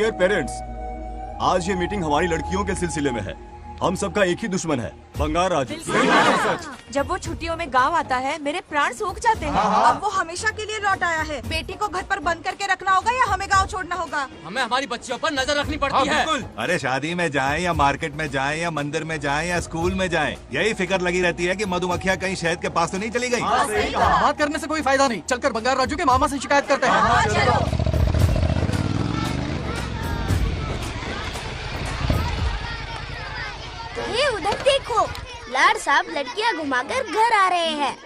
Dear parents, आज ये meeting हमारी लड़कियों के सिलसिले में है। हम सबका एक ही दुश्मन है, बंगार राजू। जब वो छुट्टियों में गांव आता है मेरे प्राण सूख जाते हैं। अब वो हमेशा के लिए लौट आया है। बेटी को घर पर बंद करके रखना होगा या हमें गांव छोड़ना होगा? हमें हमारी बच्चियों पर नजर रखनी पड़ती है। अरे शादी में जाएं या मार्केट में जाएं या मंदिर में जाएं या स्कूल में जाएं, यही फिक्र लगी रहती है कि मधुमक्खियाँ कहीं शहद के पास तो नहीं चली गई। बात करने से कोई फायदा नहीं, चलकर बंगार राजू के मामा से शिकायत करते हैं। ये उधर देखो, लाड साहब लड़कियां घुमाकर घर आ रहे हैं।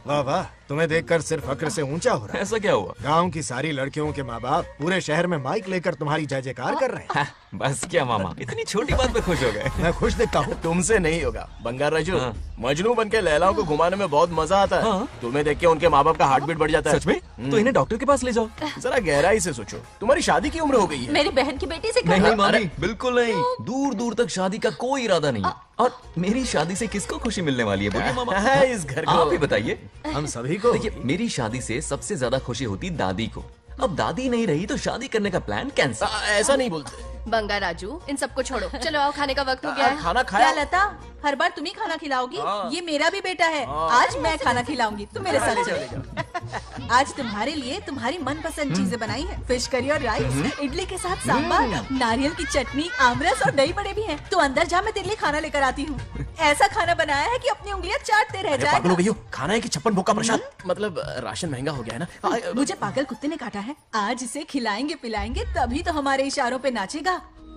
वाह वाह, तुम्हें देखकर सिर्फ फक्र से ऊंचा हो रहा है। ऐसा क्या हुआ? गांव की सारी लड़कियों के माँ बाप पूरे शहर में माइक लेकर तुम्हारी जय जयकार कर रहे हैं। बस क्या मामा, इतनी छोटी बात पे खुश हो गए। मैं खुश दिखता हूँ। तुमसे नहीं होगा बंगार राजू। मजनू बन के लैलाओं को घुमाने में बहुत मजा आता है। तुम्हें देख के उनके माँ बाप का हार्ट बीट बढ़ जाता है। सच में? तो इन्हें डॉक्टर के पास ले जाओ। जरा गहराई से सोचो, तुम्हारी शादी की उम्र हो गई है। मेरी बहन की बेटी से नहीं मामी, बिल्कुल नहीं। दूर दूर तक शादी का कोई इरादा नहीं है। और मेरी शादी से किसको खुशी मिलने वाली है बोलिए मामा? इस घर को आप ही बताइए। हम सभी को। देखिए, मेरी शादी से सबसे ज्यादा खुशी होती दादी को। अब दादी नहीं रही तो शादी करने का प्लान कैंसिल। ऐसा नहीं बोलते। बंगार राजू, इन सबको छोड़ो, चलो आओ, खाने का वक्त हो गया है। खाना खाया? क्या लता, हर बार तुम ही खाना खिलाओगी? ये मेरा भी बेटा है। आज मैं खाना खिलाऊंगी, तुम मेरे साथ चलो। आज तुम्हारे लिए तुम्हारी मनपसंद चीजें बनाई है। फिश करी और राइस, इडली के साथ सांभर, नारियल की चटनी, आमरस और दही बड़े भी हैं। तू अंदर जा, मैं तेरे लिए खाना लेकर आती हूँ। ऐसा खाना बनाया है कि अपनी उंगलियां चाटते रह जाए। पागल हो गई हो? खाना है कि 56 भोग का प्रसाद? मतलब राशन महंगा हो गया है ना। मुझे पागल कुत्ते ने काटा है। आज इसे खिलाएंगे पिलाएंगे तभी तो हमारे इशारों पे नाचेगा।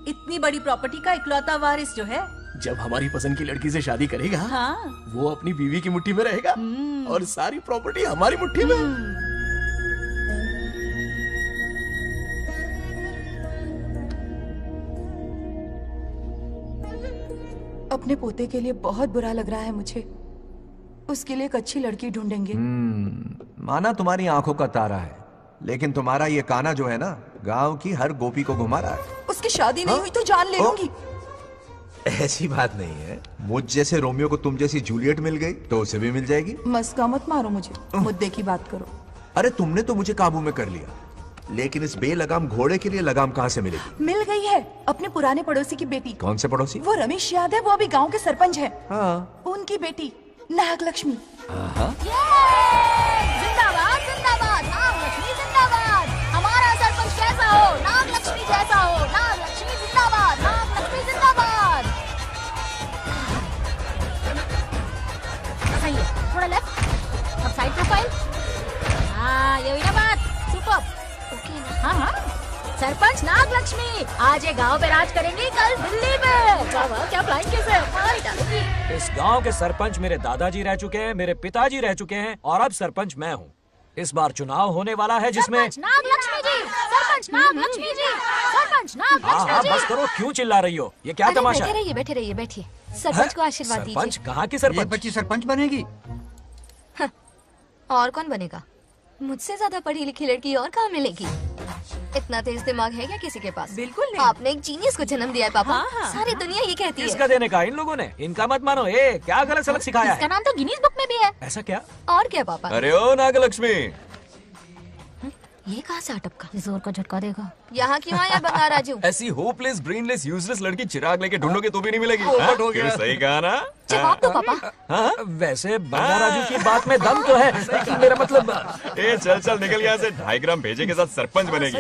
इतनी बड़ी प्रॉपर्टी का इकलौता वारिस जो है। जब हमारी पसंद की लड़की से शादी करेगा, हाँ, वो अपनी बीवी की मुट्ठी में रहेगा और सारी प्रॉपर्टी हमारी मुट्ठी में। अपने पोते के लिए बहुत बुरा लग रहा है मुझे। उसके लिए एक अच्छी लड़की ढूंढेंगे। माना तुम्हारी आंखों का तारा है, लेकिन तुम्हारा ये काना जो है ना, गांव की हर गोपी को घुमा रहा है। उसकी शादी नहीं हुई तो जान ले लूंगी। ऐसी बात नहीं है। मुझ जैसे रोमियो को तुम जैसी जूलियट मिल गई तो उसे भी मिल जाएगी। मस्का मत मारो मुझे, मुद्दे की बात करो। अरे तुमने तो मुझे काबू में कर लिया, लेकिन इस बेलगाम घोड़े के लिए लगाम कहाँ से मिलेगी? मिल गई है, अपने पुराने पड़ोसी की बेटी। कौन से पड़ोसी? वो रमेश याद है, वो अभी गांव के सरपंच है। हाँ। उनकी बेटी नागलक्ष्मी। जिंदाबाद जिंदाबाद, नागलक्ष्मी जिंदाबाद। हमारा सरपंच कैसा हो? नागलक्ष्मी जैसा हो। नागलक्ष्मी जिंदाबाद, नागलक्ष्मी जिंदाबाद। सही है, थोड़ा लेफ्ट, अब साइड प्रोफाइल। हाँ, ये हुई ना बात। सुपर। ओके ना? हाँ हाँ। सरपंच नागलक्ष्मी आज ये गांव पे राज करेंगी, कल दिल्ली में। क्या फ्लाइंग किस है? मारी डालेंगी। इस गांव के सरपंच मेरे दादाजी रह चुके हैं, मेरे पिताजी रह चुके हैं और अब सरपंच मैं हूँ। इस बार चुनाव होने वाला है जिसमें सरपंच नागलक्ष्मी जी, सरपंच नागलक्ष्मी जी, सरपंच नागलक्ष्मी जी। बस करो, क्यों चिल्ला रही हो? ये क्या तमाशा है? बैठे रहिए बैठिए। सरपंच को आशीर्वाद दीजिए। सरपंच कहाँ की सरपंच? बच्ची सरपंच बनेगी। और कौन बनेगा? मुझसे ज्यादा पढ़ी लिखी लड़की और कहाँ मिलेगी? इतना तेज दिमाग है क्या किसी के पास? बिल्कुल नहीं। आपने एक जीनियस को जन्म दिया है पापा। हाँ। सारी दुनिया ये कहती है। किसका देने का? इन लोगों ने। इनका मत मानो। क्या गलत सलत सिखाया इसका है? नाम तो गिनीज बुक में भी है। ऐसा क्या? और क्या पापा? अरे ओ नागलक्ष्मी, ये कहाँ से अटपका? जोर का झटका देगा। यहाँ क्यों आया बंगार राजू? ऐसी होपलेस ब्रेनलेस यूजलेस लड़की चिराग लेके ढूंढोगे तो भी नहीं मिलेगी। पोपट हाँ? हो गया। क्यों, सही कहा ना? जवाब दो पापा। हाँ? वैसे बंगार राजू की बात में दम तो है, लेकिन मेरा मतलब। चल चल निकल यहाँ से। 2.5 ग्राम भेजे के साथ सरपंच बनेगी।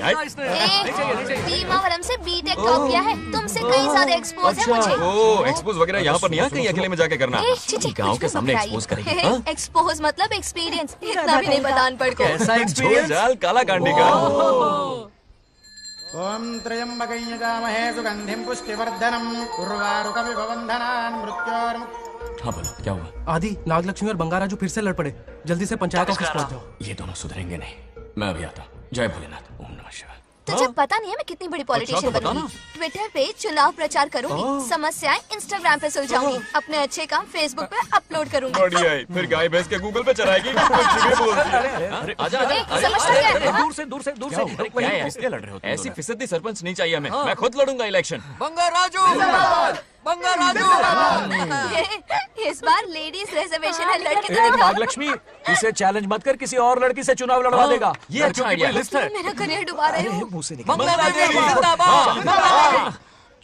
भीमावरम से बीटेक टॉप किया है, तुमसे कई ज्यादा एक्सपोज है मुझे। ओ एक्सपोज वगैरह यहाँ पर नहीं है, कहीं अकेले में जाके करना। गाँव के सामने एक्सपोज करेगी। हाँ? एक्सपोज मतलब एक्सपीरियंस, इतना भी नहीं बता अनपढ़ को। ऐसा एक्सपीरियंस? जाल काला कांडी का। ओम त्र्यंबकं यजामहे सुगंधिं पुष्टिवर्धनम् उर्वारुकमिव बन्धनान् मृत्योर्मुक्तिः। हाँ बोलो, क्या हुआ? आदि, नागलक्ष्मी और बंगार राजू फिर से लड़ पड़े। जल्दी से पंचायत ऑफिस पहुंच जाओ। ये दोनों सुधरेंगे नहीं। मैं अभी आता हूँ। जय भोलेनाथ। ओम नमः शिवाय। तुझे पता नहीं है मैं कितनी बड़ी पॉलिटिशियन तो बनूंगी। ट्विटर पे चुनाव प्रचार करूंगी, समस्याएं इंस्टाग्राम पे सुलझाऊंगी, अपने अच्छे काम फेसबुक पे अपलोड करूंगी। बढ़िया है। फिर गाय भैंस के गूगल पे चराएगी। कुछ भी बोलती है। अरे आजा आजा। समझता क्या है? दूर से दूर से दूर से। क्या है? इसलिए लड़ रहे हो? ऐसी फिसदी सरपंच नहीं चाहिए हमें। मैं खुद लड़ूंगा इलेक्शन। बंगार राजू इस बार लेडीज रिजर्वेशन है, लड़के तो ए, दिखाओ। नागलक्ष्मी, इसे चैलेंज मत कर, किसी और लड़की से चुनाव लड़वा देगा। ये अच्छा आइडिया है। तुम मेरा करियर डुबा रहे हो। मुंह से निकल।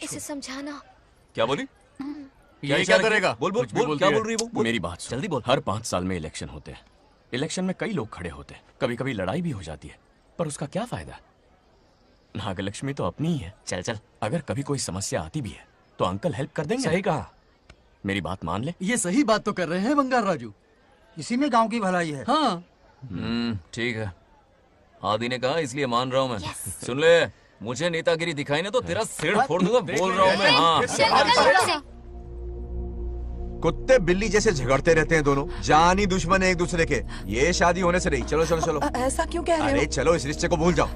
इसे समझाना। क्या बोली? ये क्या करेगा? बोल बोल बोल, क्या बोल रही है वो? मेरी बात सुन। जल्दी बोल। हर 5 साल में इलेक्शन होते हैं। इलेक्शन में कई लोग खड़े होते हैं, कभी कभी लड़ाई भी हो जाती है, पर उसका क्या फायदा? नागलक्ष्मी तो अपनी ही है। चल चल, अगर कभी कोई समस्या आती भी है तो अंकल हेल्प कर देंगे। सही कहा। मेरी बात मान ले। ये सही बात तो कर रहे हैं बंगाल राजू, इसी में गांव की भलाई है। हाँ ठीक है, आदि ने कहा इसलिए मान रहा हूँ मैं। सुन ले, मुझे नेतागिरी दिखाई ना तो तेरा सिर फोड़ दूंगा, बोल रहा हूँ मैं। हाँ, कुत्ते बिल्ली जैसे झगड़ते रहते हैं दोनों, जानी दुश्मन है एक दूसरे के। ये शादी होने से नहीं। चलो चलो चलो। ऐसा क्यों कह रहे हो? अरे चलो, इस रिश्ते को भूल जाओ।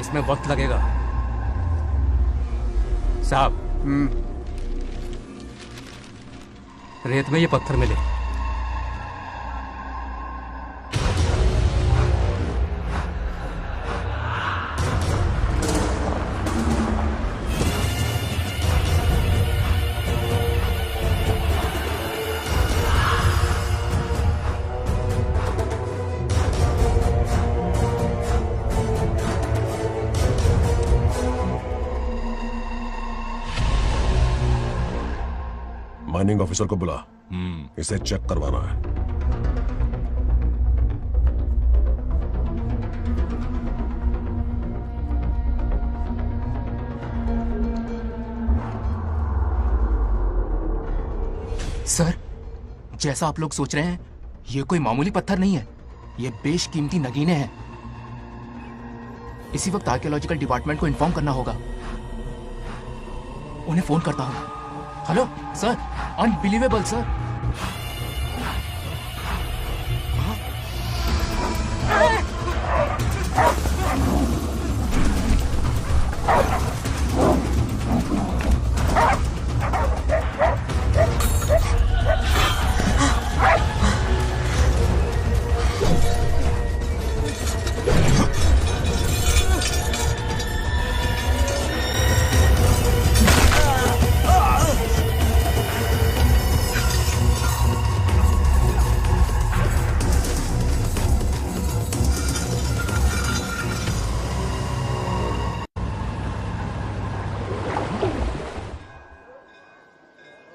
इसमें वक्त लगेगा साहब। रेत में ये पत्थर मिले। माइनिंग ऑफिसर को बुला, इसे चेक करवाना है। सर, जैसा आप लोग सोच रहे हैं, ये कोई मामूली पत्थर नहीं है, ये बेशकीमती नगीने हैं। इसी वक्त आर्कियोलॉजिकल डिपार्टमेंट को इन्फॉर्म करना होगा। उन्हें फोन करता हूं। Hello sir, unbelievable sir.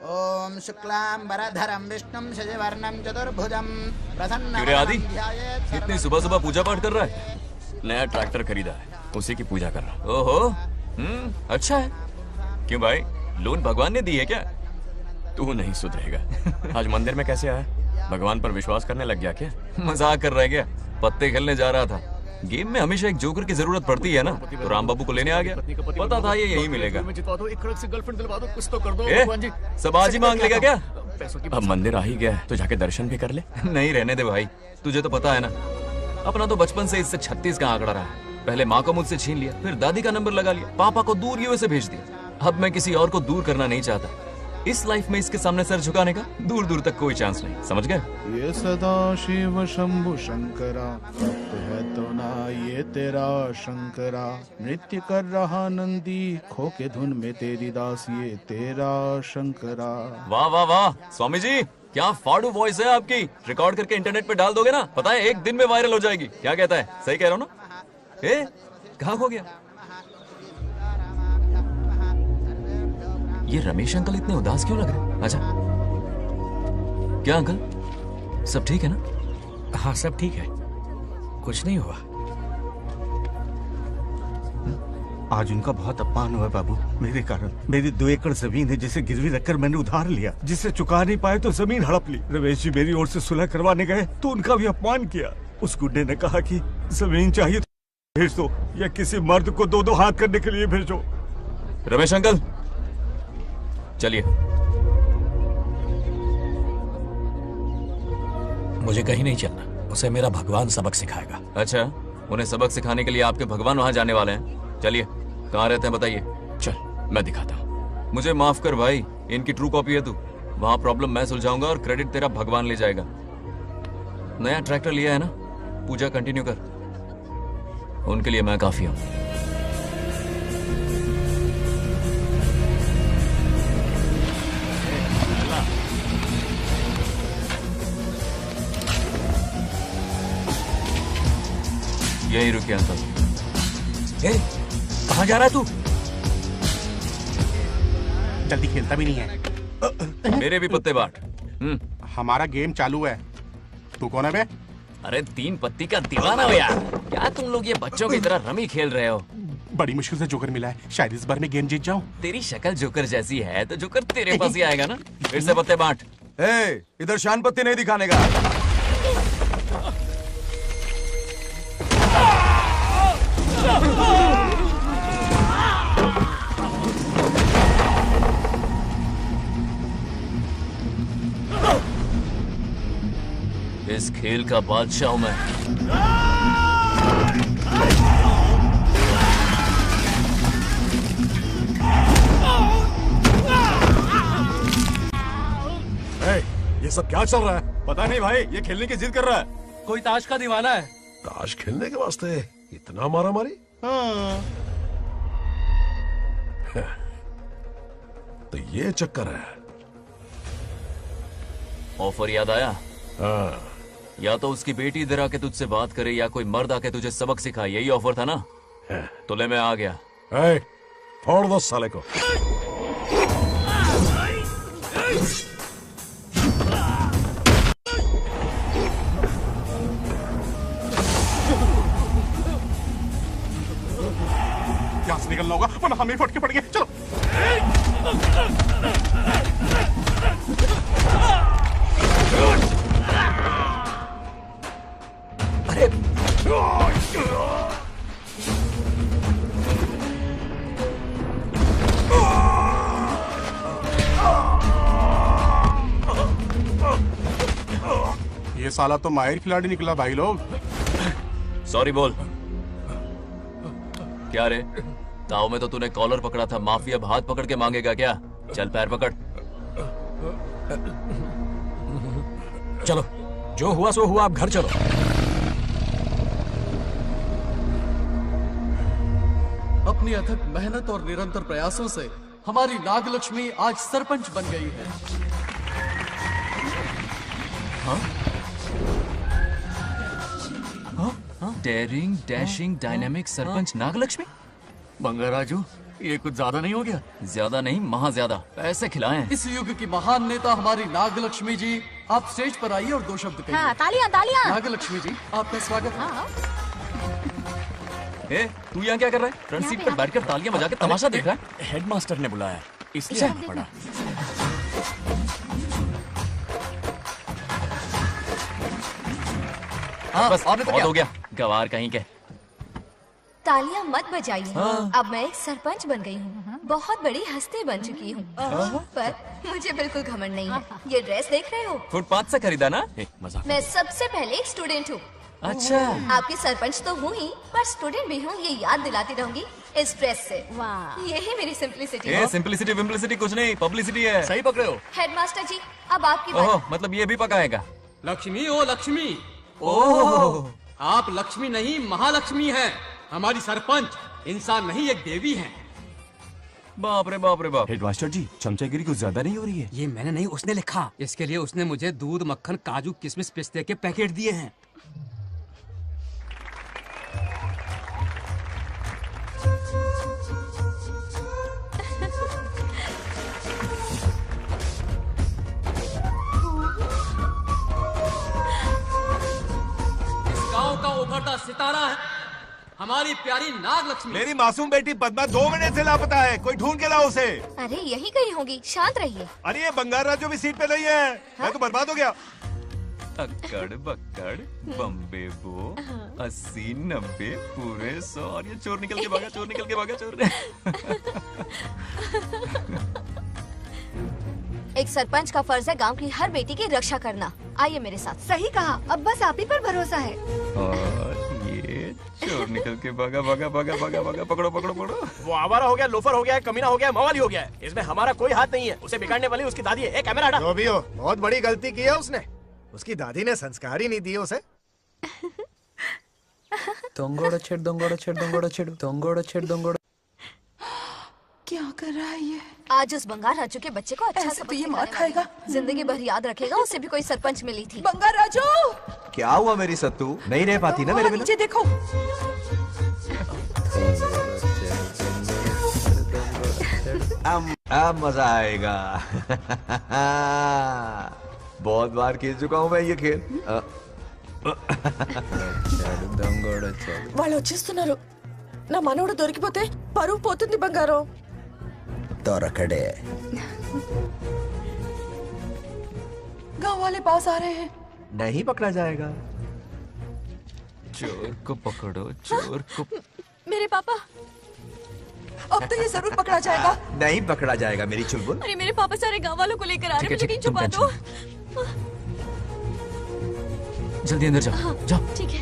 ओम शुक्लांबरधरं विष्णुं शशिवर्णं चतुर्भुजं प्रसन्नं क्यों आदि, इतनी सुबह सुबह पूजा पाठ कर रहा है? नया ट्रैक्टर खरीदा है, उसी की पूजा कर रहा हूँ। ओहो, अच्छा है। क्यों भाई, लोन भगवान ने दी है क्या? तू नहीं सुधरेगा। आज मंदिर में कैसे आया? भगवान पर विश्वास करने लग गया क्या? मजाक कर रहा है क्या? पत्ते खेलने जा रहा था। गेम में हमेशा एक जोकर की जरूरत पड़ती है ना, तो राम बाबू को लेने आ गया। पता था ये यही मिलेगा। सब आज ही मांग लेगा क्या? अब मंदिर आ ही गया है तो जाके दर्शन भी कर ले। नहीं, रहने दे भाई, तुझे तो पता है ना, अपना तो बचपन से इससे 36 का आंकड़ा रहा है। पहले माँ को मुझसे छीन लिया, फिर दादी का नंबर लगा लिया, पापा को दूर यूएसए भेज दिया। अब मैं किसी और को दूर करना नहीं चाहता। इस लाइफ में इसके सामने सर झुकाने का दूर दूर तक कोई चांस नहीं, समझ गए? ये सदा शिव शंभु शंकरा, है तो ना ये तेरा शंकरा। नृत्य कर रहा नंदी, खो के धुन में तेरी दास, ये तेरा शंकरा। वाह वाह वाह, स्वामी जी क्या फाड़ू वॉइस है आपकी। रिकॉर्ड करके इंटरनेट पे डाल दोगे ना, पता है एक दिन में वायरल हो जाएगी। क्या कहता है? सही कह रहा हूँ ना? ए, कहाँ खो गया? ये रमेश अंकल इतने उदास क्यों लग रहे हैं? अच्छा, क्या अंकल, सब ठीक है ना? हाँ सब ठीक है, कुछ नहीं हुआ। आज उनका बहुत अपमान हुआ बाबू, मेरे कारण। मेरी 2 एकड़ जमीन है जिसे गिरवी रखकर मैंने उधार लिया, जिसे चुका नहीं पाए तो जमीन हड़प ली। रमेश जी मेरी ओर से सुलह करवाने गए तो उनका भी अपमान किया। उस गुड्डे ने कहा कि जमीन चाहिए तो भेज दो, या किसी मर्द को 2-2 हाथ करने के लिए भेजो। रमेश अंकल चलिए। मुझे कहीं नहीं चलना, उसे मेरा भगवान सबक सिखाएगा। अच्छा, उन्हें सबक सिखाने के लिए आपके भगवान वहां जाने वाले हैं? चलिए, कहाँ रहते हैं बताइए। चल मैं दिखाता हूँ। मुझे माफ कर भाई, इनकी ट्रू कॉपी है तू। वहां प्रॉब्लम मैं सुलझाऊंगा और क्रेडिट तेरा भगवान ले जाएगा। नया ट्रैक्टर लिया है ना, पूजा कंटिन्यू कर, उनके लिए मैं काफी हूं। यही रुकिए अंकल। कहाँ जा रहा है तू? जल्दी खेलता भी नहीं है। मेरे भी पत्ते बांट। हमारा गेम चालू है। तू कौन है बे? अरे 3 पत्ती का दीवाना हो यार। क्या तुम लोग ये बच्चों की तरह रमी खेल रहे हो? बड़ी मुश्किल से जोकर मिला है, शायद इस बार में गेम जीत जाऊं। तेरी शक्ल जोकर जैसी है तो जोकर तेरे पास ही आएगा ना। फिर से पत्ते बांट। इधर शान पत्ती नहीं दिखाने का। इस खेल का बादशाह हूं मैं। ये सब क्या चल रहा है? पता नहीं भाई, ये खेलने की जिद कर रहा है। कोई ताश का दीवाना है। ताश खेलने के वास्ते इतना मारा मारी? तो ये चक्कर है। ऑफर याद आया? हाँ। या तो उसकी बेटी इधर आके तुझसे बात करे या कोई मर्द आके तुझे सबक सिखाए, यही ऑफर था ना? तो ले मैं आ गया। फोड़ दो साले को। यहाँ से निकलना होगा वरना हम ही फट के पड़ गए। चलो। अरे ये साला तो माहिर खिलाड़ी निकला भाई लोग। सॉरी बोल। क्या रे, ताऊ में तो तूने कॉलर पकड़ा था, माफी अब हाथ पकड़ के मांगेगा क्या? चल पैर पकड़। चलो, जो हुआ सो हुआ, आप घर चलो। अपनी अथक मेहनत और निरंतर प्रयासों से हमारी नागलक्ष्मी आज सरपंच बन गई है। Daring dashing dynamic sarpanch Nagalakshmi. Bangaraju, ये कुछ ज्यादा नहीं हो गया? ज्यादा नहीं, महा ज्यादा। पैसे खिलाएं। इस युग की महान नेता हमारी नागलक्ष्मी जी, आप स्टेज पर आइए और 2 शब्द कहिए। हाँ, तालियां तालियां। नागलक्ष्मी जी, आपका स्वागत है। तू यहाँ क्या कर रहा है? फ्रंट सीट पर बैठकर तालियां बजा के तमाशा देख रहा है? हेडमास्टर ने बुलाया, इसलिए आना पड़ा। बस और बहुत हो गया, गवार कहीं के। तालियां मत बजाइए। अब मैं एक सरपंच बन गई हूँ, बहुत बड़ी हस्ती बन चुकी हूँ। पर मुझे बिल्कुल घमंड नहीं है। ये ड्रेस देख रहे हो? फुटपाथ से खरीदा ना? मजाक। मैं सबसे पहले एक स्टूडेंट हूँ। अच्छा। आपकी सरपंच तो हूँ ही, पर स्टूडेंट भी हूँ, ये याद दिलाती रहूंगी इस ड्रेस से। यही मेरी सिंपलिसिटी है। सिंपलिसिटी विम्पलिसिटी कुछ नहीं, पब्लिसिटी है। सही पकड़े हो। हेडमास्टर जी, अब आपकी बात। मतलब ये भी पकाएगा? लक्ष्मी ओ लक्ष्मी। ओह, आप लक्ष्मी नहीं महालक्ष्मी हैं। हमारी सरपंच इंसान नहीं, एक देवी हैं। बाप रे बाप रे बाप। हेडमास्टर जी, चमचागिरी कुछ ज्यादा नहीं हो रही है? ये मैंने नहीं, उसने लिखा। इसके लिए उसने मुझे दूध, मक्खन, काजू, किशमिश, पिस्ते के पैकेट दिए हैं। गांव का उभरता सितारा है हमारी प्यारी नागलक्ष्मी। मेरी मासूम बेटी पद्मा 2 महीने से लापता है, कोई ढूंढ के लाओ उसे। अरे यही कहीं होगी, शांत रहिए। अरे ये बंगार राजू भी सीट पे नहीं है। मैं तो बर्बाद हो गया। अक्कड़ बक्कड़ बम्बे बो 80 90 पूरे 100 और ये चोर निकल के भागा, चोर निकल के भागा, चोर। एक सरपंच का फर्ज है गांव की हर बेटी की रक्षा करना। आइए मेरे साथ। सही कहा, अब बस आप ही पर भरोसा है। और ये चोर और निकल के भागा भागा भागा भागा भागा, पकड़ो पकड़ो पकड़ो। वो आवारा हो गया, लोफर हो गया, कमीना हो गया, मवाली हो गया है। इसमें हमारा कोई हाथ नहीं है। उसे बिगाड़ने वाली उसकी दादी है। कैमरा हटा। जो भी हो, बहुत बड़ी गलती की है उसने। उसकी दादी ने संस्कार ही नहीं दिए उसे। क्या कर रहा है ये? आज उस बंगाल राजू के बच्चे को अच्छा ऐसे तो ये मार खाएगा। जिंदगी भर याद रखेगा। उसे भी कोई सरपंच मिली थी। बंगाल राजू, क्या हुआ मेरी सत्तू? नहीं रह पाती ना मेरे बिना? नीचे देखो। अब मजा आएगा। बहुत बार खेल चुका हूँ मैं ये खेल। వాళ్ళు వచ్చేస్తున్నారు. నా మనవడు దొరికిపోతే పరువు పోతుంది బంగారం. दौरखड़े गाँव वाले पास आ रहे हैं। नहीं पकड़ा जाएगा। चोर को पकड़ो, चोर को। मेरे पापा, अब तो ये जरूर पकड़ा जाएगा। नहीं पकड़ा जाएगा मेरी चुलबुल। अरे मेरे पापा सारे गाँव वालों को लेकर आ रहे हैं, मुझे कहीं छुपा दो। जल्दी अंदर जाओ। हाँ, जाओ। ठीक है।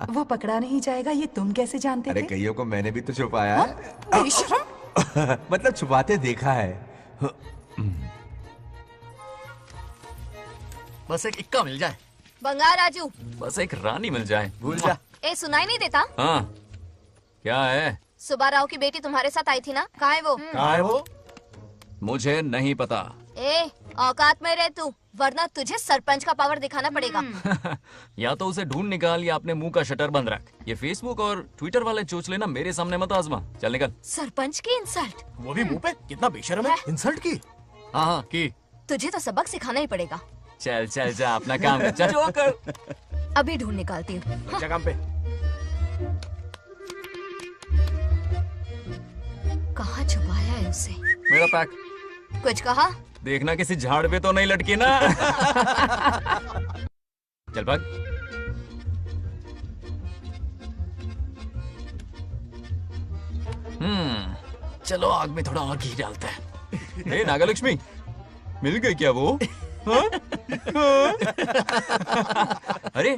वो पकड़ा नहीं जाएगा, ये तुम कैसे जानते अरे थे? कईयों को मैंने भी तो छुपाया है। बेशरम। मतलब छुपाते देखा है। बस एक इक्का मिल जाए। बंगाल राजू, बस एक रानी मिल जाए। भूल जा। ए सुनाई नहीं देता? हाँ, क्या है? सुबह राव की बेटी तुम्हारे साथ आई थी ना? कहाँ है वो? कहाँ है वो? मुझे नहीं पता। ए औकात में रह तू, वरना तुझे सरपंच का पावर दिखाना पड़ेगा। या तो उसे ढूंढ निकाल या अपने मुंह का शटर बंद रख। ये फेसबुक और ट्विटर वाले चोच लेना मेरे सामने मत आजमा। चल निकल। सरपंच की इंसल्ट। वो भी मुंह पे? कितना बेशर्म है। इंसल्ट की? हाँ हाँ की। तुझे तो सबक सिखाना ही पड़ेगा। चल चल जा, अपना काम कर। चल। अभी ढूंढ निकालती हूँ। काम पे। कहाँ छुपाया है उसे? मेरा पैक। कुछ कहा? देखना किसी झाड़ पे तो नहीं लटकी ना। चल भाग। चलो आग में थोड़ा और घी डालते हैं। हे नागलक्ष्मी, मिल गई क्या वो? हाँ? अरे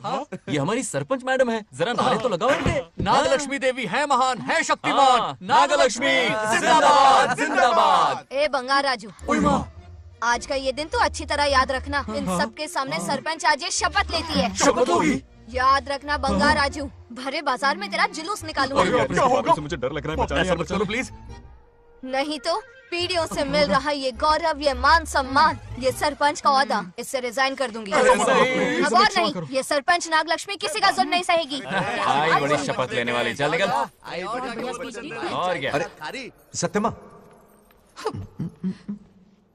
ये हमारी सरपंच मैडम है, जरा नारे तो लगाओ इनके। नागलक्ष्मी देवी है महान, है शक्तिमान। नागलक्ष्मी जिंदाबाद जिंदाबाद। ए बंगाल राजू, आज का ये दिन तो अच्छी तरह याद रखना। इन सब के सामने सरपंच आज ये शपथ लेती है। शपथ होगी? याद रखना बंगाल राजू, भरे बाजार में तेरा जुलूस निकालूंगा। मुझे डर लग रहा है, बचाइए चलो प्लीज। नहीं तो पीढ़ियों से मिल रहा ये गौरव, ये मान सम्मान, ये सरपंच का ओहदा, इससे रिजाइन कर दूंगी। अब और नहीं, ये सरपंच नागलक्ष्मी किसी का जुल्म नहीं सहेगी। आई बड़ी शपथ लेने वाली। चल निकल। और क्या? अरे सत्यमा,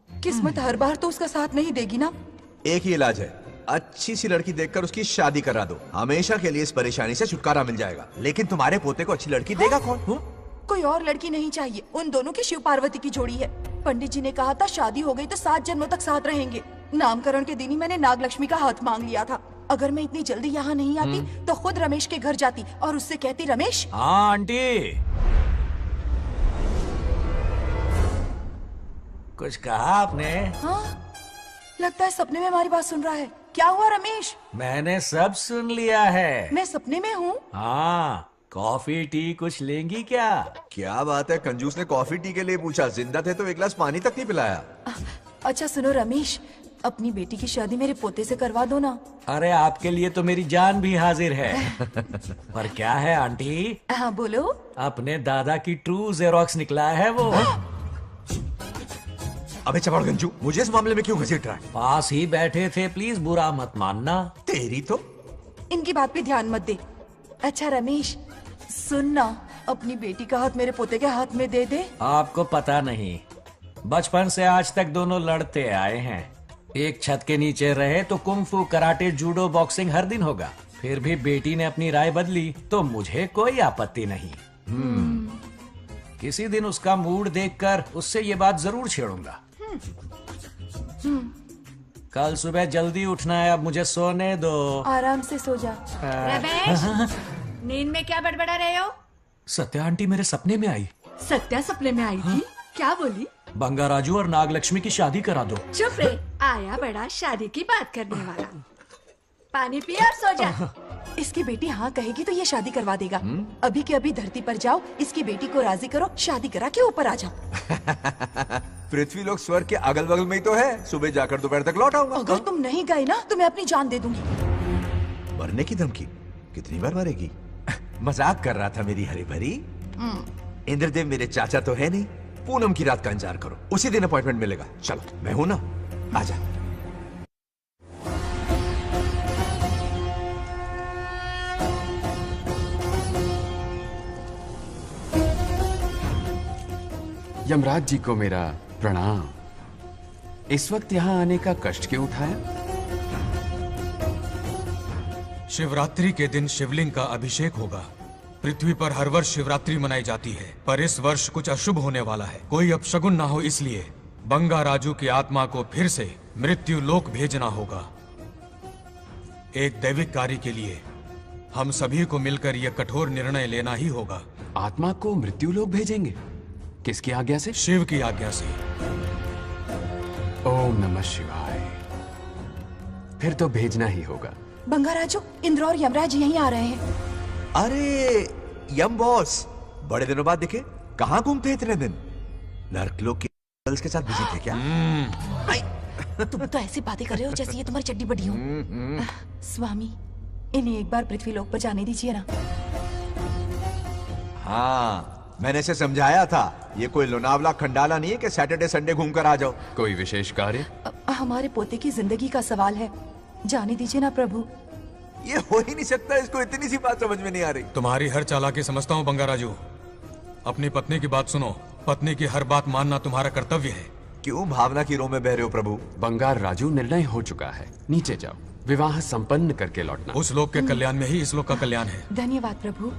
किस्मत हर बार तो उसका साथ नहीं देगी ना। एक ही इलाज है, अच्छी सी लड़की देखकर उसकी शादी करा दो। हमेशा के लिए इस परेशानी से छुटकारा मिल जाएगा। लेकिन तुम्हारे पोते को अच्छी लड़की देगा कौन? कोई और लड़की नहीं चाहिए, उन दोनों की शिव पार्वती की जोड़ी है। पंडित जी ने कहा था शादी हो गई तो 7 जन्मों तक साथ रहेंगे। नामकरण के दिन ही मैंने नागलक्ष्मी का हाथ मांग लिया था। अगर मैं इतनी जल्दी यहाँ नहीं आती तो खुद रमेश के घर जाती और उससे कहती, रमेश। हाँ आंटी, कुछ कहा आपने? हाँ, लगता है सपने में हमारी बात सुन रहा है। क्या हुआ रमेश? मैंने सब सुन लिया है। मैं सपने में हूँ? हाँ, कॉफी टी कुछ लेंगी क्या? क्या बात है, कंजूस ने कॉफी टी के लिए पूछा, जिंदा थे तो एक गिलास पानी तक नहीं पिलाया। अच्छा सुनो रमेश, अपनी बेटी की शादी मेरे पोते से करवा दो ना। अरे आपके लिए तो मेरी जान भी हाजिर है। पर क्या है आंटी? हाँ बोलो। अपने दादा की ट्रू जेरोक्स निकला है वो। अबे चपड़गंजू, मुझे इस मामले में क्यों घसीट रहा है? पास ही बैठे थे, प्लीज बुरा मत मानना। तेरी तो इनकी बात पे ध्यान मत दे। अच्छा रमेश सुन ना, अपनी बेटी का हाथ मेरे पोते के हाथ में दे दे। आपको पता नहीं, बचपन से आज तक दोनों लड़ते आए हैं। एक छत के नीचे रहे तो कुंफू, कराटे, जूडो, बॉक्सिंग हर दिन होगा। फिर भी बेटी ने अपनी राय बदली तो मुझे कोई आपत्ति नहीं। किसी दिन उसका मूड देखकर उससे ये बात जरूर छेड़ूंगा। कल सुबह जल्दी उठना है, अब मुझे सोने दो। आराम से सो जा। रमेश, नींद में क्या बड़बड़ा रहे हो? सत्या आंटी मेरे सपने में आई। सत्या सपने में आई थी? क्या बोली? बंगाराजू और नागलक्ष्मी की शादी करा दो। चुप रे, आया बड़ा शादी की बात करने वाला। पानी पी और सो जा। इसकी बेटी हाँ कहेगी तो ये शादी करवा देगा। अभी के अभी धरती पर जाओ, इसकी बेटी को राजी करो, शादी करा के ऊपर आ जाओ। पृथ्वी लोग स्वर्ग के अगल बगल में ही तो है। सुबह जाकर दोपहर तक लौट आऊंगा। अगर तुम नहीं गए ना तो मैं अपनी जान दे दूंगी। मरने की धमकी? कितनी बार मरेगी? मजाक कर रहा था मेरी हरी भरी। इंद्रदेव मेरे चाचा तो है नहीं। पूनम की रात का इंतजार करो, उसी दिन अपॉइंटमेंट मिलेगा। चलो, मैं हूं ना, आजा। यमराज जी को मेरा प्रणाम। इस वक्त यहाँ आने का कष्ट क्यों उठाया? शिवरात्रि के दिन शिवलिंग का अभिषेक होगा। पृथ्वी पर हर वर्ष शिवरात्रि मनाई जाती है, पर इस वर्ष कुछ अशुभ होने वाला है। कोई अपशगुन ना हो, इसलिए बंगाराजू की आत्मा को फिर से मृत्यु लोक भेजना होगा। एक दैविक कार्य के लिए हम सभी को मिलकर यह कठोर निर्णय लेना ही होगा। आत्मा को मृत्यु लोक भेजेंगे? किसकी आज्ञा से? शिव की आज्ञा से। ओम नमः शिवाय। फिर तो भेजना ही होगा। बंगाराजू, इंद्र और यमराज यहीं आ रहे हैं। अरे यम बॉस, बड़े दिनों बाद दिखे। कहाँ घूमते इतने दिन? नर्कलोक के गर्ल्स के साथ बिजी थे क्या? तुम तो ऐसी बातें कर रहे हो जैसे ये तुम्हारी चड्डी बड़ी हो। स्वामी, इन्हें एक बार पृथ्वी लोक पर जाने दीजिए ना। हाँ, मैंने इसे समझाया था। ये कोई लोनावला खंडाला नहीं है कि सैटरडे संडे घूम कर आ जाओ। कोई विशेष कार्य? हमारे पोते की जिंदगी का सवाल है, जाने दीजिए ना प्रभु। ये हो ही नहीं सकता। इसको इतनी सी बात समझ में नहीं आ रही। तुम्हारी हर चालाकी समझता हूँ बंगाराजू। अपनी पत्नी की बात सुनो। पत्नी की हर बात मानना तुम्हारा कर्तव्य है। क्यों भावना की रो में बह रहे हो प्रभु? बंगार राजू, निर्णय हो चुका है। नीचे जाओ, विवाह संपन्न करके लौटना। उस लोक के कल्याण में ही इस लोक का कल्याण है। धन्यवाद प्रभु।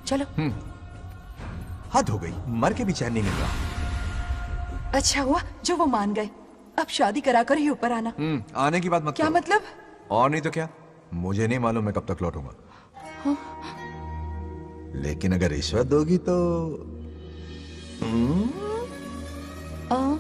चलो। हद हो गई, मर के भी चैन नहीं मिल रहा। अच्छा हुआ जो वो मान गए। अब शादी कराकर ही ऊपर आना। आने की बात मत क्या करो। मतलब? और नहीं तो क्या, मुझे नहीं मालूम मैं कब तक लौटूंगा। हाँ? लेकिन अगर रिश्वत दोगी तो हाँ?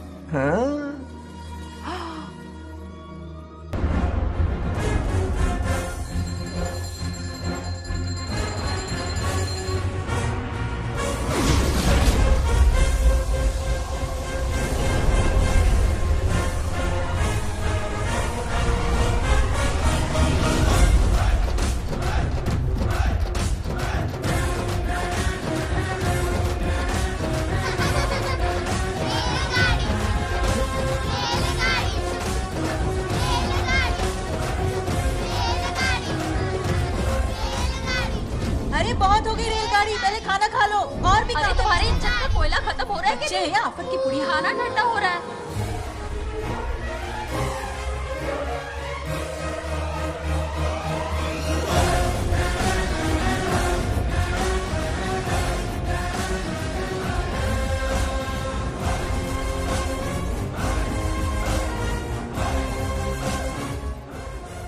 अरे बहुत हो गई रेलगाड़ी, पहले खाना खा लो। और भी अरे तुम्हारे इंजन का कोयला खत्म हो रहा है बच्चे हैं आफत की पुड़ी। खाना ठंडा हो रहा है।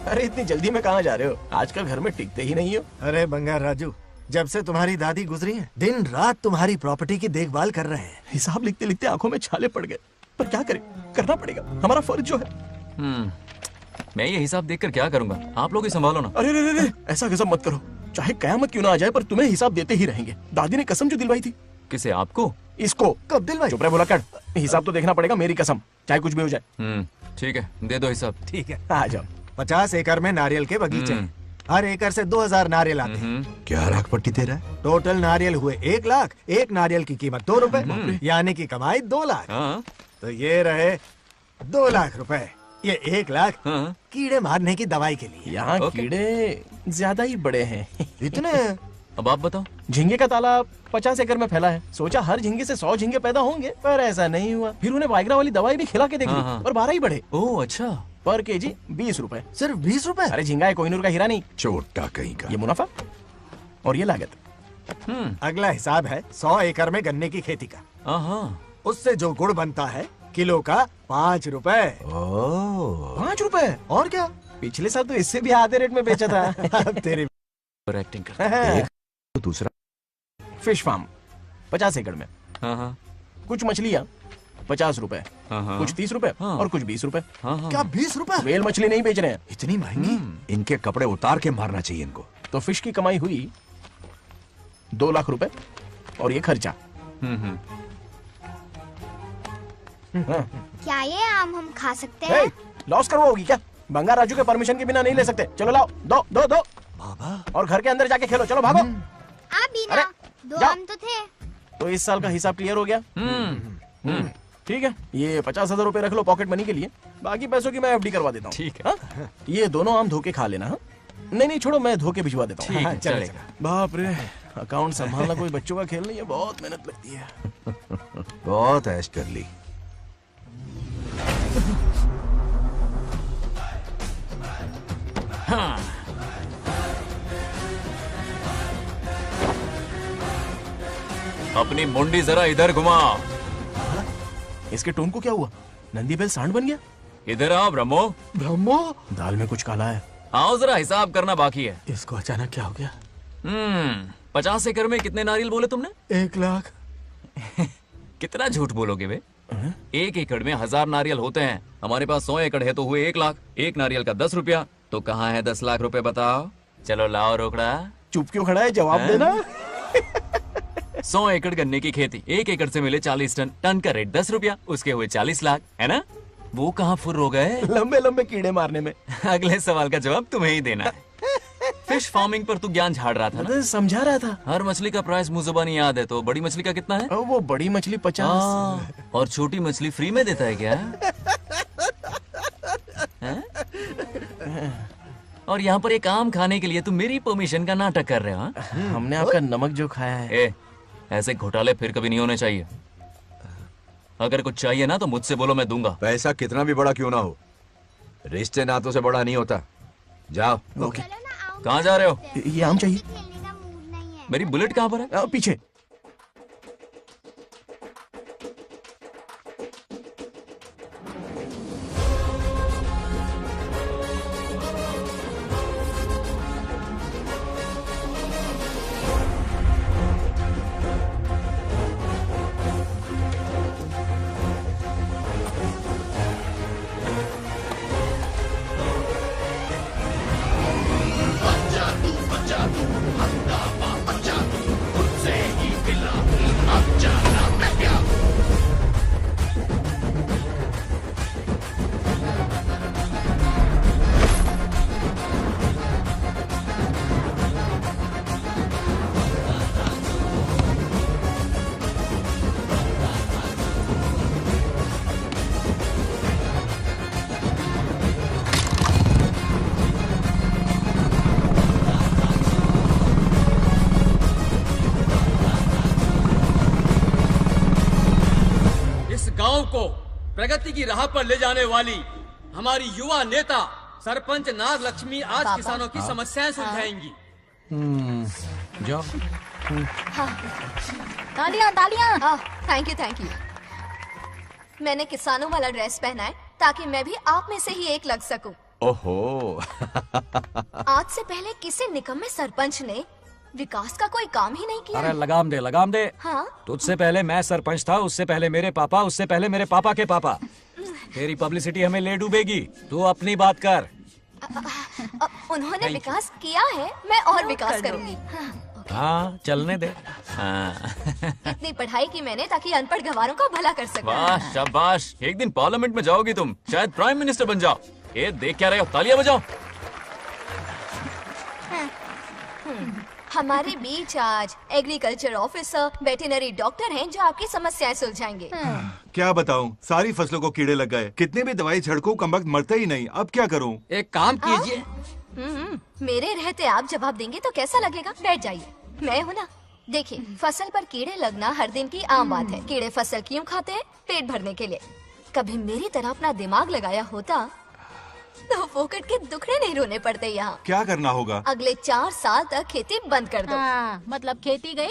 अरे इतनी जल्दी में कहाँ जा रहे हो? आजकल घर में टिकते ही नहीं हो। अरे बंगार राजू, जब से तुम्हारी दादी गुजरी है, दिन रात तुम्हारी प्रॉपर्टी की देखभाल कर रहे हैं। हिसाब लिखते लिखते आंखों में छाले पड़ गए, पर क्या करें, करना पड़ेगा, हमारा फर्ज जो है। मैं ये हिसाब देखकर क्या करूंगा? आप लोग ही संभालो ना। अरे रे रे, ऐसा गजब मत करो। चाहे कयामत क्यों ना आ जाए, पर तुम्हें हिसाब देते ही रहेंगे। दादी ने कसम जो दिलवाई थी। किसे? आपको? इसको। कब दिलवाई? चुप रहे, बोला कर। हिसाब तो देखना पड़ेगा, मेरी कसम, चाहे कुछ भी हो जाए। ठीक है, दे दो हिसाब। ठीक है, आ जाओ। 50 एकड़ में नारियल के बगीचे हैं। हर एकड़ से 2000 नारियल आते हैं। क्या लाख पट्टी दे रहा है? टोटल नारियल हुए 1 लाख। एक नारियल की कीमत 2 रुपए, यानी कि कमाई 2 लाख। तो ये रहे 2 लाख रुपए। ये 1 लाख कीड़े मारने की दवाई के लिए। यहाँ कीड़े ज्यादा ही बड़े हैं। इतने? अब आप बताओ। झींगे का तालाब 50 एकड़ में फैला है। सोचा हर झींगे से 100 झींगे पैदा होंगे, पर ऐसा नहीं हुआ। फिर उन्हें वाइग्रा वाली दवाई भी खिला के देख ली, और 12 ही बढ़े। ओह अच्छा। पर केजी 20 रुपए। सिर्फ 20 रुपए? अरे झींगा है, कोहिनूर का हीरा नहीं। छोटा कहीं का। ये मुनाफा और ये लागत। अगला हिसाब है 100 एकड़ में गन्ने की खेती का। उससे जो गुड़ बनता है किलो का 5 रुपए। 5 रुपए? और क्या, पिछले साल तो इससे भी आधे रेट में बेचा था। तेरी एक्टिंग करता। दूसरा फिश फार्म 50 एकड़ में। कुछ मछलियाँ 50 रुपए, कुछ 30 रुपए और कुछ 20 रुपए। क्या 20 रुपए? वेल मछली नहीं बेच रहे हैं। इतनी महंगी? इनके कपड़े उतार के मारना चाहिए इनको। तो फिश की कमाई हुई 2 लाख रुपए और ये खर्चा। क्या ये आम हम खा सकते हैं? लॉस करवाओगी क्या? बंगा राजू के परमिशन के बिना नहीं ले सकते। चलो लाओ, दो दो दो बाबा, और घर के अंदर जाके खेलो। चलो भागो। आप भी ना, 2 आम तो थे। तो इस साल का हिसाब क्लियर हो गया? ठीक है, ये 50,000 रुपए रख लो पॉकेट मनी के लिए, बाकी पैसों की मैं एफडी करवा देता हूँ। ठीक है। ये दोनों आम धो के खा लेना। नहीं नहीं छोड़ो, मैं धो के भिजवा देता हूँ। ठीक है, चलेगा। बाप रे, अकाउंट संभालना कोई बच्चों का खेल नहीं है, बहुत मेहनत लगती है। बहुत ऐश कर ली। हाँ। अपनी मुंडी जरा इधर घुमा। इसके टोन को क्या हुआ? नंदी बैल सांड बन गया? इधर आओ ब्रह्मो। ब्रह्मो, दाल में कुछ काला है। आओ जरा हिसाब करना बाकी है। इसको अचानक क्या हो गया? 50 एकड़ में कितने नारियल बोले तुमने? 1 लाख। कितना झूठ बोलोगे बे? 1 एकड़ में 1000 नारियल होते हैं। हमारे पास 100 एकड़ है तो हुए 1 लाख। एक नारियल का 10 रुपया, तो कहाँ है 10 लाख रुपए बताओ? चलो लाओ रोकड़ा। चुप क्यों खड़ा है, जवाब देना। 100 एकड़ गन्ने की खेती, 1 एकड़ से मिले 40 टन, टन का रेट 10 रुपया, उसके हुए 40 लाख, है ना? वो कहाँ फुर हो गए? लंबे लंबे कीड़े मारने में। अगले सवाल का जवाब तुम्हें ही देना है। फिश फार्मिंग पर तू ज्ञान झाड़ रहा था ना? समझा रहा था। हर मछली का प्राइस मुझे जुबानी याद है, तो बड़ी मछली का कितना है? वो बड़ी मछली 50 और छोटी मछली फ्री में देता है क्या? और यहाँ पर एक आम खाने के लिए तुम मेरी परमिशन का नाटक कर रहे हो? हमने आपका नमक जो खाया है। ऐसे घोटाले फिर कभी नहीं होने चाहिए। अगर कुछ चाहिए ना तो मुझसे बोलो, मैं दूंगा। पैसा कितना भी बड़ा क्यों ना हो, रिश्ते नातों से बड़ा नहीं होता। जाओ। ओके। कहाँ जा रहे हो? ये आम चाहिए। मेरी बुलेट कहाँ पर है? पीछे। गांव को प्रगति की राह पर ले जाने वाली हमारी युवा नेता सरपंच नागलक्ष्मी आज किसानों की समस्याएं सुलझाएंगी। जाओ। तालियां तालियां। Thank you. मैंने किसानों वाला ड्रेस पहना है ताकि मैं भी आप में से ही एक लग सकूं। ओहो। आज से पहले किसी निकम्मे सरपंच ने विकास का कोई काम ही नहीं किया। अरे लगाम दे, लगाम दे। हाँ? तुझसे पहले मैं सरपंच था, उससे पहले मेरे पापा, उससे पहले मेरे पापा के पापा। तेरी पब्लिसिटी हमें ले डूबेगी, तू अपनी बात कर। उन्होंने विकास किया है, मैं और विकास करूंगी। हाँ, चलने दे। इतनी पढ़ाई की मैंने ताकि अनपढ़ गंवारों का भला कर सकूं। वाह शाबाश, एक दिन पार्लियामेंट में जाओगी तुम, शायद प्राइम मिनिस्टर बन जाओ। ये देख क्या रहे हो, तालियां बजाओ। हमारे बीच आज एग्रीकल्चर ऑफिसर, वेटरनरी डॉक्टर हैं जो आपकी समस्याएं सुलझाएंगे। क्या बताऊं, सारी फसलों को कीड़े लग गए। कितने भी दवाई छिड़कूं, कमबख्त मरते ही नहीं। अब क्या करूं? एक काम कीजिए। मेरे रहते आप जवाब देंगे तो कैसा लगेगा? बैठ जाइए, मैं हूं ना। देखिए, फसल पर कीड़े लगना हर दिन की आम बात है। कीड़े फसल क्यों खाते हैं? पेट भरने के लिए। कभी मेरी तरह अपना दिमाग लगाया होता तो फोकट के दुखड़े नहीं रोने पड़ते यहाँ। क्या करना होगा? अगले 4 साल तक खेती बंद कर दो। मतलब खेती गई।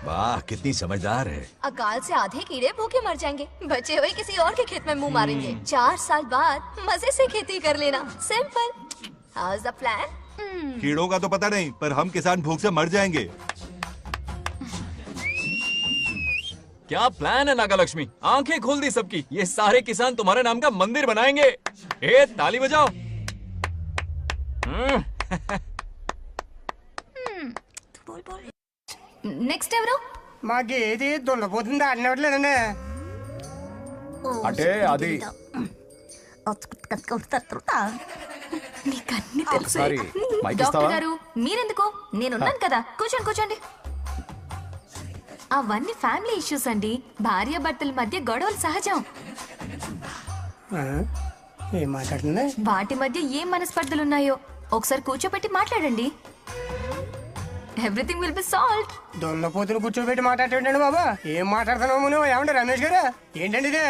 वाह, कितनी समझदार है। अकाल से आधे कीड़े भूखे मर जाएंगे, बचे हुए किसी और के खेत में मुंह मारेंगे। 4 साल बाद मजे से खेती कर लेना। Simple. How is the plan? कीड़ों का तो पता नहीं, पर हम किसान भूख से मर जाएंगे। क्या प्लान है नागालक्ष्मी? आंखें खोल दी सबकी। ये सारे किसान तुम्हारे नाम का मंदिर बनाएंगे। ए ताली बजाओ। నెక్స్ట్ ఎవరు? మాకు ఏది దున్నపోతుంది ఆడినట్లేదండి. అంటే అది నీకన్నీ తెలుసు. సారీ, మైక్ డాక్టర్ ఇస్తావా? గారు మీరెందుకు? నేనున్నాను కదా. కూర్చోండి కూర్చోండి. అవన్నీ ఫ్యామిలీ ఇష్యూస్ అండి. భార్య భర్తల మధ్య గొడవలు సహజం. ఏం మాట్లాడుతుంది? వాటి మధ్య ఏం మనస్పర్ధలు ఉన్నాయో ఒకసారి కూర్చోబెట్టి మాట్లాడండి. Everything will be solved. దున్నపోతులు కూర్చోబెట్టి మాట్లాడేటండి బాబా. ఏం మాట్లాడుతున్నావు నువ్వు? ఏమండి రమేష్ గారు? ఏంటండి ఇది?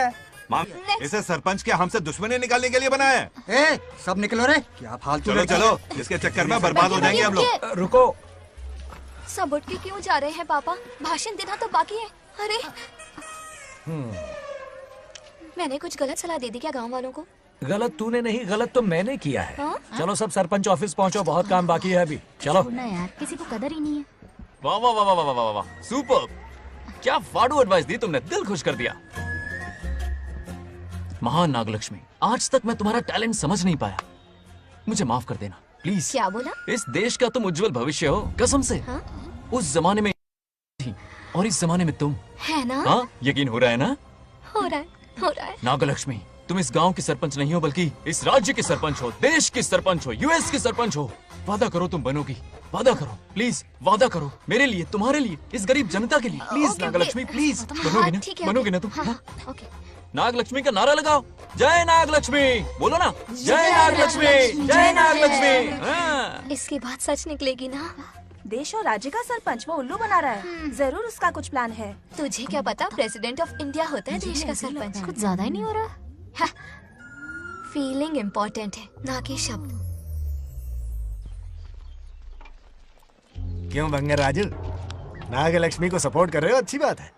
इसे सरपंच के हमसे दुश्मनी निकालने के लिए बनाया है। सब निकलो रे। क्या फालतू? चलो चलो, इसके चक्कर में बर्बाद हो जाएंगे हम लोग। रुको। सब उठ के क्यों जा रहे हैं पापा? भाषण देना तो बाकी है। अरे मैंने कुछ गलत सलाह दे दी क्या गांव वालों को? गलत तूने नहीं, गलत तो मैंने किया है। हाँ? चलो सब सरपंच ऑफिस पहुंचो, बहुत काम बाकी है अभी। चलो यार, किसी को कदर ही नहीं है। वाह वाह वाह वाह वाह वाह, सुपर! क्या फाड़ू एडवाइस दी तुमने, दिल खुश कर दिया। महान नागलक्ष्मी, आज तक मैं तुम्हारा टैलेंट समझ नहीं पाया। मुझे माफ कर देना प्लीज। क्या बोला? इस देश का तुम उज्जवल भविष्य हो, कसम से। हाँ? उस जमाने में थी और इस जमाने में तुम, है ना? हाँ यकीन हो रहा है ना? हो रहा है, हो रहा है। नागलक्ष्मी, तुम इस गांव की सरपंच नहीं हो बल्कि इस राज्य की सरपंच हो, देश की सरपंच हो, यूएस की सरपंच हो। वादा करो तुम बनोगी, वादा करो प्लीज, वादा करो मेरे लिए, तुम्हारे लिए, इस गरीब जनता के लिए। प्लीज नागलक्ष्मी प्लीज, बनोगी ना? बनोगी ना तुम? ओके। नागलक्ष्मी का नारा लगाओ। जय नागलक्ष्मी, बोलो ना। जय नागलक्ष्मी, जय नागलक्ष्मी। इसकी बात सच निकलेगी ना? देश और राज्य का सरपंच वो उल्लू बना रहा है। जरूर उसका कुछ प्लान है। तुझे क्या पता, प्रेसिडेंट ऑफ इंडिया होता है देश का सरपंच। कुछ ज्यादा ही नहीं हो रहा? फीलिंग इम्पोर्टेंट है, ना कि शब्द। क्यों बंगर राजू, नागलक्ष्मी को सपोर्ट कर रहे हो? अच्छी बात है,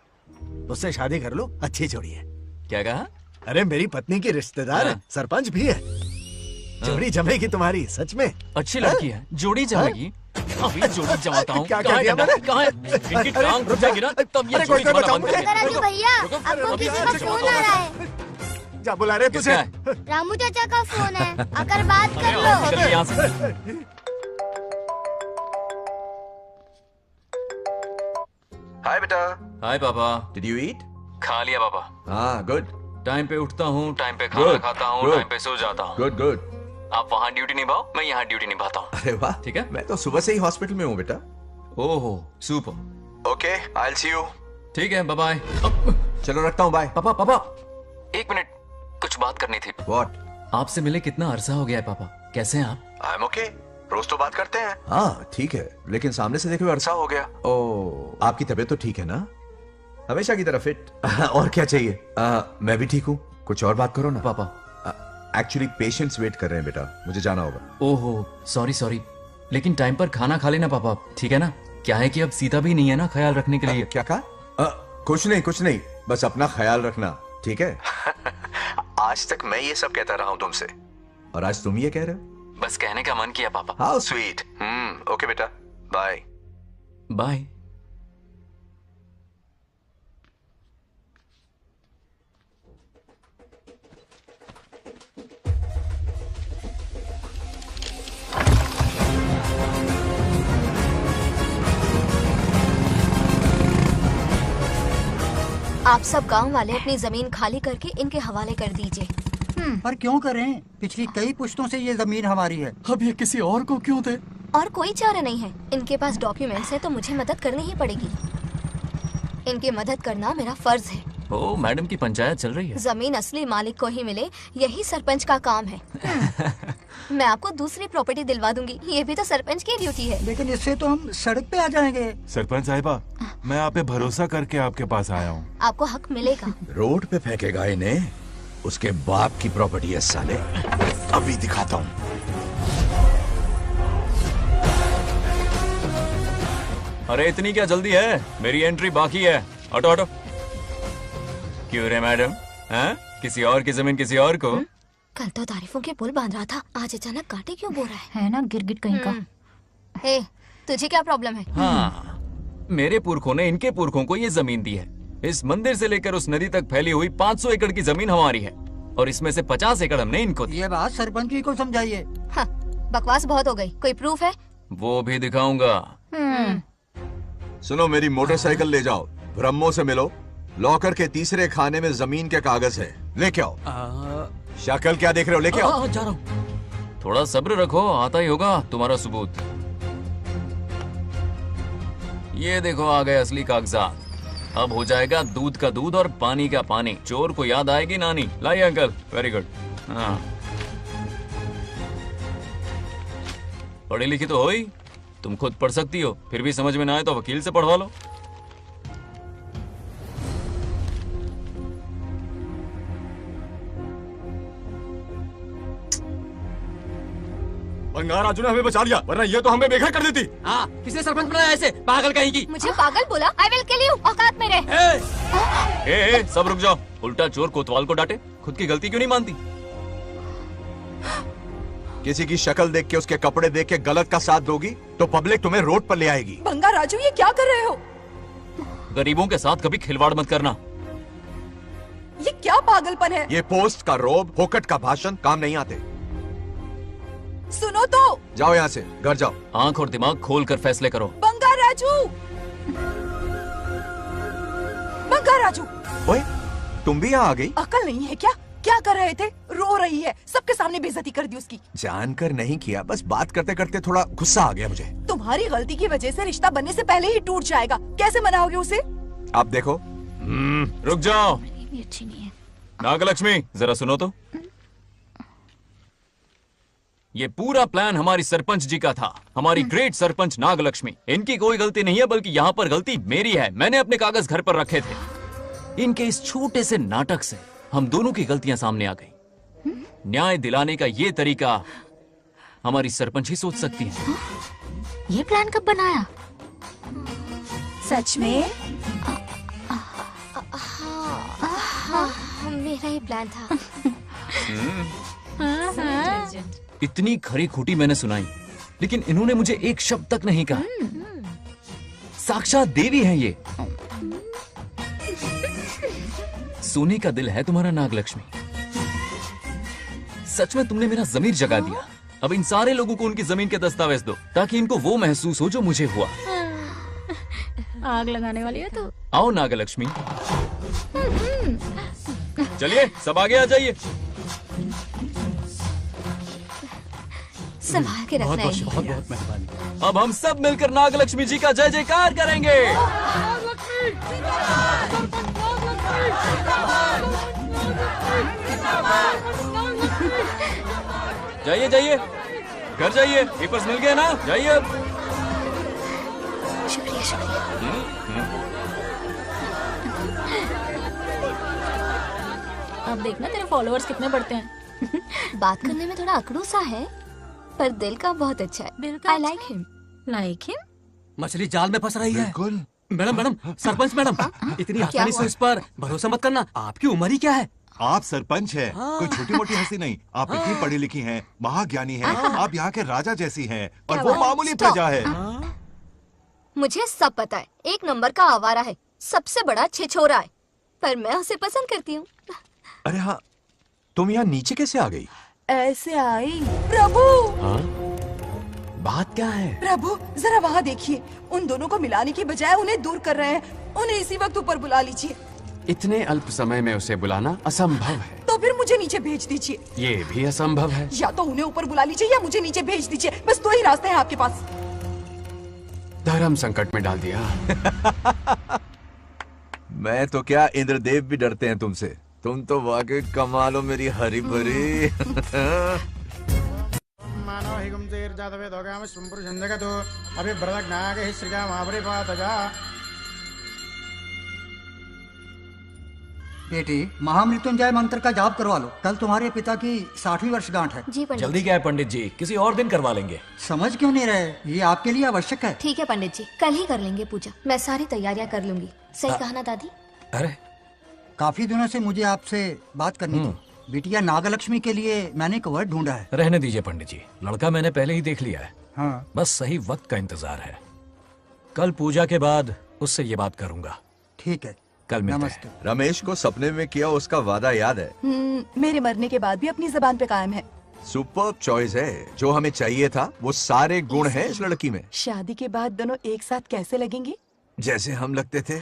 उससे शादी कर लो, अच्छी जोड़ी है। क्या कहा? अरे मेरी पत्नी की रिश्तेदार है, सरपंच भी है। जोड़ी जमेगी तुम्हारी, सच में। अच्छी लड़की है, जोड़ी जमेगी। अभी जोड़ी जमाता हूँ। क्या किया मैंने? कहाँ है? इनकी टांग रुक जाएगी ना, तब ये जोड़ी जमाना बंद करेंगे। राजू भैया, आपको किसी का फोन आ रहा है। जा बुला रहे तुझे। रामू चाचा का फोन है, आकर बात कर लो। निकल यहाँ से। हाय बेटा। हाय पापा। Did you eat? खा लिया पापा। हाँ गुड। टाइम पे उठता हूँ, टाइम पे खाना खाता हूँ, टाइम पे सो जाता हूँ। Good good. आप वहाँ ड्यूटी निभाओ, मैं यहाँ ड्यूटी निभाता हूँ। अरे वाह, ठीक है। मैं तो सुबह से ही हॉस्पिटल में हूँ बेटा। ओहो super. Okay, I will see you. ठीक है, बाय बाय। चलो रखता हूँ, बाय। पापा पापा, एक मिनट, कुछ बात करनी थी। व्हाट? आपसे मिले कितना अरसा हो गया है पापा, कैसे हैं आप? आई एम ओके, रोज तो बात करते हैं। हाँ ठीक है, लेकिन सामने से देखे हुए अरसा हो गया। ओ, आपकी तबीयत तो ठीक है ना? हमेशा की तरह फिट। और क्या चाहिए? मैं भी ठीक हूँ, कुछ और बात करो ना। पापा एक्चुअली पेशेंट्स वेट कर रहे हैं बेटा, मुझे जाना होगा। ओहो सॉरी सॉरी, लेकिन टाइम पर खाना खा लेना पापा, ठीक है ना? क्या है कि अब सीता भी नहीं है ना ख्याल रखने के लिए। क्या कहा? कुछ नहीं, बस अपना ख्याल रखना, ठीक है? आज तक मैं ये सब कहता रहा हूँ तुमसे, और आज तुम ये कह रहे हो? बस कहने का मन किया पापा। How sweet. ओके बेटा, बाय बाय। आप सब गांव वाले अपनी जमीन खाली करके इनके हवाले कर दीजिए। पर क्यों करें? पिछली कई पुश्तों से ये जमीन हमारी है। अब ये किसी और को क्यों दे? और कोई चारा नहीं है। इनके पास डॉक्यूमेंट्स है तो मुझे मदद करनी ही पड़ेगी। इनकी मदद करना मेरा फर्ज है। ओ मैडम की पंचायत चल रही है। जमीन असली मालिक को ही मिले, यही सरपंच का काम है। मैं आपको दूसरी प्रॉपर्टी दिलवा दूंगी, ये भी तो सरपंच की ड्यूटी है। लेकिन इससे तो हम सड़क पे आ जाएंगे। सरपंच साहिबा, मैं आप पे भरोसा करके आपके पास आया हूँ। आपको हक मिलेगा। रोड पे फेंकेगा इन्हें, उसके बाप की प्रॉपर्टी है साले, अभी दिखाता हूँ। अरे इतनी क्या जल्दी है, मेरी एंट्री बाकी है। हटो हटो। क्यों रे मैडम, हाँ? किसी और की जमीन किसी और को? कल तो तारीफों के पुल बांध रहा था, आज अचानक कांटे क्यों बो रहा है ना गिरगिट कहीं का। हे, तुझे क्या प्रॉब्लम है? हाँ, मेरे पुरखों ने इनके पुरखों को ये जमीन दी है। इस मंदिर से लेकर उस नदी तक फैली हुई 500 एकड़ की जमीन हमारी है और इसमें से 50 एकड़ हमने इनको दी। ये बात सरपंच जी को समझाइए। हाँ, बकवास बहुत हो गई। कोई प्रूफ है? वो भी दिखाऊंगा। सुनो, मेरी मोटरसाइकिल ले जाओ, ब्रह्मो से मिलो, लॉकर के तीसरे खाने में जमीन के कागज है, लेके आओ। शक्ल क्या देख रहे हो, लेके आओ। जा रहा हूँ। थोड़ा सब्र रखो, आता ही होगा तुम्हारा सबूत। ये देखो आ गए असली कागजात। अब हो जाएगा दूध का दूध और पानी का पानी। चोर को याद आएगी नानी। लाइए अंकल, वेरी गुड। हाँ, पढ़ी लिखी तो हो ही, तुम खुद पढ़ सकती हो, फिर भी समझ में ना आए तो वकील से पढ़वा लो। बंगार राजू ने हमें बचा लिया, वरना ये तो हमें बेघर कर देती। हाँ, किसने सरपंच बनाया ऐसे पागल कहीं की? मुझे पागल बोला? I will kill you. औकात में रह। ए, सब रुक जाओ। उल्टा चोर कोतवाल को डांटे, खुद की गलती क्यों नहीं मानती? किसी की शक्ल देख के, उसके कपड़े देख के गलत का साथ दोगी तो पब्लिक तुम्हें रोड पर ले आएगी। बंगा राजू, ये क्या कर रहे हो? गरीबों के साथ कभी खिलवाड़ मत करना। ये क्या पागलपन है? ये पोस्ट का रोब, फोकट का भाषण काम नहीं आते। सुनो तो। जाओ यहाँ से, घर जाओ। आंख और दिमाग खोल कर फैसले करो। बंगा राजू, बंगा राजू। ओए, तुम भी यहाँ आ गई? अकल नहीं है क्या? क्या कर रहे थे? रो रही है, सबके सामने बेइज्जती कर दी उसकी। जानकर नहीं किया, बस बात करते करते थोड़ा गुस्सा आ गया मुझे। तुम्हारी गलती की वजह से रिश्ता बनने से पहले ही टूट जाएगा, कैसे मनाओगे उसे? आप देखो। रुक जाओ। अच्छी नहीं है। नागलक्ष्मी, जरा सुनो तो। ये पूरा प्लान हमारी सरपंच जी का था, हमारी ग्रेट सरपंच नागलक्ष्मी। इनकी कोई गलती नहीं है, बल्कि यहाँ पर गलती मेरी है। मैंने अपने कागज घर पर रखे थे। इनके इस छोटे से नाटक से हम दोनों की गलतियां सामने आ गई। न्याय दिलाने का ये तरीका हमारी सरपंच ही सोच सकती है। ये प्लान कब बनाया? सच में? हाँ, मेरा ही प्लान था। इतनी खरी खोटी मैंने सुनाई, लेकिन इन्होंने मुझे एक शब्द तक नहीं कहा। साक्षात देवी है ये। सोने का दिल है तुम्हारा नागलक्ष्मी। सच में तुमने मेरा जमीर जगा दिया। अब इन सारे लोगों को उनकी जमीन के दस्तावेज दो, ताकि इनको वो महसूस हो जो मुझे हुआ। आग लगाने वाली है तो। आओ नागलक्ष्मी, चलिए सब आगे आ जाइए। संभाल के रखना है। बहुत बहुत मेहरबानी। अब हम सब मिलकर नागलक्ष्मी जी का जय जयकार करेंगे। जाइए जाइए, घर जाइए। पेपर्स मिल गए ना? जाइए अब। शुक्रिया शुक्रिया। अब देखना तेरे फॉलोअर्स कितने बढ़ते हैं। बात करने में थोड़ा अकड़ू सा है, पर दिल का बहुत अच्छा है। I like him. Like him? मछली जाल में फंस रही है। बिल्कुल। मैडम मैडम, सरपंच मैडम, इतनी आसानी से इस पर भरोसा मत करना। आपकी उम्र ही क्या है? आप सरपंच हैं, कोई छोटी मोटी हस्ती नहीं। आप इतनी पढ़ी लिखी हैं, महाज्ञानी हैं, आप यहाँ के राजा जैसी हैं, और वो मामूली प्रजा है। मुझे सब पता है, एक नंबर का आवारा है, सबसे बड़ा छिछोरा है, पर मैं उसे पसंद करती हूँ। अरे हाँ, तुम यहाँ नीचे कैसे आ गई? ऐसे आई। प्रभु, बात क्या है? प्रभु जरा वहाँ देखिए, उन दोनों को मिलाने की बजाय उन्हें दूर कर रहे हैं। उन्हें इसी वक्त ऊपर बुला लीजिए। इतने अल्प समय में उसे बुलाना असंभव है। तो फिर मुझे नीचे भेज दीजिए। ये भी असंभव है। या तो उन्हें ऊपर बुला लीजिए या मुझे नीचे भेज दीजिए। बस दो ही रास्ते हैं आपके पास। धर्म संकट में डाल दिया। मैं तो क्या, इंद्रदेव भी डरते हैं तुमसे। तुम तो वाकई कमाल हो मेरी हरी भरी। मानव हिगम तेर जातवे दोगाम सुंपुर जंदगतो अभी ब्रदक नागे श्रीगा मावरे पातगा। बेटी, महामृत्युंजय मंत्र का जाप करवा लो। कल तुम्हारे पिता की 60वीं वर्षगांठ है। जी पंडित। जल्दी क्या है पंडित जी, किसी और दिन करवा लेंगे। समझ क्यों नहीं रहे? ये आपके लिए आवश्यक है। ठीक है पंडित जी, कल ही कर लेंगे पूजा। मैं सारी तैयारियां कर लूंगी। सही कहा ना दादी? अरे काफी दिनों से मुझे आपसे बात करनी थी। बिटिया नागलक्ष्मी के लिए मैंने एक वर्ड ढूंढा है। रहने दीजिए पंडित जी, लड़का मैंने पहले ही देख लिया है। हाँ। बस सही वक्त का इंतजार है। कल पूजा के बाद उससे ये बात करूंगा। ठीक है, कल मिलते हैं। रमेश को सपने में किया उसका वादा याद है? मेरे मरने के बाद भी अपनी जबान पे कायम है। सुपर्ब चॉइस है। जो हमें चाहिए था वो सारे गुण हैं इस लड़की में। शादी के बाद दोनों एक साथ कैसे लगेंगे? जैसे हम लगते थे।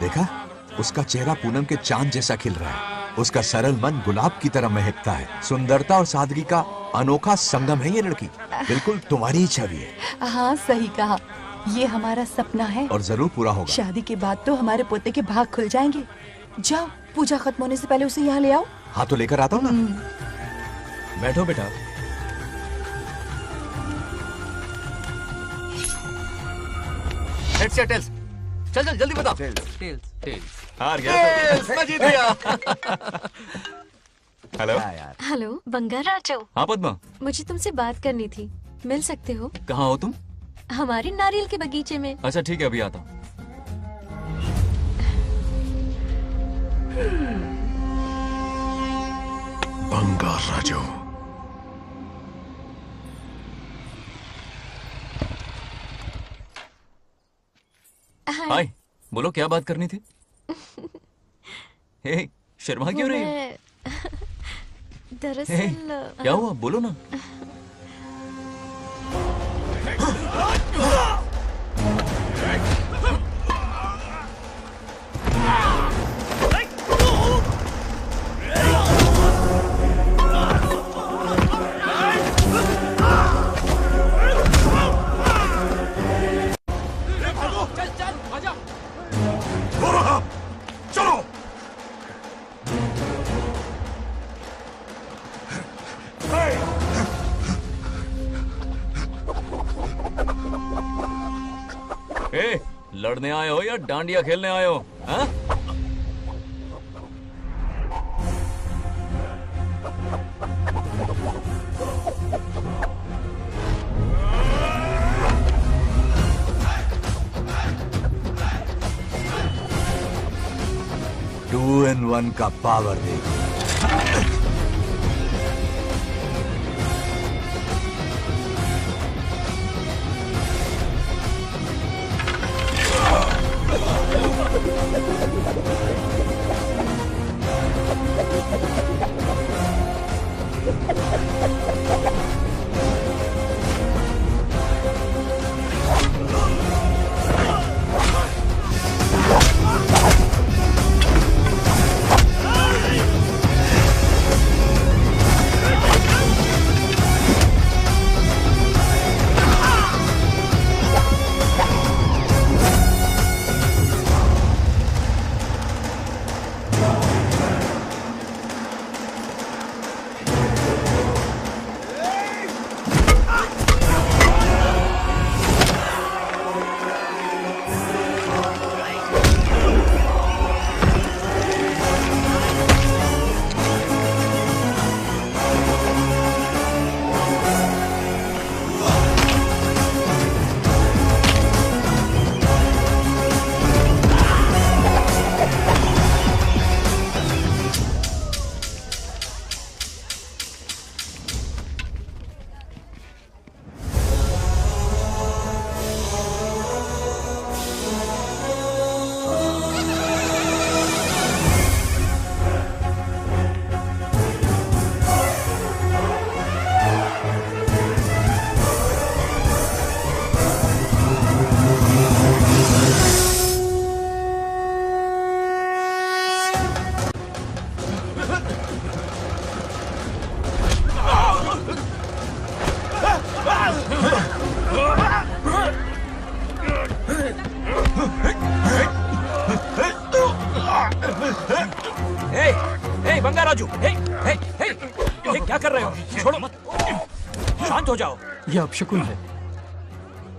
देखा, उसका चेहरा पूनम के चांद जैसा खिल रहा है। उसका सरल मन गुलाब की तरह महकता है। सुंदरता और सादगी का अनोखा संगम है ये लड़की। बिल्कुल तुम्हारी ही छवि है। हाँ सही कहा, ये हमारा सपना है और जरूर पूरा होगा। शादी के बाद तो हमारे पोते के भाग खुल जाएंगे। जाओ, पूजा खत्म होने से पहले उसे यहाँ ले आओ। हाँ तो लेकर आता हूँ ना। बैठो बेटा। हेड्स या टेल्स? चल चल जल्दी बता। टेल्स। हार गया। मैं जीत गया। हेलो। हेलो बंगाराजो। हाँ पद्मा। मुझे तुमसे बात करनी थी, मिल सकते हो? कहाँ हो तुम? हमारे नारियल के बगीचे में। अच्छा ठीक है, अभी आता हूँ। बंगाराजो। हाय, बोलो क्या बात करनी थी? हे, शर्मा क्यों रही है? दरअसल क्या हुआ, बोलो ना। लड़ने आए हो या डांडिया खेलने आए हो? हाँ? टू इन वन का पावर देखो। बंगाराजू, क्या कर रहे हो? छोड़ो मत, शांत हो जाओ। यह अपशकुन है।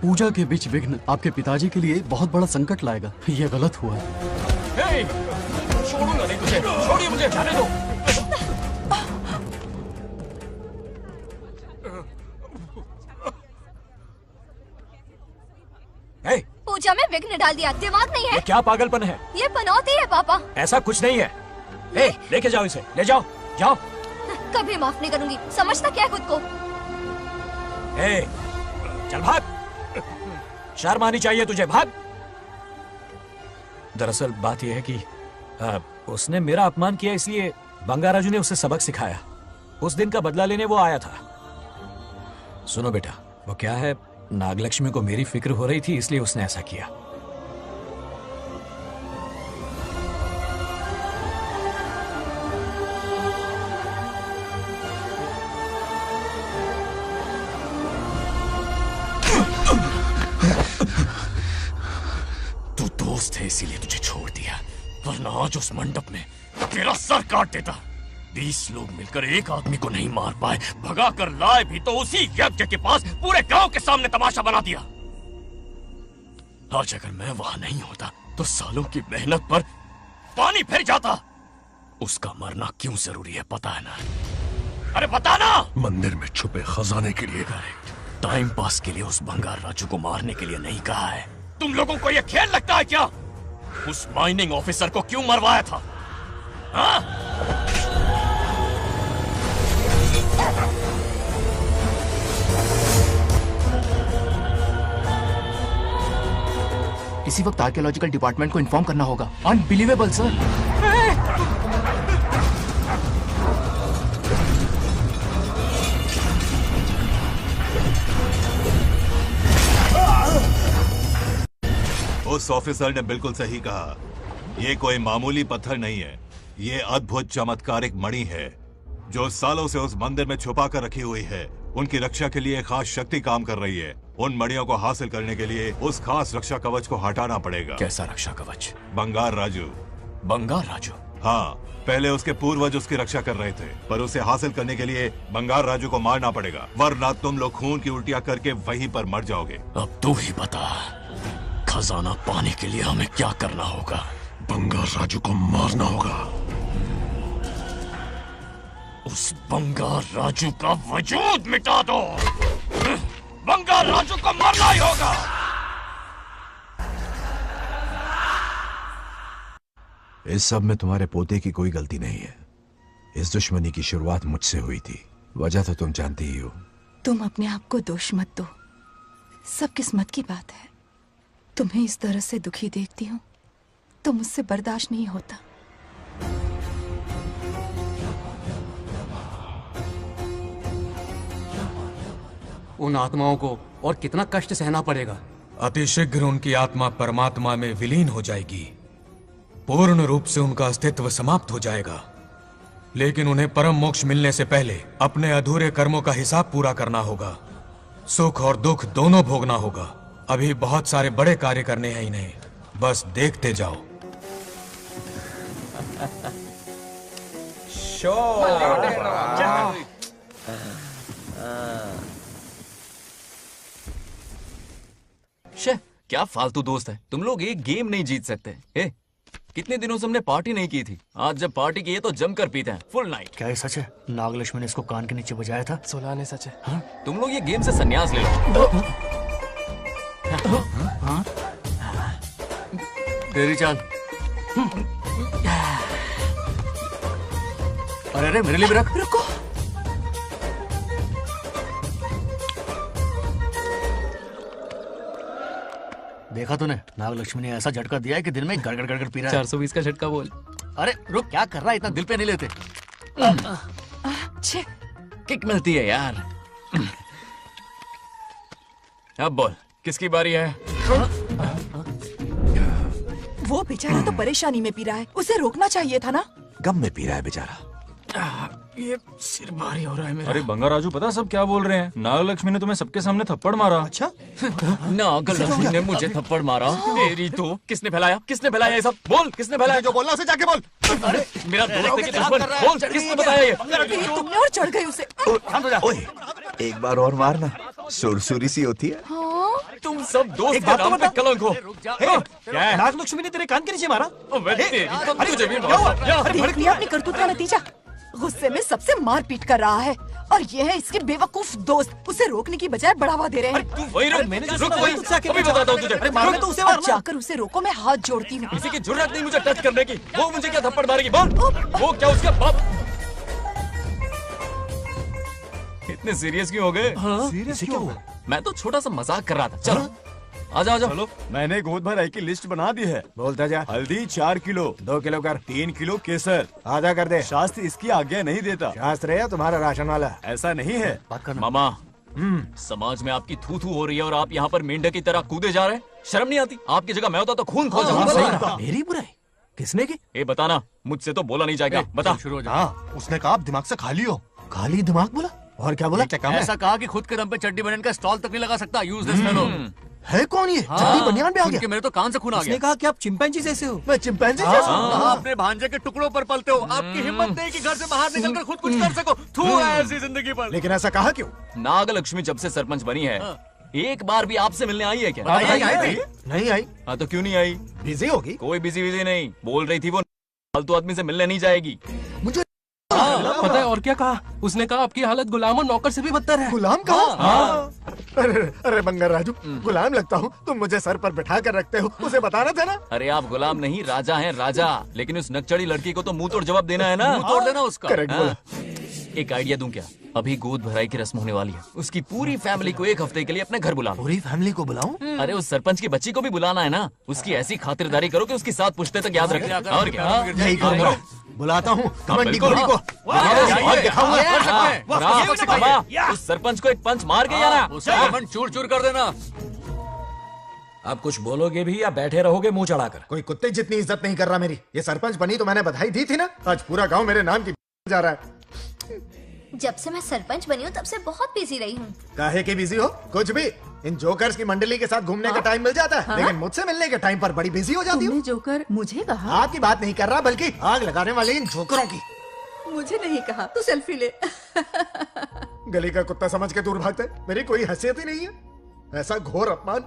पूजा के बीच विघ्न आपके पिताजी के लिए बहुत बड़ा संकट लाएगा। यह गलत हुआ है। छोड़ूंगा नहीं तुझे, छोड़िए मुझे, जाने दो। पूजा में विघ्न डाल दिया, दिमाग नहीं है? ये क्या पागलपन है? ये पनौती है पापा। ऐसा कुछ नहीं है। लेके जाओ इसे, ले जाओ, जाओ। कभी माफ नहीं करूंगी, समझता क्या है खुद को? चल भाग, शर्म आनी चाहिए तुझे, भाग। दरअसल बात यह है कि उसने मेरा अपमान किया, इसलिए बंगाराजू ने उसे सबक सिखाया। उस दिन का बदला लेने वो आया था। सुनो बेटा, वो क्या है, नागलक्ष्मी को मेरी फिक्र हो रही थी, इसलिए उसने ऐसा किया। तू दोस्त है इसीलिए तुझे छोड़ दिया, वरना आज उस मंडप में तेरा सर काट देता। 20 लोग मिलकर एक आदमी को नहीं मार पाए, भगा कर लाए भी तो उसी यज्ञ के पास पूरे गांव के सामने तमाशा बना दिया। आज अगर मैं वहां नहीं होता तो सालों की मेहनत पर पानी फिर जाता। उसका मरना क्यों जरूरी है पता है ना? अरे बता ना। मंदिर में छुपे खजाने के लिए। टाइम पास के लिए उस बंगार राजू को मारने के लिए नहीं कहा है। तुम लोगों को यह खेल लगता है क्या? उस माइनिंग ऑफिसर को क्यों मरवाया था? हाँ? इसी वक्त आर्कियोलॉजिकल डिपार्टमेंट को इन्फॉर्म करना होगा। Unbelievable sir. उस ऑफिसर ने बिल्कुल सही कहा, ये कोई मामूली पत्थर नहीं है, ये अद्भुत चमत्कारिक मणि है जो सालों से उस मंदिर में छुपा कर रखी हुई है। उनकी रक्षा के लिए खास शक्ति काम कर रही है। उन मणियों को हासिल करने के लिए उस खास रक्षा कवच को हटाना पड़ेगा। कैसा रक्षा कवच? बंगार राजू। बंगार राजू? हाँ, पहले उसके पूर्वज उसकी रक्षा कर रहे थे, पर उसे हासिल करने के लिए बंगार राजू को मारना पड़ेगा, वरना तुम लोग खून की उल्टियां करके वहीं पर मर जाओगे। अब तू ही बता, खजाना पाने के लिए हमें क्या करना होगा? बंगार राजू को मारना होगा। उस बंगार राजू का वजूद मिटा दो। बंगार राजू को मारना ही होगा। इस सब में तुम्हारे पोते की कोई गलती नहीं है। इस दुश्मनी की शुरुआत मुझसे हुई थी, वजह तो तुम जानती ही हो। तुम अपने आप को दोष मत दो, सब किस्मत की बात है। तुम्हें इस तरह से दुखी देखती हूँ तो मुझसे बर्दाश्त नहीं होता। उन आत्माओं को और कितना कष्ट सहना पड़ेगा। अतिशीघ्र उनकी आत्मा परमात्मा में विलीन हो जाएगी, पूर्ण रूप से उनका अस्तित्व समाप्त हो जाएगा। लेकिन उन्हें परम मोक्ष मिलने से पहले अपने अधूरे कर्मों का हिसाब पूरा करना होगा। सुख और दुख दोनों भोगना होगा। अभी बहुत सारे बड़े कार्य करने हैं इन्हें, बस देखते जाओ। शे, क्या फालतू दोस्त है। तुम लोग एक गेम नहीं जीत सकते। कितने दिनों से हमने पार्टी नहीं की थी, आज जब पार्टी की है तो जमकर पीते हैं, फुल नाइट। क्या ये सच है? नागलक्ष्मी ने इसको कान के नीचे बजाया था। सोलह ने सच है। हाँ? तुम लोग ये गेम से संन्यास ले लो। हाँ? तेरी चाल। अरे अरे मेरे लिए भी रख। रुको, देखा तूने? नागलक्ष्मी ने ऐसा झटका दिया है कि दिन में गड़गड़ गड़गड़ पी रहा है। 420 का झटका बोल। अरे रुक, क्या कर रहा है? इतना दिल पे नहीं लेते। किक मिलती है यार। अब बोल, किसकी बारी है? वो बेचारा तो परेशानी में पी रहा है, उसे रोकना चाहिए था ना। गम में पी रहा है बेचारा। ये सिर भारी हो रहा है मेरा। अरे बंगार राजू, पता सब क्या बोल रहे हैं? नागलक्ष्मी ने तुम्हें सबके सामने थप्पड़ मारा। अच्छा? नागलक्ष्मी ने मुझे थप्पड़ मारा? तेरी तो किसने फैलाया? किसने फैलाया ये सब? बोल, किसने फैलाया? जो बोलना उसे जाके बोल। अरे मेरा दोस्त है कि दुश्मन? बोल, किसने बताया ये? तुमने और चढ़ गई उसे। ओए, एक बार और मारना, सुरसुरी सी होती है। तुम सब दोस्त के नाम पे कलंक हो। क्या है? नागलक्ष्मी ने तेरे कान के नीचे मारा? अपनी करतूत का नतीजा। गुस्से में सबसे मार पीट कर रहा है। और ये है इसके बेवकूफ दोस्त, उसे रोकने की बजाय बढ़ावा दे रहे हैं। वही रुक, मैंने जो सुना वही अभी बताता हूँ तुझे। अरे मारना तो उसे मार, जाकर उसे रोको, मैं हाथ जोड़ती हूँ। किसी की जुर्रत नहीं मुझे टच करने की। वो मुझे क्या थप्पड़ मारेगी बोल? वो क्या उसका बाप? इतने सीरियस क्यों हो गए? सीरियस क्यों हुआ? मैं तो छोटा सा मजाक कर रहा था। चलो आजा आजा। चलो, मैंने गोद भराई की लिस्ट बना दी है। बोलता जा। हल्दी 4 किलो, 2 किलो कर, 3 किलो केसर, आधा कर दे। शास्त्र इसकी आज्ञा नहीं देता। शास्त्र है तुम्हारा राशन वाला, ऐसा नहीं है। मामा, समाज में आपकी थू थू हो रही है और आप यहाँ पर मेंढक की तरह कूदे जा रहे हैं। शर्म नहीं आती? आपकी जगह मैं होता तो खून खोल जाता। मेरी बुराई किसने की? ए बताना, मुझसे तो बोला नहीं जाएगा। बता। हाँ, उसने कहा आप दिमाग से खाली हो। खाली दिमाग बोला? और क्या बोला? ऐसा कहा कि खुद के दम पे चड्डी बनियान का स्टॉल तक नहीं लगा सकता। Useless fellow. है कौन ये? चड्डी बनियान पे आ गया? मेरे तो कान से खून आ गया। उसने कहा कि आप चिंपैंजी जैसे हो। मैं चिंपैंजी जैसा हूँ? आप अपने भांजे के टुकड़ों पर पलते हो। आपकी हिम्मत नहीं कि घर से बाहर निकलकर खुद कुछ कर सको। थू है ऐसी जिंदगी पर। लेकिन ऐसा कहा क्यों? नागलक्ष्मी जब से सरपंच बनी है, एक बार भी आपसे मिलने आई है क्या? नहीं आई। हाँ तो क्यों नहीं आई? बिजी होगी। कोई बिजी नहीं, बोल रही थी वो फालतू आदमी से मिलने नहीं जाएगी। मुझे पता है और क्या कहा? उसने कहा आपकी हालत गुलाम और नौकर से भी बदतर है। गुलाम कहा? अरे बंगर राजू, गुलाम लगता हूँ? तुम मुझे सर पर बिठा कर रखते हो, उसे बताना था ना। अरे आप गुलाम नहीं, राजा हैं राजा। लेकिन उस नकचड़ी लड़की को तो मुंह तोड़ जवाब देना है ना। मुंह तोड़ देना उसका। करेक्ट बोला। एक आइडिया दूं क्या? अभी गोद भराई की रस्म होने वाली है। उसकी पूरी फैमिली को 1 हफ्ते के लिए अपने घर बुला। पूरी फैमिली को बुलाऊं? अरे उस सरपंच की बच्ची को भी बुलाना है ना। उसकी ऐसी खातिरदारी करो कि उसकी 7 पुश्ते तक याद रखे। और क्या? यही करूंगा। बुलाता हूँ कबड्डी घोड़ी को। उस सरपंच को एक पंच मार के जाना। उसे चूर चूर कर देना। आप कुछ बोलोगे भी या बैठे रहोगे मुंह चढ़ाकर? कोई कुत्ते जितनी इज्जत नहीं कर रहा मेरी। ये सरपंच बनी तो मैंने बधाई दी थी ना। आज पूरा गांव मेरे नाम की जा रहा है। जब से मैं सरपंच बनी हूँ तब से बहुत बिजी रही हूँ। काहे के बिजी हो? कुछ भी। इन जोकर्स की मंडली के साथ घूमने का टाइम मिल जाता है, लेकिन मुझसे मिलने के टाइम पर बड़ी बिजी हो जाती हूँ। जोकर मुझे कहा? आपकी बात नहीं कर रहा, बल्कि आग लगाने वाले इन जोकरों की। मुझे नहीं कहा। तू सेल्फी ले। गली का कुत्ता समझ के दूर भागते, मेरी कोई हैसियत ही नहीं है। ऐसा घोर अपमान,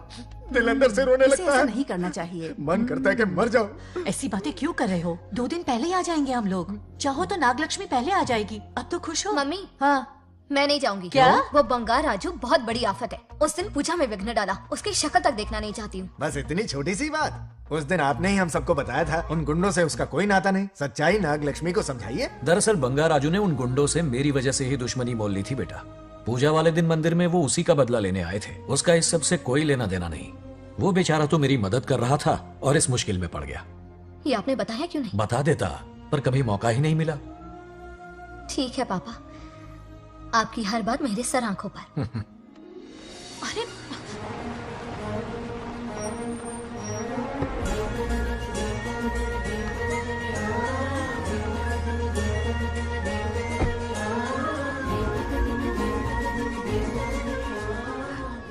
दिल अंदर से रोने लगता ऐसा है। नहीं करना चाहिए। मन करता है कि मर जाओ। ऐसी बातें क्यों कर रहे हो? 2 दिन पहले ही आ जाएंगे हम लोग। चाहो तो नागलक्ष्मी पहले आ जाएगी। अब तो खुश हो? मम्मी, हाँ मैं नहीं जाऊंगी। क्या? वो बंगार राजू बहुत बड़ी आफत है। उस दिन पूजा में विघ्न डाला, उसकी शक्ल तक देखना नहीं चाहती हूँ। बस इतनी छोटी सी बात। उस दिन आपने ही हम सबको बताया था उन गुंडों से उसका कोई नाता नहीं। सच्चाई नागलक्ष्मी को समझाइए। दरअसल बंगार राजू ने उन गुंडों से मेरी वजह से ही दुश्मनी मोल ली थी बेटा। पूजा वाले दिन मंदिर में वो उसी का बदला लेने आए थे। उसका इस सब से कोई लेना देना नहीं। वो बेचारा तो मेरी मदद कर रहा था और इस मुश्किल में पड़ गया। ये आपने बताया क्यों नहीं? बता देता, पर कभी मौका ही नहीं मिला। ठीक है पापा, आपकी हर बात मेरे सर आंखों पर। अरे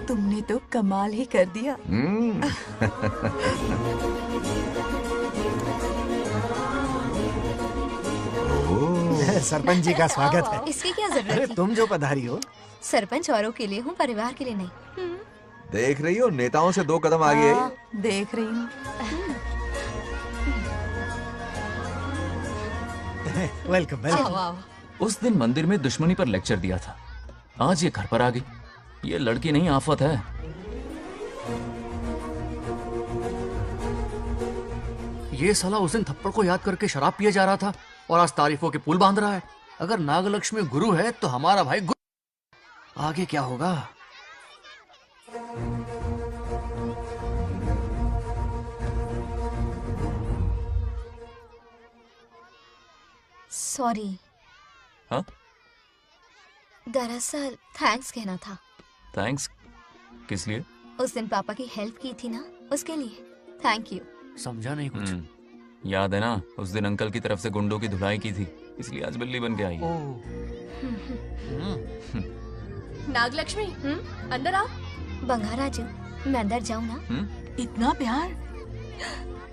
तुमने तो कमाल ही कर दिया। सरपंच जी का स्वागत है। इसकी क्या जरूरत अरे थी? तुम जो पधारी हो। सरपंच औरों के लिए हूँ, परिवार के लिए नहीं। देख रही हो, नेताओं से 2 कदम आगे है। देख रही हूँ। Welcome welcome. उस दिन मंदिर में दुश्मनी पर लेक्चर दिया था, आज ये घर पर आ गई। ये लड़की नहीं आफत है। ये साला उस दिन थप्पड़ को याद करके शराब पिए जा रहा था और आज तारीफों के पुल बांध रहा है। अगर नागलक्ष्मी गुरु है तो हमारा भाई गुरु। आगे क्या होगा? सॉरी। हाँ? दरअसल थैंक्स कहना था। थैंक्स किस लिए? उस दिन पापा की हेल्प की थी ना, उसके लिए थैंक यू। समझा नहीं कुछ। याद है ना, उस दिन अंकल की तरफ से गुंडों की धुलाई की थी, इसलिए आज बिल्ली बन के आई है। नागलक्ष्मी, अंदर आओ। बंगार राजू, मैं अंदर जाऊँ ना? इतना प्यार,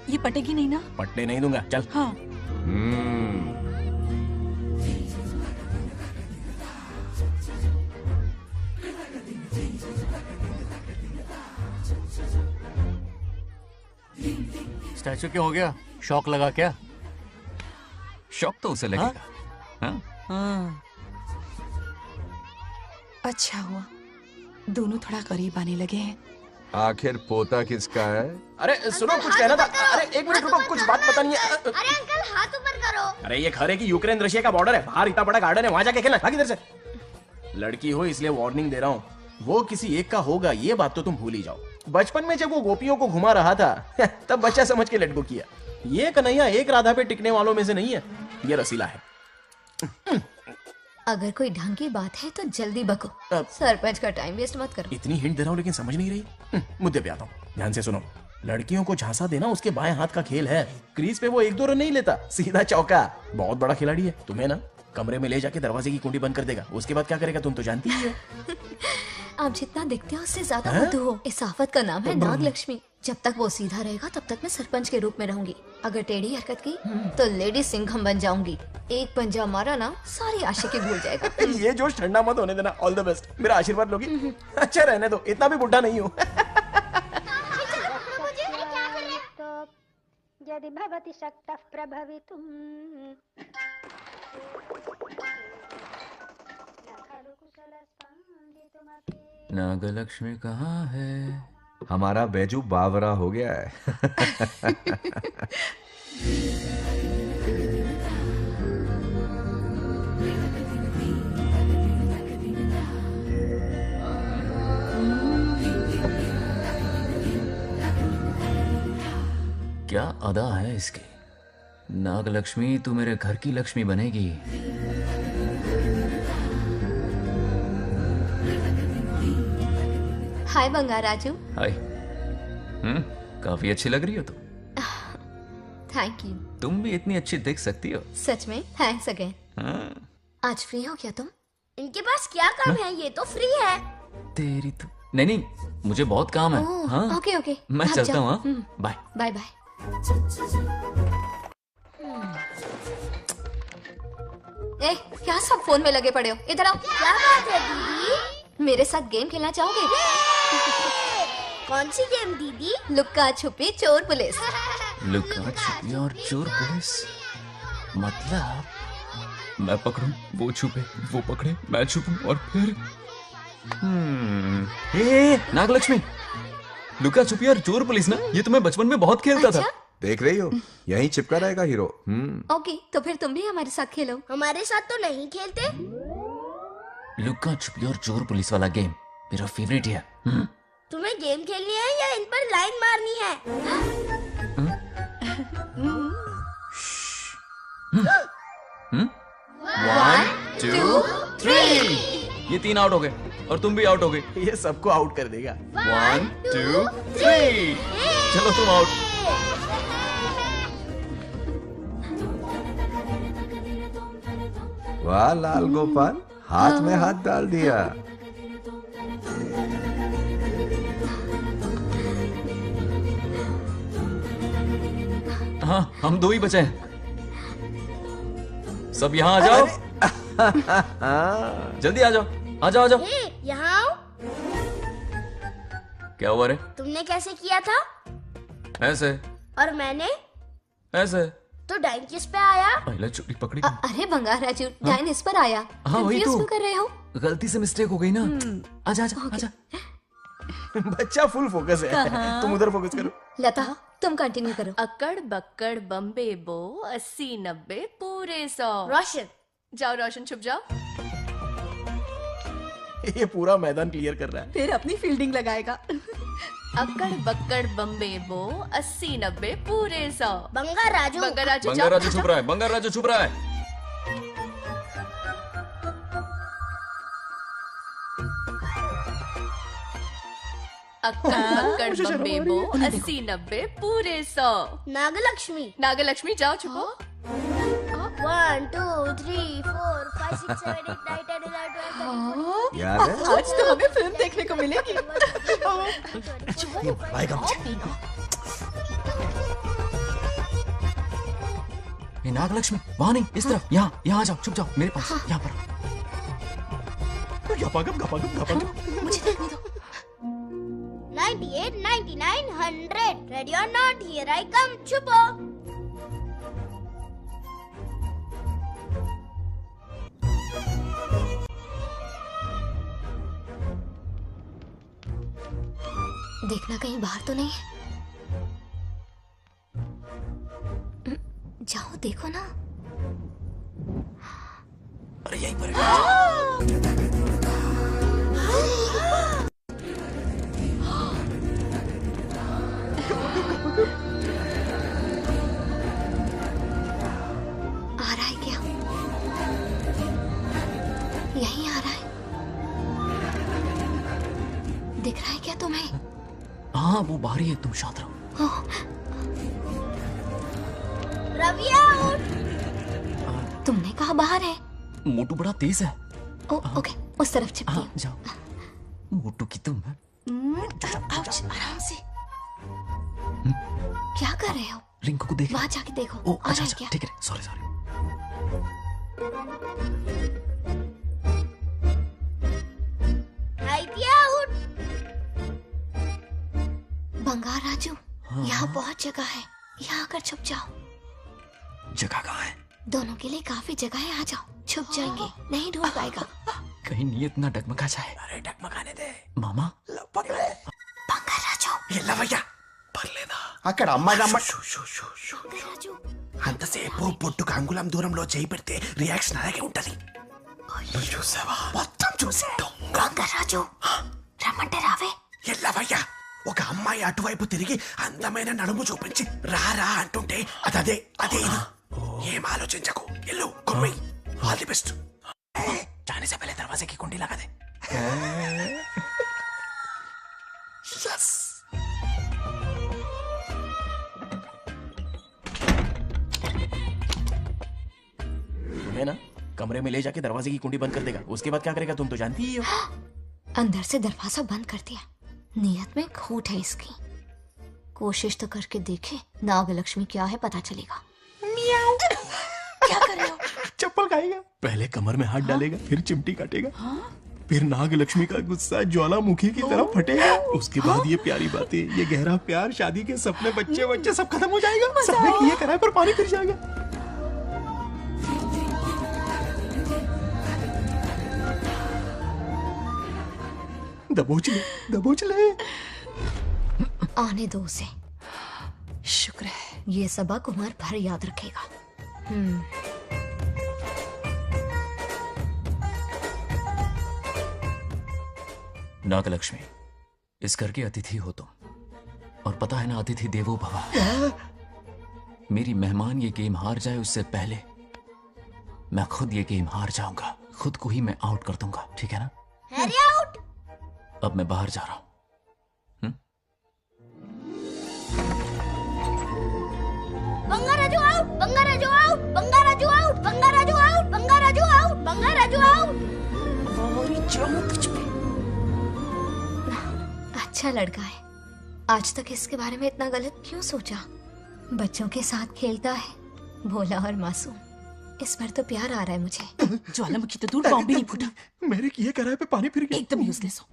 ये पटेगी नहीं ना? पटने नहीं दूंगा, चल। हाँ। स्टैचू क्यों हो गया? शौक लगा क्या? शौक तो उसे लगेगा। हाँ? अच्छा हुआ दोनों थोड़ा करीब आने लगे हैं। आखिर पोता किसका है? अरे सुनो, कुछ कहना था। अरे एक मिनट रुको, कुछ बात बतानी है। अरे अंकल हाथ ऊपर करो। अरे ये घर है कि यूक्रेन रशिया का बॉर्डर है? बाहर इतना बड़ा गार्डन है, वहां जाके खेलना। भाग इधर से। लड़की हो इसलिए वार्निंग दे रहा हूँ, वो किसी एक का होगा ये बात तो तुम भूल ही जाओ। बचपन में जब वो गोपियों को घुमा रहा था तब बच्चा समझ के लटको किया। ये कन्हैया एक राधा पे टिकने वालों में से नहीं है, ये रसीला है। अगर कोई ढंग की बात है तो जल्दी बको, सरपंच का टाइम वेस्ट मत करो। इतनी हिंट दे रहा हूँ लेकिन समझ नहीं रही। मुद्दे पे आता हूँ, ध्यान से सुनो। लड़कियों को झांसा देना उसके बाएं हाथ का खेल है। क्रीज पे वो 1-2 रन नहीं लेता, सीधा चौका। बहुत बड़ा खिलाड़ी है। तुम्हें ना कमरे में ले जाके दरवाजे की कुंडी बंद कर देगा, उसके बाद क्या करेगा तुम तो जानती ही हो। आप जितना दिखते हो उससे ज्यादा बुद्धू हो। इस आफत का नाम है नागलक्ष्मी। जब तक वो सीधा रहेगा तब तक मैं सरपंच के रूप में रहूंगी। अगर टेढ़ी हरकत की तो लेडी सिंघम बन जाऊंगी। एक पंजा मारा ना सारी आशिकी भूल जाएगा। ये जोश ठंडा मत होने देना। All the best. मेरा आशीर्वाद लोगी? अच्छा रहने दो, इतना भी बुढ़ा नहीं हूँ। यदि भवति शक्तः प्रभवितुम्। नागलक्ष्मी कहाँ है? हमारा बैजू बावरा हो गया है। क्या अदा है इसकी। नागलक्ष्मी तू मेरे घर की लक्ष्मी बनेगी। हाय बंगार राजू। हाय। काफी अच्छी लग रही हो तुम। Thank you. तुम भी इतनी अच्छी दिख सकती हो। सच में थैंक्स अगेन। आज फ्री हो क्या तुम? इनके पास क्या काम है, ये तो फ्री है। तेरी तो नहीं, मुझे बहुत काम है। हाँ ओके ओके, मैं चलता हूँ। Bye bye bye. ए, क्या सब फोन में लगे पड़े हो? इधर आओ। क्या बात है दीदी? मेरे साथ गेम खेलना चाहोगे? कौन सी गेम दीदी? लुक्का छुपी चोर पुलिस। लुक्का छुपी और चोर पुलिस मतलब मैं पकड़ूं, वो छुपे, वो पकड़े, मैं छुपूं और फिर नागलक्ष्मी, लुका छुपी और चोर पुलिस ना, ये तो मैं बचपन में बहुत खेलता था। देख रही हो, यहीं चिपका रहेगा हीरो। ओके, तो फिर तुम भी हमारे साथ खेलो। हमारे साथ तो नहीं खेलते। लुका छुपी और चोर पुलिस वाला गेम मेरा फेवरेट है। तुम्हें गेम खेलनी है या इन पर लाइन मारनी है? 1 2 3 ये 3 आउट हो गए और तुम भी आउट हो गए। ये सबको आउट कर देगा। 1 2 3 चलो तुम आउट। वाह लाल गोपाल, हाथ में हाथ डाल दिया। हाँ, हम 2 ही बचे हैं। सब यहाँ आ जाओ। जल्दी आ जाओ, आ जाओ, आ जाओ। यहाँ आओ। क्या हुआ रे? तुमने कैसे किया था? ऐसे। और मैंने? ऐसे। तो डाइन किस पे आया? पहले चोरी पकड़ी। अरे बंगार राजू, डाइन इस पर आया। हाँ वही तो। कर रहे हो? गलती से मिस्टेक हो गई ना। आजा आजा आजा। बच्चा फुल फोकस है। तुम उधर फोकस करो। लता, तुम कंटिन्यू करो। अक्कड़ बक्कड़ बम्बे बो 80 90 पूरे 100। रोशन जाओ, रोशन छुप जाओ। ये पूरा मैदान क्लियर कर रहा है। फिर अपनी फील्डिंग लगाएगा। अक्कड़ बक्कड़ बम्बे बो 80 90 पूरे 100। बंगार राजू, बंगार राजू, बंगार राजू छुप रहा है, बंगार राजू छुप रहा है। अक्कड़ बक्कड़ बम्बे बो 80 90 पूरे 100। नागलक्ष्मी, नागलक्ष्मी जाओ छुपो। 1 2 3 4 5 6 7 8 9 10 11 12 याद है? आज तो हमें फिल्म देखने को मिलेगी। ये नागलक्ष्मी वहां नहीं, इस तरफ, यहाँ यहाँ आ जाओ, छुप जाओ मेरे पास, यहाँ पर। मुझे देखने दो। 98 99 100 ready or not, here I come, छुपो। देखना कहीं बाहर तो नहीं है। जाओ देखो ना। अरे यहीं पर आ रहा है क्या? यहीं आ रहा है। दिख रहा है क्या तुम्हें? हाँ वो बाहर ही है, तुम शांत रहो। रवि आउट। तुमने कहा बाहर है? मोटू बड़ा तेज है। ओके उस तरफ छिपती हूँ। जाओ। मोटू की तुम है। आउच, आराम से। क्या कर रहे हो? रिंकू को देख। वहाँ जाके देखो। ओ आ अच्छा रहा है अच्छा क्या? ठीक है, सॉरी सॉरी। आउट। बंगार राजू, यहाँ बहुत जगह है, यहाँ आकर छुप जाओ। जगह कहाँ है? दोनों के लिए काफी जगह है, आ जाओ। छुप जाएंगे, नहीं ढूंढ पाएगा। कहीं नीयत ना डगमगा जाए। अरे डगमगाने दे मामा। बंगार राजू, ये लवయ్య పర్లేదా? అక్కడ రాజు అంతసేపు పొట్టుకు అంగుళం దూరంలో చేయి పెడితే రియాక్షన్ అలాగే ఉంటది. చూసావా? మొత్తం చూసా. బొంగర్ రాజు రమ్మంటే రావే. ఎల్లవయ్య ఒక అమ్మాయి అటువైపు తిరిగి అందమైన నడుము చూపించి రారా అంటుంటే అదే అదే ఇది. ఏం ఆలోచించకు, ఎల్లు కుమ్మి. All the best. जाने से पहले दरवाजे की कुंडी लगा दे. यस. तुम्हें ना कमरे में ले जाके दरवाजे की कुंडी बंद कर देगा. उसके बाद क्या करेगा तुम तो जानती ही हो. अंदर से दरवाजा बंद कर दिया. नियत में खोट है इसकी. कोशिश तो करके देखे, नागलक्ष्मी क्या है पता चलेगा. क्या कर रहे हो? चप्पल खाएगा. पहले कमर में हाथ डालेगा, फिर चिमटी काटेगा. फिर नागलक्ष्मी का गुस्सा ज्वालामुखी की तरह फटेगा. उसके बाद ये प्यारी बातें, ये गहरा प्यार, शादी के सपने, बच्चे बच्चे सब खत्म हो जाएगा. सबने किए कराए पर पानी फिर जाएगा. दबोच ले, दबोच ले. आने दो उसे. शुक्र है ये सबक उम्र भर याद रखेगा. नागलक्ष्मी, इस घर के अतिथि हो तुम, और पता है ना अतिथि देवो भव. मेरी मेहमान ये गेम हार जाए उससे पहले मैं खुद ये गेम हार जाऊंगा. खुद को ही मैं आउट कर दूंगा, ठीक है ना? Harry out. अब मैं बाहर जा रहा हूं. Bangaraju out, Bangaraju out, Bangaraju out, Bangaraju out, Bangaraju out, Bangaraju out. अच्छा लड़का है. आज तक इसके बारे में इतना गलत क्यों सोचा? बच्चों के साथ खेलता है, भोला और मासूम. इस पर तो प्यार आ रहा है मुझे. ज्वालामुखी तो दूर, बॉम्ब भी नहीं फूटा. मेरे किए कराए पे पानी फिर गया. एकदम यूजलेस हो.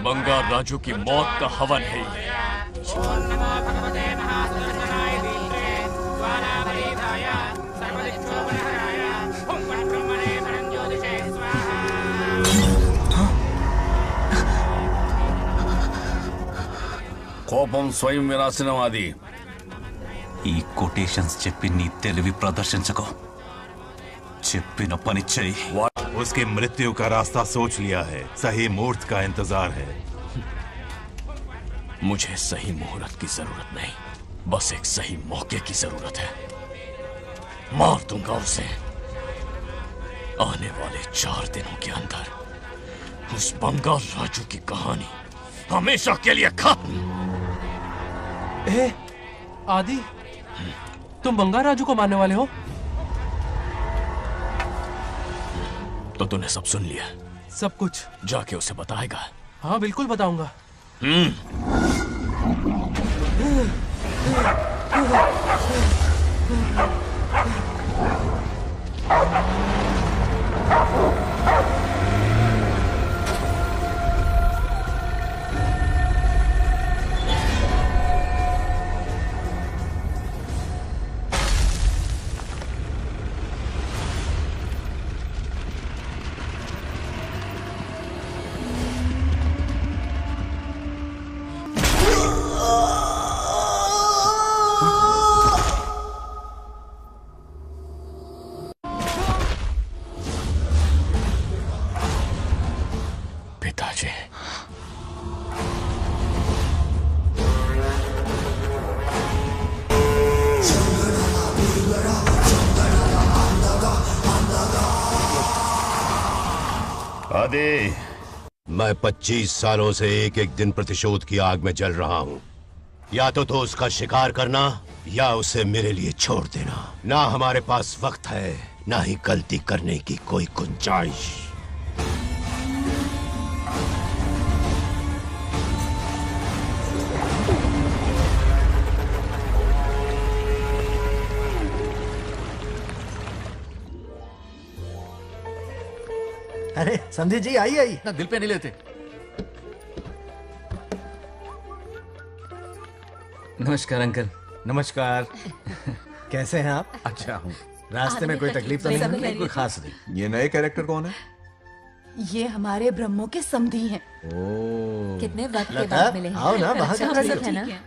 बंगार राजू की मौत का हवन है. కోపం స్వయం వినాశనవాది. ఈ కొటేషన్స్ చెప్పి నీ తెలివి ప్రదర్శించకు. చెప్పిన పని చెయ్యి. उसकी मृत्यु का रास्ता सोच लिया है. सही मुहूर्त का इंतजार है. मुझे सही मुहूर्त की जरूरत नहीं, बस एक सही मौके की जरूरत है. मार दूंगा उसे. आने वाले 4 दिनों के अंदर उस बंगाल राजू की कहानी हमेशा के लिए खत्म. आदि, तुम बंगार राजू को मारने वाले हो? तो तूने सब सुन लिया? सब कुछ. जाके उसे बताएगा? हाँ बिल्कुल बताऊंगा. आदि, मैं 25 सालों से एक एक दिन प्रतिशोध की आग में जल रहा हूँ। या तो उसका शिकार करना या उसे मेरे लिए छोड़ देना। ना हमारे पास वक्त है, ना ही गलती करने की कोई गुंजाइश। अरे संधि जी, आई आई। ना दिल पे नहीं लेते। नमस्कार अंकल। नमस्कार। कैसे हैं आप? अच्छा हूँ। रास्ते में कोई तकलीफ तो नहीं? कोई खास नहीं। ये नए कैरेक्टर कौन है? ये हमारे ब्रह्मों के समधी हैं। ओ, कितने वक्त के बाद मिले हैं। आओ ना, बाहर अच्छा, बैठिए। सब है ना?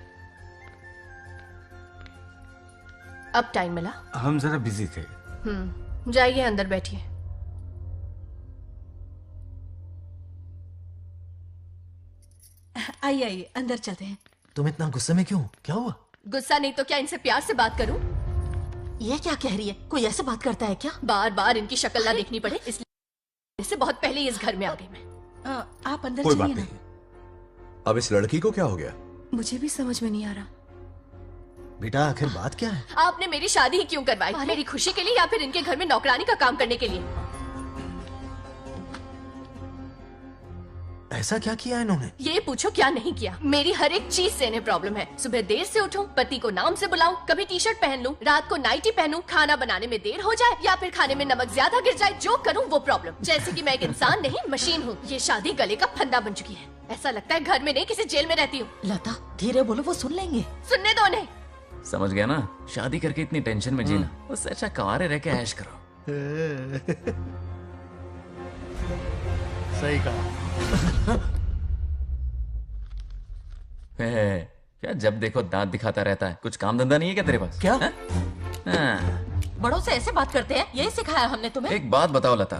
अब टाइम मिला? हम जरा बिजी थे। जाइए अंदर बैठिए। आइए आइए, अंदर चलते हैं। तुम इतना गुस्से में क्यों? क्या हुआ? गुस्सा नहीं तो क्या इनसे प्यार से बात करूं? ये क्या कह रही है? कोई ऐसे बात करता है क्या? बार बार इनकी शक्ल ना देखनी पड़े इसलिए से बहुत पहले ही इस घर में आ गई मैं। आप अंदर कोई बात चलिए ना। नहीं। अब इस लड़की को क्या हो गया? मुझे भी समझ में नहीं आ रहा। बेटा आखिर बात क्या है? आपने मेरी शादी ही क्यों करवाई? मेरी खुशी के लिए या फिर इनके घर में नौकरानी का काम करने के लिए? ऐसा क्या किया इन्होंने? ये पूछो क्या नहीं किया। मेरी हर एक चीज से इन्हें प्रॉब्लम है। सुबह देर से उठूं, पति को नाम से बुलाऊं, कभी टी शर्ट पहन लूं, रात को नाइटी पहनूं, खाना बनाने में देर हो जाए या फिर खाने में नमक ज्यादा गिर जाए, जो करूं वो प्रॉब्लम। जैसे कि मैं एक इंसान नहीं मशीन हूँ। ये शादी गले का फंदा बन चुकी है। ऐसा लगता है घर में नहीं किसी जेल में रहती हूँ। लता धीरे बोलो, वो सुन लेंगे। सुनने दो उन्हें। समझ गया ना? शादी करके इतनी टेंशन में जीना, उससे अच्छा कुंवारे रह के ऐश करो। सही कहा। क्या जब देखो दांत दिखाता रहता है? कुछ काम धंधा नहीं है क्या तेरे पास? क्या? बड़ों से ऐसे बात करते हैं? यही सिखाया हमने तुम्हें? एक बात बताओ लता,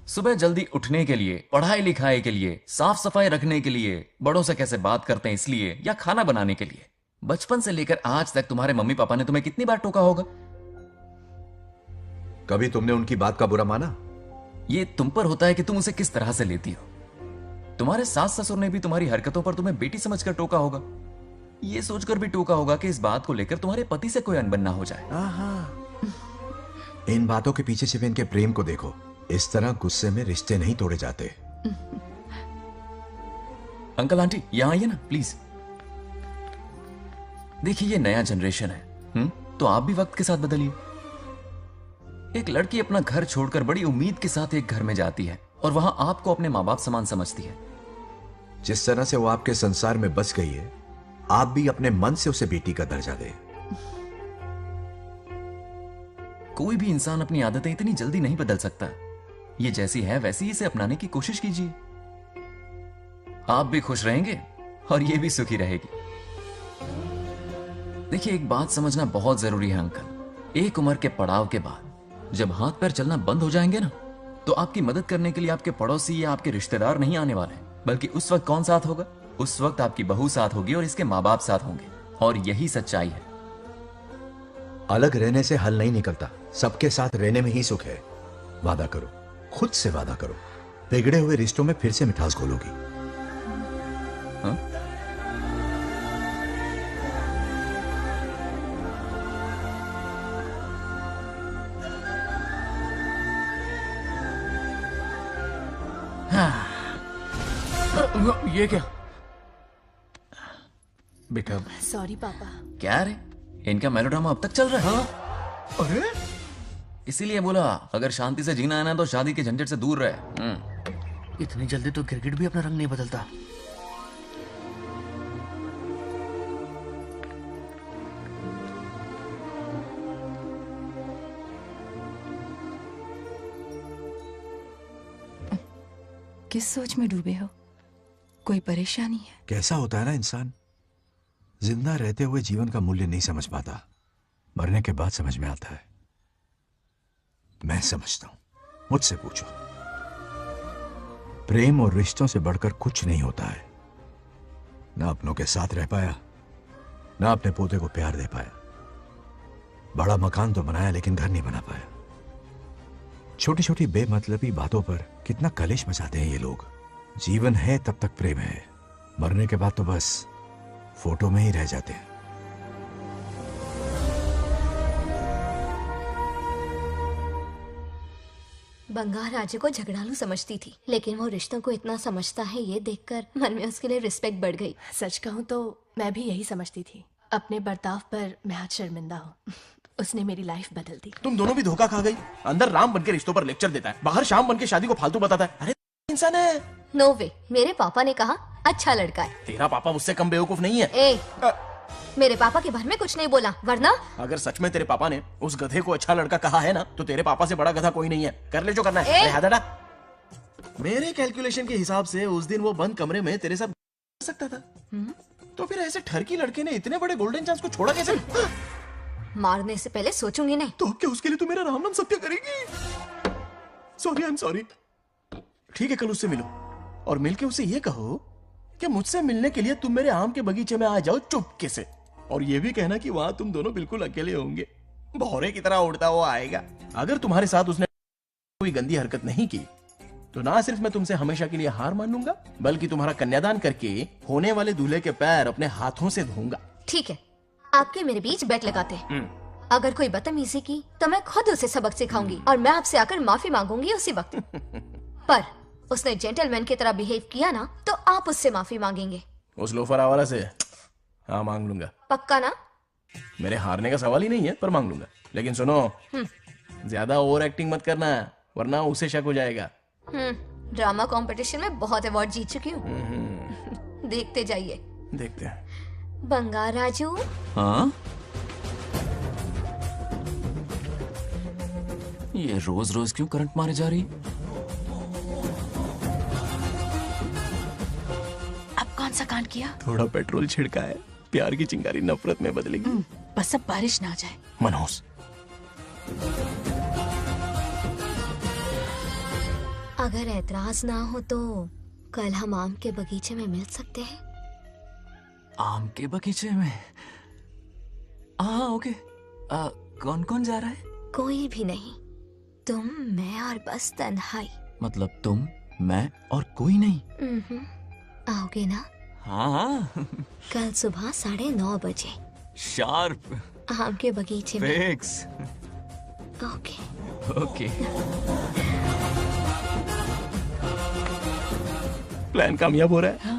सुबह जल्दी उठने के लिए, पढ़ाई लिखाई के लिए, साफ सफाई रखने के लिए बड़ों से कैसे बात करते हैं इसलिए, या खाना बनाने के लिए? बचपन से लेकर आज तक तुम्हारे मम्मी पापा ने तुम्हें कितनी बार टोका होगा? कभी तुमने उनकी बात का बुरा माना? ये तुम पर होता है कि तुम उसे किस तरह से लेती हो। तुम्हारे सास ससुर ने भी तुम्हारी हरकतों पर तुम्हें बेटी समझकर टोका होगा। ये सोचकर भी टोका होगा कि इस बात को लेकर तुम्हारे पति से कोई अनबन ना हो जाए। इन बातों के पीछे सिर्फ इनके प्रेम को देखो। इस तरह गुस्से में रिश्ते नहीं तोड़े जाते। अंकल आंटी यहां आइए ना प्लीज। देखिए ये नया जनरेशन है, तो आप भी वक्त के साथ बदलिए। एक लड़की अपना घर छोड़कर बड़ी उम्मीद के साथ एक घर में जाती है और वहां आपको अपने माँ बाप समान समझती है। जिस तरह से वो आपके संसार में बस गई है, आप भी अपने मन से उसे बेटी का दर्जा दें। कोई भी इंसान अपनी आदतें इतनी जल्दी नहीं बदल सकता। ये जैसी है वैसी ही इसे अपनाने की कोशिश कीजिए। आप भी खुश रहेंगे और ये भी सुखी रहेगी। देखिए एक बात समझना बहुत जरूरी है अंकल। एक उम्र के पड़ाव के बाद जब हाथ पैर चलना बंद हो जाएंगे ना, तो आपकी मदद करने के लिए आपके पड़ोसी या आपके रिश्तेदार नहीं आने वाले, बल्कि उस वक्त कौन साथ होगा? उस वक्त आपकी बहू साथ होगी और इसके माँ बाप साथ होंगे। और यही सच्चाई है। अलग रहने से हल नहीं निकलता, सबके साथ रहने में ही सुख है। वादा करो, खुद से वादा करो, बिगड़े हुए रिश्तों में फिर से मिठास घोलोगी। ये क्या? बेटा सॉरी पापा। क्या रे, इनका मेलोड्रामा अब तक चल रहा है? अरे इसीलिए बोला अगर शांति से जीना है ना तो शादी के झंझट से दूर रहे। इतनी जल्दी तो गिरगिट भी अपना रंग नहीं बदलता। किस सोच में डूबे हो? कोई परेशानी है? कैसा होता है ना इंसान, जिंदा रहते हुए जीवन का मूल्य नहीं समझ पाता, मरने के बाद समझ में आता है। मैं समझता हूं, मुझसे पूछो। प्रेम और रिश्तों से बढ़कर कुछ नहीं होता है। ना अपनों के साथ रह पाया, ना अपने पोते को प्यार दे पाया। बड़ा मकान तो बनाया लेकिन घर नहीं बना पाया। छोटी छोटी बेमतलबी बातों पर कितना कलेश मचाते हैं ये लोग। जीवन है तब तक प्रेम है, मरने के बाद तो बस फोटो में ही रह जाते हैं। बंगार राजे को झगड़ालू समझती थी, लेकिन वो रिश्तों को इतना समझता है ये देखकर मन में उसके लिए रिस्पेक्ट बढ़ गई। सच कहूँ तो मैं भी यही समझती थी। अपने बर्ताव पर मैं आज शर्मिंदा हूँ। उसने मेरी लाइफ बदल दी। तुम दोनों भी धोखा खा गई। अंदर राम बनके रिश्तों पर लेक्चर देता है, बाहर शाम बनके शादी को फालतू बताता है। अरे इंसान है। नो वे, मेरे पापा ने कहा अच्छा लड़का है। तेरा पापा मुझसे कम बेवकूफ नहीं है। मेरे पापा के बारे में कुछ नहीं बोला, वरना अगर सच में तेरे पापा ने उस गधे को अच्छा लड़का कहा है ना, तो तेरे पापा से बड़ा गधा कोई नहीं है। कर ले जो करना है। हाथ मेरे कैलकुलेशन के हिसाब से उस दिन वो बंद कमरे में तेरे साथ कर सकता था। तो फिर ऐसे ठरकी लड़के ने इतने बड़े गोल्डन चांस को छोड़ा कैसे? मारने से पहले सोचूंगी नहीं। तो क्या उसके लिए तू मेरा राम नाम सत्य करेगी? Sorry, I am sorry. ठीक है, कल उससे मिलो और मिलके उसे ये कहो कि मुझसे मिलने के लिए तुम मेरे आम के बगीचे में आ जाओ चुपके से, और ये भी कहना कि वहां तुम दोनों बिल्कुल अकेले होंगे। भौरे की तरह उड़ता हुआ आएगा। अगर तुम्हारे साथ उसने कोई गंदी हरकत नहीं की तो ना सिर्फ मैं तुमसे हमेशा के लिए हार मान लूंगा, बल्कि तुम्हारा कन्यादान करके होने वाले दूल्हे के पैर अपने हाथों से धोऊंगा। ठीक है, आपके मेरे बीच बेट लगाते हैं। अगर कोई बदतमीजी की तो मैं खुद उसे सबक सिखाऊंगी और मैं आपसे आकर माफी मांगूंगी उसी वक्त। पर उसने जेंटलमैन की तरह बिहेव किया ना, तो आप उससे माफी मांगेंगे। उस लोफर आवारा से? हाँ, मांग लूंगा। पक्का ना? मेरे हारने का सवाल ही नहीं है, पर मांग लूंगा। लेकिन सुनो, ज्यादा ओवर एक्टिंग मत करना, वरना उसे शक हो जाएगा। ड्रामा कंपटीशन में बहुत अवार्ड जीत चुकी हूँ। देखते जाइए। देखते हैं। बंगार राजू। हाँ? ये रोज रोज क्यों करंट मारे जा रही? अब कौन सा कांड किया? थोड़ा पेट्रोल छिड़का है। प्यार की चिंगारी नफरत में बदलेगी। बस अब बारिश ना आ जाए। मनोज, अगर ऐतराज ना हो तो कल हम आम के बगीचे में मिल सकते हैं। आम के बगीचे में? हाँ, ओके। कौन कौन जा रहा है? कोई भी नहीं, तुम, मैं और बस तन्हाई। मतलब तुम, मैं और कोई नहीं? आओगे ना? हाँ। कल सुबह 9:30 बजे शार्प। आम के बगीचे में। फिक्स। ओके। ओके। प्लान कामयाब हो रहा है।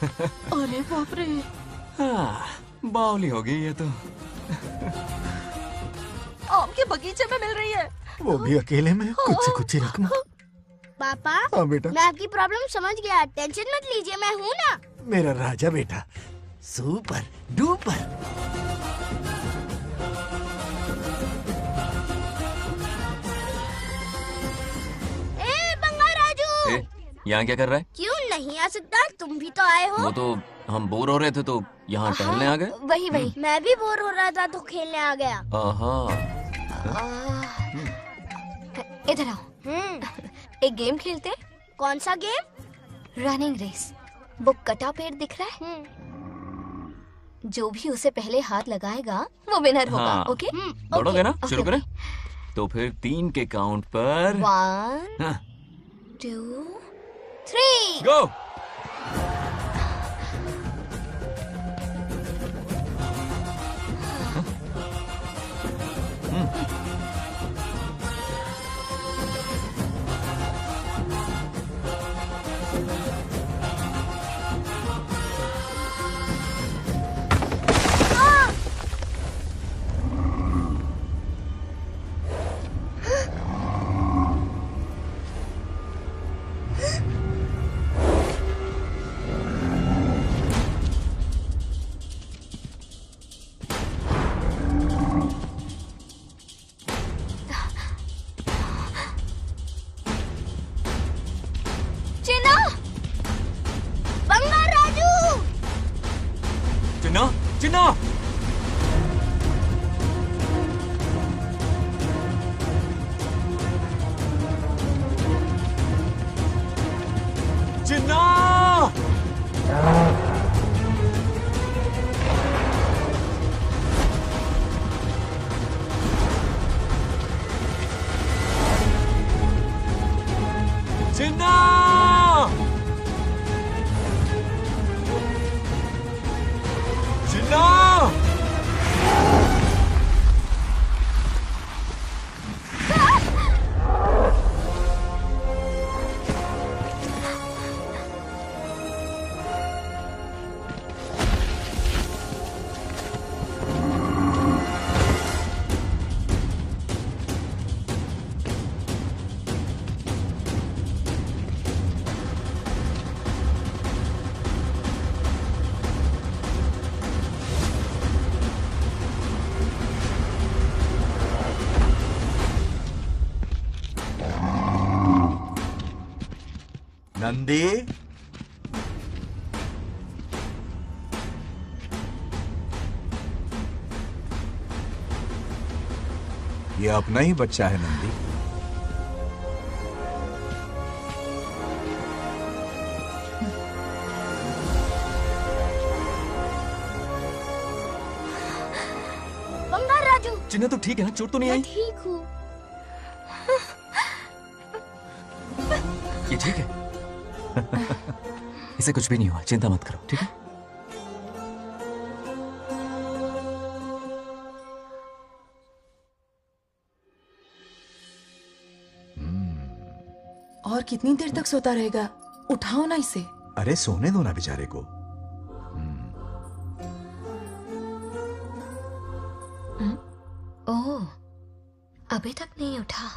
अरे बाप रे। हाँ, बावली हो गई ये तो। आम के बगीचे में मिल रही है, वो भी अकेले में। कुछ से कुछ ही रखना। पापा। हाँ बेटा। मैं आपकी प्रॉब्लम समझ गया, टेंशन मत लीजिए, मैं हूँ ना। मेरा राजा बेटा, सुपर डुपर। बंगार राजू। यहाँ क्या कर रहा है? क्यों नहीं आ सकता? तुम भी तो आए हो। वो तो हम बोर हो रहे थे तो यहाँ टहलने आ गए। वही वही। मैं भी बोर हो रहा था तो खेलने आ गया। इधर आओ। एक गेम खेलते हैं। कौन सा गेम? Running race. वो कटा पेड़ दिख रहा है? जो भी उसे पहले हाथ लगाएगा वो विनर होगा। हाँ। ओके? दौड़ोगे ना? शुरू करें? तो फिर 3 के काउंट पर 1 2 3 गो। चिन्ना! चिन्ना! चिन्ना! चिन्ना! नंदी, ये अपना ही बच्चा है नंदी। बंगार राजू। चिन्ना तो ठीक है ना? चोट तो नहीं आई? ठीक हूँ। ये ठीक है? इसे कुछ भी नहीं हुआ, चिंता मत करो, ठीक है? और कितनी देर तक सोता रहेगा? उठाओ ना इसे। अरे सोने दो ना बेचारे को। ओह, अभी तक नहीं उठा।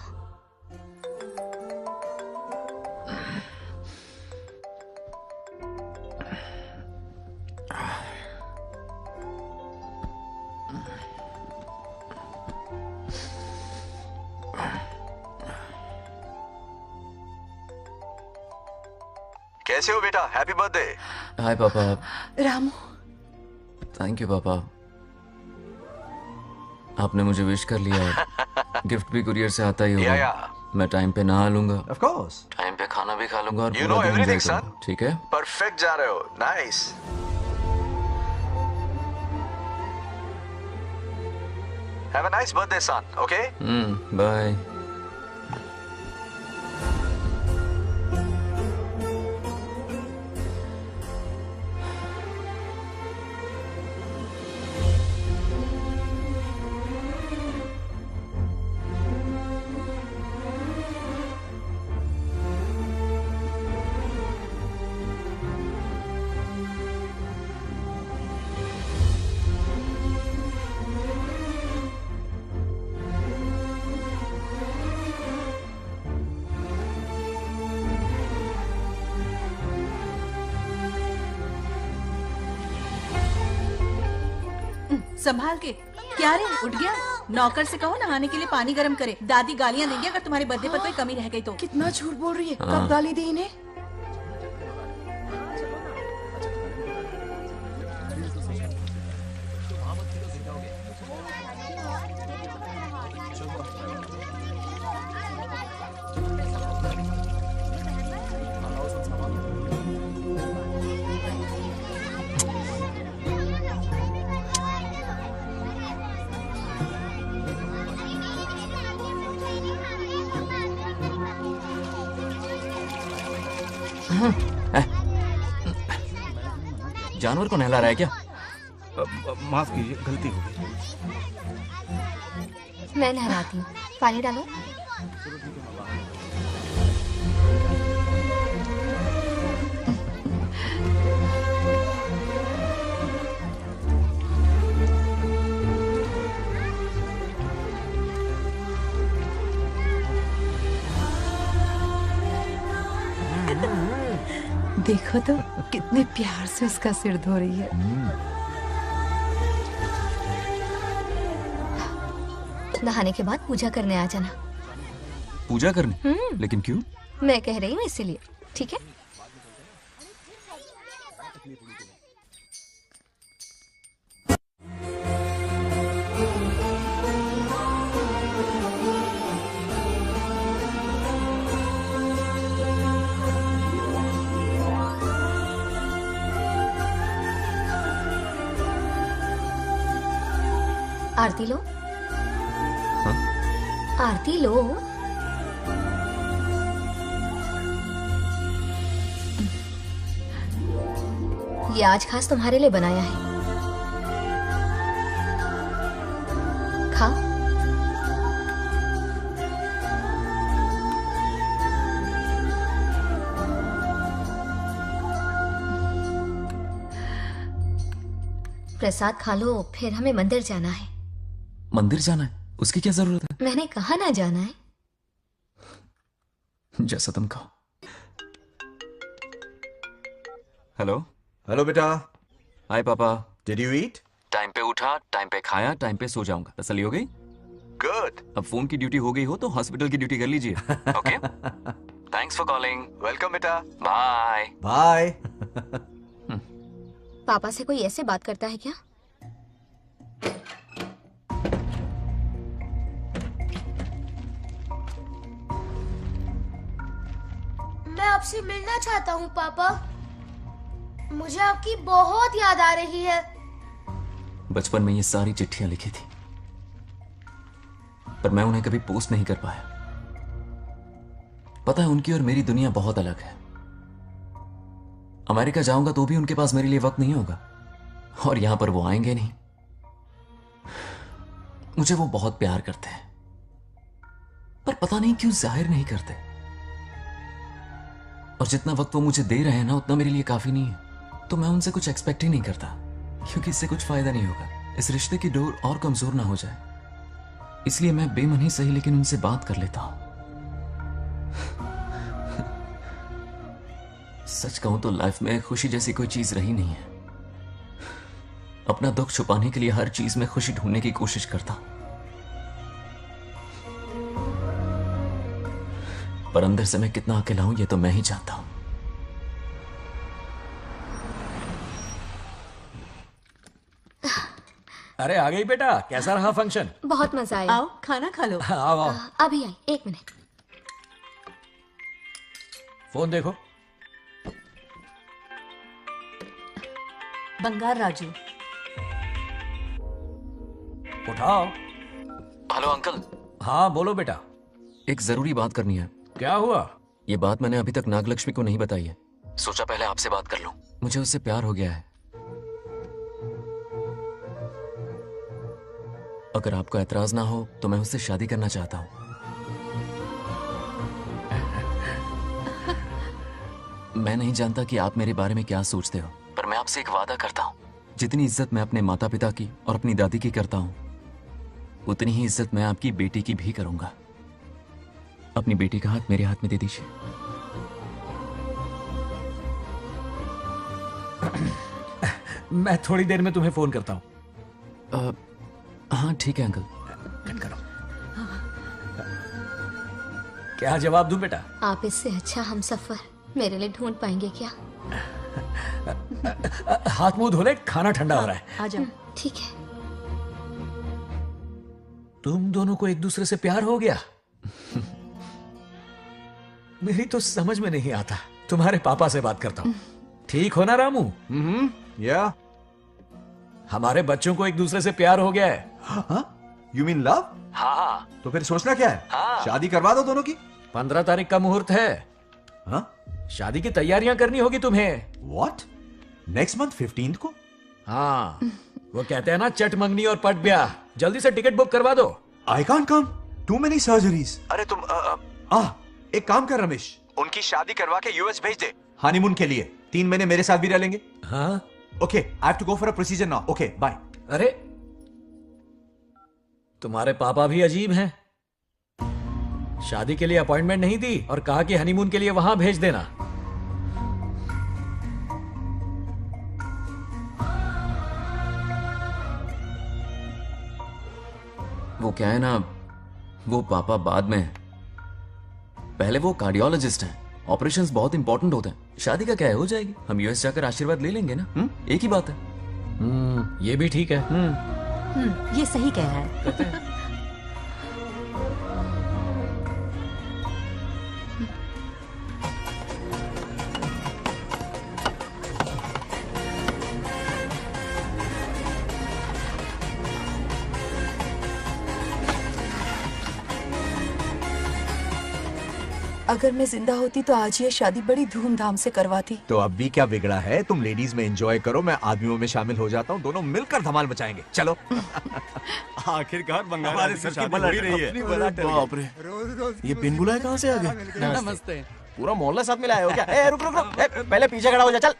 कैसे हो बेटा? Happy birthday. हाय पापा। रामू। थैंक यू पापा, आपने मुझे विश कर लिया। गिफ्ट भी कुरियर से आता ही होगा। मैं टाइम पे नहा लूंगा, ऑफ कोर्स। टाइम पे खाना भी खा लूंगा और You पूरा know दिन everything, enjoy करूंगा, ठीक है? परफेक्ट जा रहे हो। Nice. Have a nice birthday son, okay? Bye. संभाल के। क्या रे, उठ गया? नौकर से कहो नहाने के लिए पानी गर्म करे। दादी गालियां देंगे अगर तुम्हारे बर्थडे पर कोई कमी रह गई तो। कितना झूठ बोल रही है। हाँ। कब गाली दी इन्हें? जानवर को नहला रहा है क्या? माफ कीजिए, गलती हो गई। मैं नहलाती हूँ, पानी डालो। देखो तो कितने प्यार से उसका सिर धो रही है। नहाने के बाद पूजा करने आ जाना। पूजा करने? लेकिन क्यों? मैं कह रही हूँ इसीलिए, ठीक है? आरती लो। आरती लो। ये आज खास तुम्हारे लिए बनाया है। खा। प्रसाद खा लो, फिर हमें मंदिर जाना है। मंदिर जाना है? उसकी क्या जरूरत है? मैंने कहा ना जाना है। जैसा तुम कहो। हेलो हेलो बेटा। हाय पापा। Did you eat? टाइम पे उठा, टाइम पे खाया, टाइम पे सो जाऊंगा। तसल्ली हो गई? गुड। अब फोन की ड्यूटी हो गई हो तो हॉस्पिटल की ड्यूटी कर लीजिए। Okay, thanks for calling. Welcome बेटा। Bye bye. पापा से कोई ऐसे बात करता है क्या? मैं आपसे मिलना चाहता हूँ पापा। मुझे आपकी बहुत याद आ रही है। बचपन में ये सारी चिट्ठियां लिखी थी, पर मैं उन्हें कभी पोस्ट नहीं कर पाया। पता है, उनकी और मेरी दुनिया बहुत अलग है। अमेरिका जाऊंगा तो भी उनके पास मेरे लिए वक्त नहीं होगा, और यहां पर वो आएंगे नहीं। मुझे वो बहुत प्यार करते हैं, पर पता नहीं क्यों जाहिर नहीं करते। और जितना वक्त वो मुझे दे रहे हैं ना, उतना मेरे लिए काफी नहीं है। तो मैं उनसे कुछ एक्सपेक्ट ही नहीं करता, क्योंकि इससे कुछ फायदा नहीं होगा। इस रिश्ते की डोर और कमजोर ना हो जाए, इसलिए मैं बेमन ही सही लेकिन उनसे बात कर लेता हूं। सच कहूं तो लाइफ में खुशी जैसी कोई चीज रही नहीं है। अपना दुख छुपाने के लिए हर चीज में खुशी ढूंढने की कोशिश करता हूं, पर अंदर से मैं कितना अकेला हूं ये तो मैं ही जानता हूं। अरे आ गई बेटा, कैसा रहा फंक्शन? बहुत मजा आया। आओ खाना खा लो। आओ आओ। अभी आई, 1 मिनट। फोन देखो। बंगार राजू। उठाओ। Hello uncle. हाँ बोलो बेटा। एक जरूरी बात करनी है। क्या हुआ? ये बात मैंने अभी तक नागलक्ष्मी को नहीं बताई है। सोचा पहले आपसे बात कर लूं। मुझे उससे प्यार हो गया है। अगर आपको ऐतराज ना हो तो मैं उससे शादी करना चाहता हूं। मैं नहीं जानता कि आप मेरे बारे में क्या सोचते हो, पर मैं आपसे एक वादा करता हूं। जितनी इज्जत मैं अपने माता पिता की और अपनी दादी की करता हूं, उतनी ही इज्जत मैं आपकी बेटी की भी करूंगा। अपनी बेटी का हाथ मेरे हाथ में दे दीजिए। मैं थोड़ी देर में तुम्हें फोन करता हूं। हाँ ठीक है अंकल। कट करो। क्या जवाब दूं बेटा? आप इससे अच्छा हम सफर मेरे लिए ढूंढ पाएंगे क्या? हाथ मुंह धो ले, खाना ठंडा हो रहा है। आ जाओ। ठीक है। तुम दोनों को एक दूसरे से प्यार हो गया? मेरी तो समझ में नहीं आता। तुम्हारे पापा से बात करता हूं। ठीक हो ना रामू? या हमारे बच्चों को एक दूसरे से प्यार हो गया है। You mean love? हाँ। तो फिर सोचना क्या है? हाँ। शादी करवा दो दोनों की। 15 तारीख का मुहूर्त है। हाँ? शादी की तैयारियां करनी होगी तुम्हें। What? नेक्स्ट मंथ 15 को? हाँ, वो कहते हैं ना चट मंगनी और पट ब्याह। जल्दी से टिकट बुक करवा दो। I can't come. Too many surgeries. अरे तुम एक काम कर रमेश, उनकी शादी करवा के यूएस भेज दे हनीमून के लिए। 3 महीने मेरे साथ भी रह लेंगे। हाँ? Okay, I have to go for a procedure now. Okay, bye. अरे तुम्हारे पापा भी अजीब हैं। शादी के लिए अपॉइंटमेंट नहीं दी और कहा कि हनीमून के लिए वहां भेज देना। वो क्या है ना, वो पापा बाद में है। पहले वो कार्डियोलॉजिस्ट हैं। ऑपरेशंस बहुत इंपॉर्टेंट होते हैं। शादी का क्या है, हो जाएगी। हम यूएस जाकर आशीर्वाद ले लेंगे ना। एक ही बात है। ये भी ठीक है। ये सही कह रहा है। अगर मैं जिंदा होती तो आज ये शादी बड़ी धूमधाम से करवाती। तो अब भी क्या बिगड़ा है? तुम लेडीज में एंजॉय करो, मैं आदमियों में शामिल हो जाता हूँ, दोनों मिलकर धमाल मचाएंगे। चलो। आखिरकार बंगाल हमारे सर की बलट रही है। बाप रे, ये बिन बुलाए कहाँ से आ गए? नमस्ते। पूरा मोहल्ला साथ में लाए हो क्या? ए, रुक रुक रुक, ए, पहले पीछे खड़ा हो जा, चल।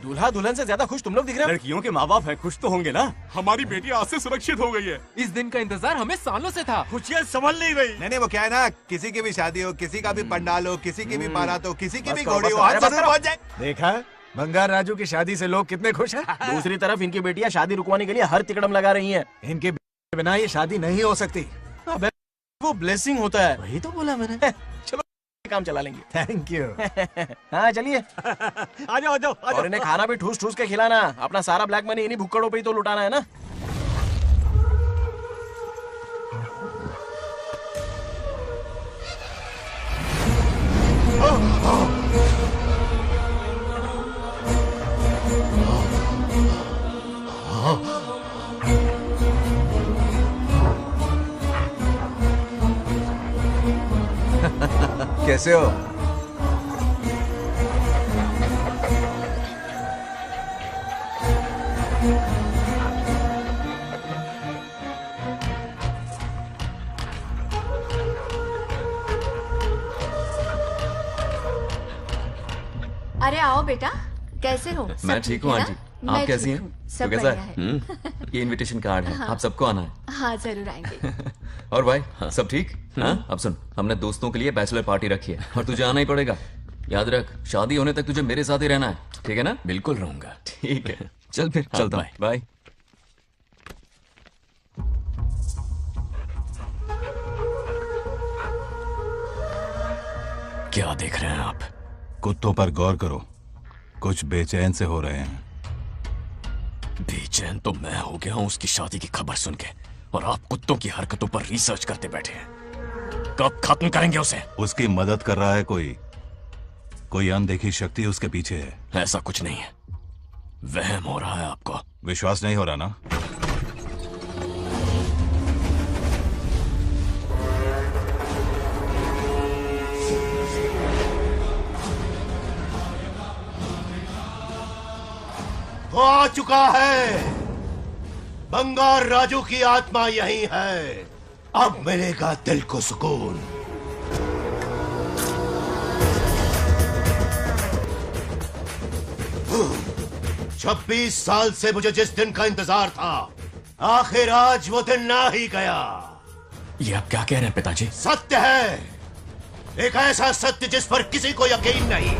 दूल्हा दुल्हन से ज्यादा खुश तुम लोग दिख रहे हो। लड़कियों के माँ बाप है, खुश तो होंगे ना। हमारी बेटी आज से सुरक्षित हो गई है। इस दिन का इंतजार हमें सालों से था। खुशियाँ संभल नहीं गई। नहीं वो क्या है ना, किसी की भी शादी हो, किसी का भी पंडाल हो, किसी की भी बारात हो, किसी की बस भी करो, घोड़ी बस हो, करो, आज बस जरूर करो। पहुंच जाए। देखा, बंगार राजू की शादी से लोग कितने खुश हैं। दूसरी तरफ इनकी बेटियां शादी रुकवाने के लिए हर तिकड़म लगा रही हैं। इनके बिना ये शादी नहीं हो सकती। अबे वो ब्लेसिंग होता है। वही तो बोला मैंने। चलो काम चला लेंगे। Thank you. हाँ चलिए। आ जाओ आ जाओ। और इन्हें खाना भी ठूस ठूस के खिलाना। अपना सारा ब्लैक मनी इन्हीं भुक्कड़ों पे ही तो लुटाना है ना। कैसे हो? अरे आओ बेटा, कैसे हो? मैं ठीक हूँ आंटी, आप कैसी हैं? सब तो कैसा बढ़िया है? ये इनविटेशन कार्ड है, हाँ। आप सबको आना है। हाँ जरूर आएंगे। और भाई सब ठीक? हाँ? अब सुन, हमने दोस्तों के लिए बैचलर पार्टी रखी है और तुझे आना ही पड़ेगा। याद रख, शादी होने तक तुझे मेरे साथ ही रहना है, ठीक है ना? बिल्कुल रहूंगा। ठीक है, चल फिर चलता हूँ। बाय। क्या देख रहे हैं आप? कुत्तों पर गौर करो, कुछ बेचैन से हो रहे हैं। बेचैन तो मैं हो गया हूं उसकी शादी की खबर सुन के, और आप कुत्तों की हरकतों पर रिसर्च करते बैठे हैं। कब खत्म करेंगे उसे? उसकी मदद कर रहा है कोई अनदेखी शक्ति उसके पीछे है। ऐसा कुछ नहीं है, वहम हो रहा है आपको। विश्वास नहीं हो रहा ना? वो आ चुका है। बंगार राजू की आत्मा यही है। अब मिलेगा दिल को सुकून। छब्बीस साल से मुझे जिस दिन का इंतजार था, आखिर आज वो दिन ना ही गया। ये आप क्या कह रहे हैं पिताजी? सत्य है, एक ऐसा सत्य जिस पर किसी को यकीन नहीं।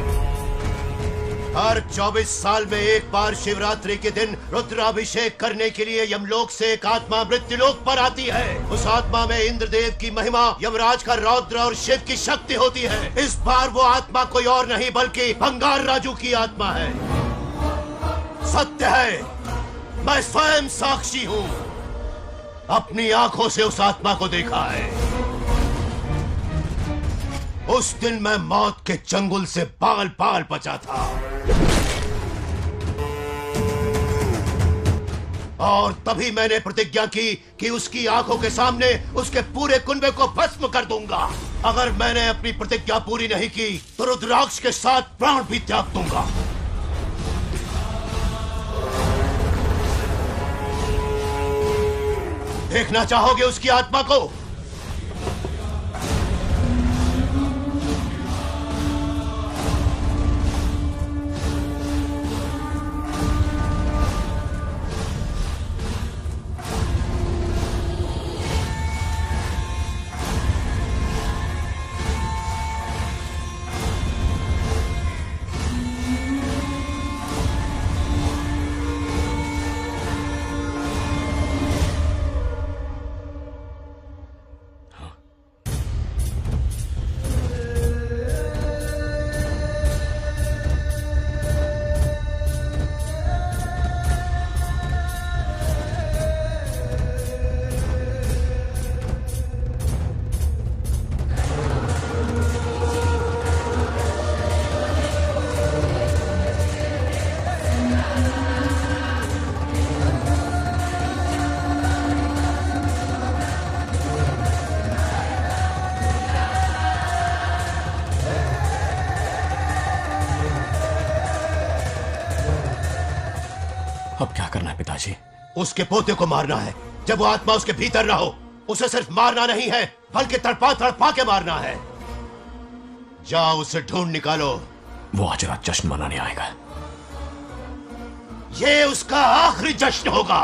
हर 24 साल में एक बार शिवरात्रि के दिन रुद्राभिषेक करने के लिए यमलोक से एक आत्मा मृत्युलोक पर आती है। उस आत्मा में इंद्रदेव की महिमा, यमराज का रौद्र और शिव की शक्ति होती है। इस बार वो आत्मा कोई और नहीं बल्कि बंगार राजू की आत्मा है। सत्य है, मैं स्वयं साक्षी हूँ, अपनी आंखों से उस आत्मा को देखा है। उस दिन मैं मौत के चंगुल से बाल बाल बचा था, और तभी मैंने प्रतिज्ञा की कि उसकी आंखों के सामने उसके पूरे कुनबे को भस्म कर दूंगा। अगर मैंने अपनी प्रतिज्ञा पूरी नहीं की तो रुद्राक्ष के साथ प्राण भी त्याग दूंगा। देखना चाहोगे उसकी आत्मा को? अब क्या करना है पिताजी? उसके पोते को मारना है। जब वो आत्मा उसके भीतर ना हो, उसे सिर्फ मारना नहीं है, बल्कि तड़पा तड़पा के मारना है। जाओ उसे ढूंढ निकालो। वो आज रात जश्न मनाने आएगा। ये उसका आखिरी जश्न होगा।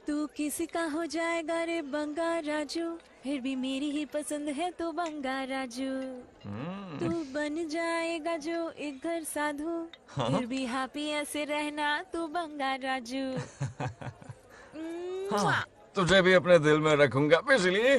तू किसी का हो जाएगा रे बंगा राजू, फिर भी मेरी ही पसंद है तो बंगा राजू। तू बन जाएगा जो एक घर साधु, हाँ? फिर भी हैप्पी ऐसे रहना तू बंगा राजू। हाँ, तुझे भी अपने दिल में रखूंगा पिछली।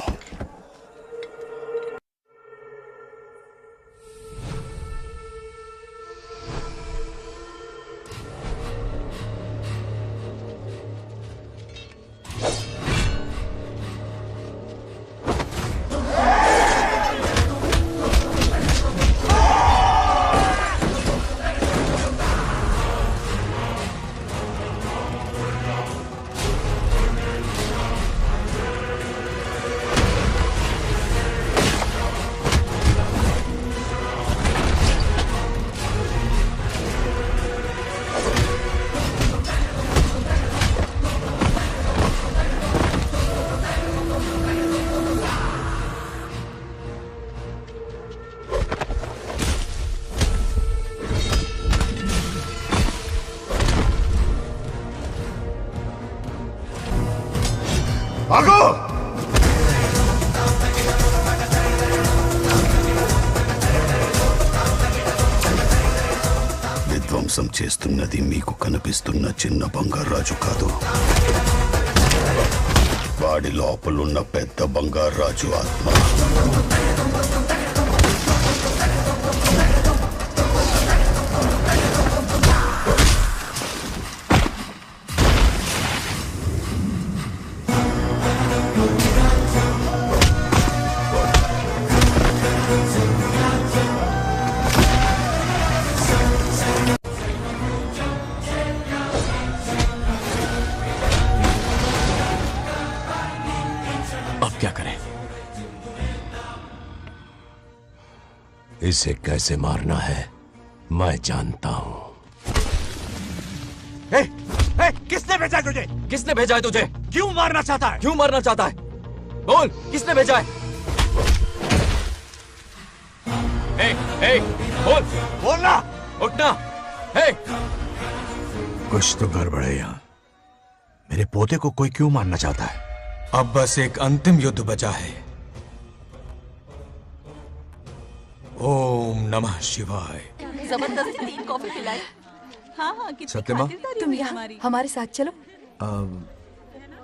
भागो! విధ్వంసం చేస్తున్నది మీకు కనిపిస్తున్న చిన్న బంగారాజు కాదు, వాడి లోపలున్న పెద్ద బంగారాజు ఆత్మ. इसे कैसे मारना है मैं जानता हूं। किसने भेजा है तुझे? किसने भेजा है तुझे? क्यों मारना चाहता है? क्यों मारना चाहता है? बोल, किसने भेजा है? बोल, बोलना, उठना। कुछ तो गड़बड़ है यहाँ। मेरे पोते को कोई क्यों मारना चाहता है? अब बस एक अंतिम युद्ध बचा है। ओम नमः शिवाय। जबरदस्ती 3 कॉफी पिलाई। हाँ हाँ, कितनी सत्यमा? खातिरदारी तुम हुई यहाँ हमारी। हमारे साथ चलो।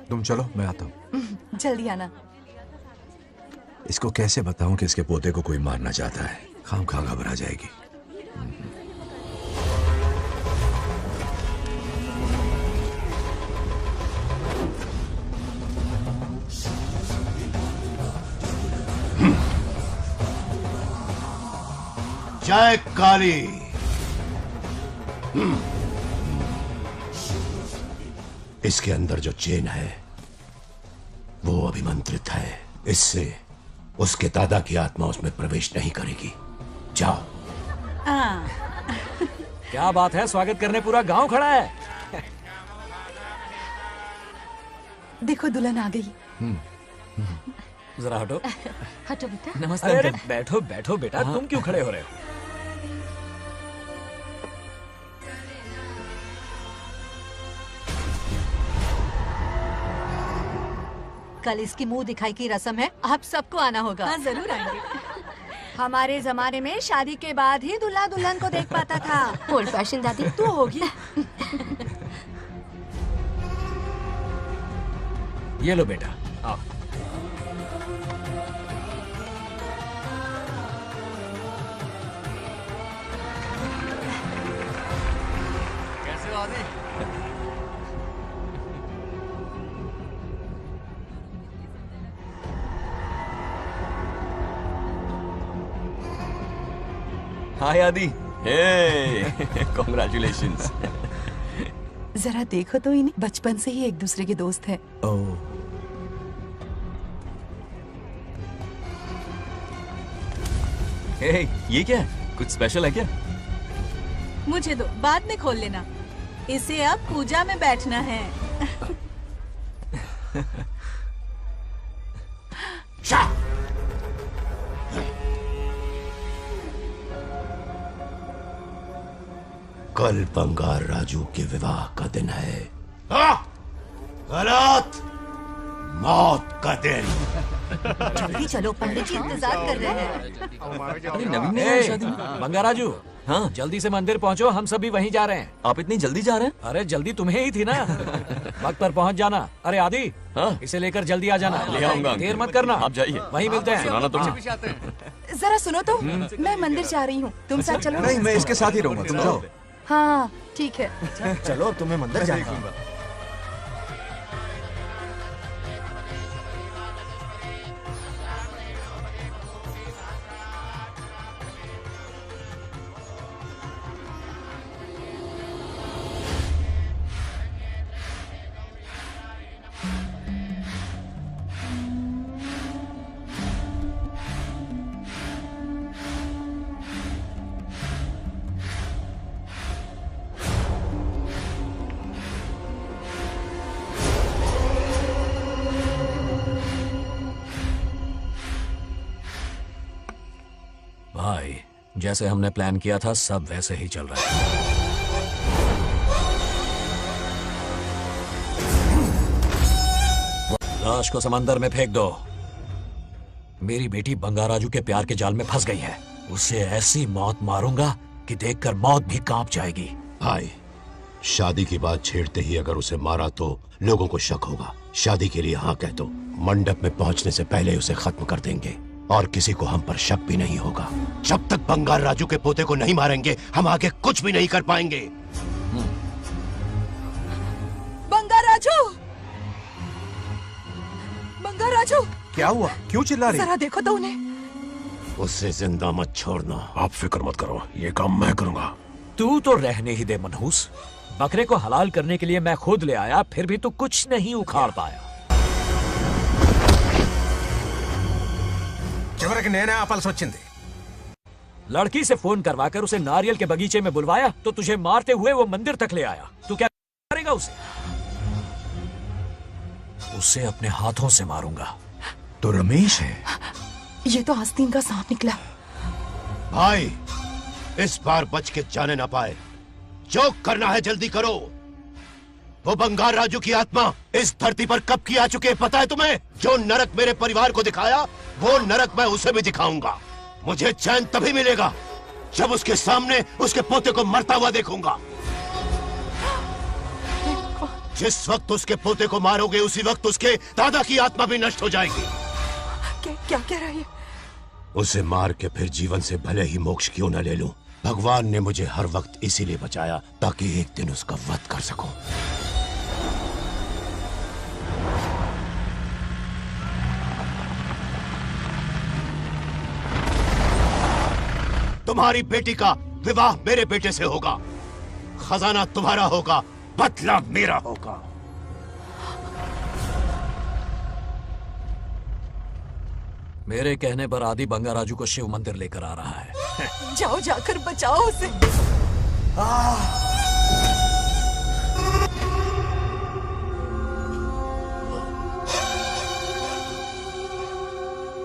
तुम चलो, मैं आता हूँ। जल्दी आना। इसको कैसे बताऊं कि इसके पोते को कोई मारना चाहता है? खामखा घबरा जाएगी। जय काली। इसके अंदर जो चेन है वो अभिमंत्रित है। इससे उसके दादा की आत्मा उसमें प्रवेश नहीं करेगी। जाओ। क्या बात है, स्वागत करने पूरा गांव खड़ा है। देखो दुल्हन आ गई। जरा हटो। हटो बेटा। नमस्ते। अरे बैठो बैठो बेटा, तुम क्यों खड़े हो रहे हो? कल इसकी मुंह दिखाई की रस्म है, आप सबको आना होगा। हाँ जरूर आएंगे। हमारे जमाने में शादी के बाद ही दूल्हा दुल्हन को देख पाता था। ओल्ड फैशन दादी तू होगी। ये लो बेटा, आओ। कैसे हो आदि? हाय आदि। कॉन्ग्रेचुलेशंस। जरा देखो तो इन्हें, बचपन से ही एक दूसरे के दोस्त हैं। ये क्या है? कुछ स्पेशल है क्या? मुझे दो, बाद में खोल लेना। इसे अब पूजा में बैठना है। कल बंगार राजू के विवाह का दिन है। गलत, मौत का दिन। जल्दी चलो, पंडित जी इंतजार कर रहे हैं। नवीन ने ए, शादी में। बंगाराजू, हाँ जल्दी से मंदिर पहुंचो, हम सभी वहीं जा रहे हैं। आप इतनी जल्दी जा रहे हैं? अरे जल्दी तुम्हें ही थी ना। वक्त पर पहुंच जाना। अरे आदि, हाँ? इसे लेकर जल्दी आ जाना। ले आऊंगा। देर मत करना। आप जाइए, वहीं मिलते हैं। सुनाना तो जरा सुनो तो, मैं मंदिर जा रही हूँ, तुम साथ चलो। नहीं, मैं इसके साथ ही रहूंगा, तुम जाओ। हाँ ठीक है। चलो, तुम्हें मंदिर जाना है। भाई, जैसे हमने प्लान किया था सब वैसे ही चल रहा है। लाश को समंदर में फेंक दो। मेरी बेटी बंगाराजू के प्यार के जाल में फंस गई है। उसे ऐसी मौत मारूंगा कि देखकर मौत भी कांप जाएगी। भाई, शादी की बात छेड़ते ही अगर उसे मारा तो लोगों को शक होगा। शादी के लिए हाँ कह दो, मंडप में पहुंचने से पहले उसे खत्म कर देंगे और किसी को हम पर शक भी नहीं होगा। जब तक बंगार राजू के पोते को नहीं मारेंगे हम आगे कुछ भी नहीं कर पाएंगे। बंगार राजू, बंगार राजू, क्या हुआ? क्यों चिल्ला रही? जरा देखो तो उन्हें। उससे जिंदा मत छोड़ना। आप फिक्र मत करो, ये काम मैं करूंगा। तू तो रहने ही दे मनहूस। बकरे को हलाल करने के लिए मैं खुद ले आया, फिर भी तू कुछ नहीं उखाड़ पाया। చివరికి నేనే ఆపాల్సి వచ్చింది। लड़की से फोन करवाकर उसे नारियल के बगीचे में बुलवाया तो तुझे मारते हुए वो मंदिर तक ले आया। तू क्या करेगा उसे? उसे अपने हाथों से मारूंगा। तो रमेश है। ये तो आस्तीन का सांप निकला। भाई, इस बार बच के जाने ना पाए। जो करना है जल्दी करो। वो बंगार राजू की आत्मा इस धरती पर कब की आ चुके पता है तुम्हें? जो नरक मेरे परिवार को दिखाया वो नरक मैं उसे भी दिखाऊंगा। मुझे चैन तभी मिलेगा जब उसके सामने उसके पोते को मरता हुआ देखूंगा। जिस वक्त उसके पोते को मारोगे उसी वक्त उसके दादा की आत्मा भी नष्ट हो जाएगी। क्या कह रहा है? उसे मार के फिर जीवन से भले ही मोक्ष क्यों न ले लूं, भगवान ने मुझे हर वक्त इसीलिए बचाया ताकि एक दिन उसका वध कर सकूं। तुम्हारी बेटी का विवाह मेरे बेटे से होगा। खजाना तुम्हारा होगा, बदला मेरा होगा। मेरे कहने पर आदि बंगाराजू को शिव मंदिर लेकर आ रहा है। जाओ, जाकर बचाओ उसे।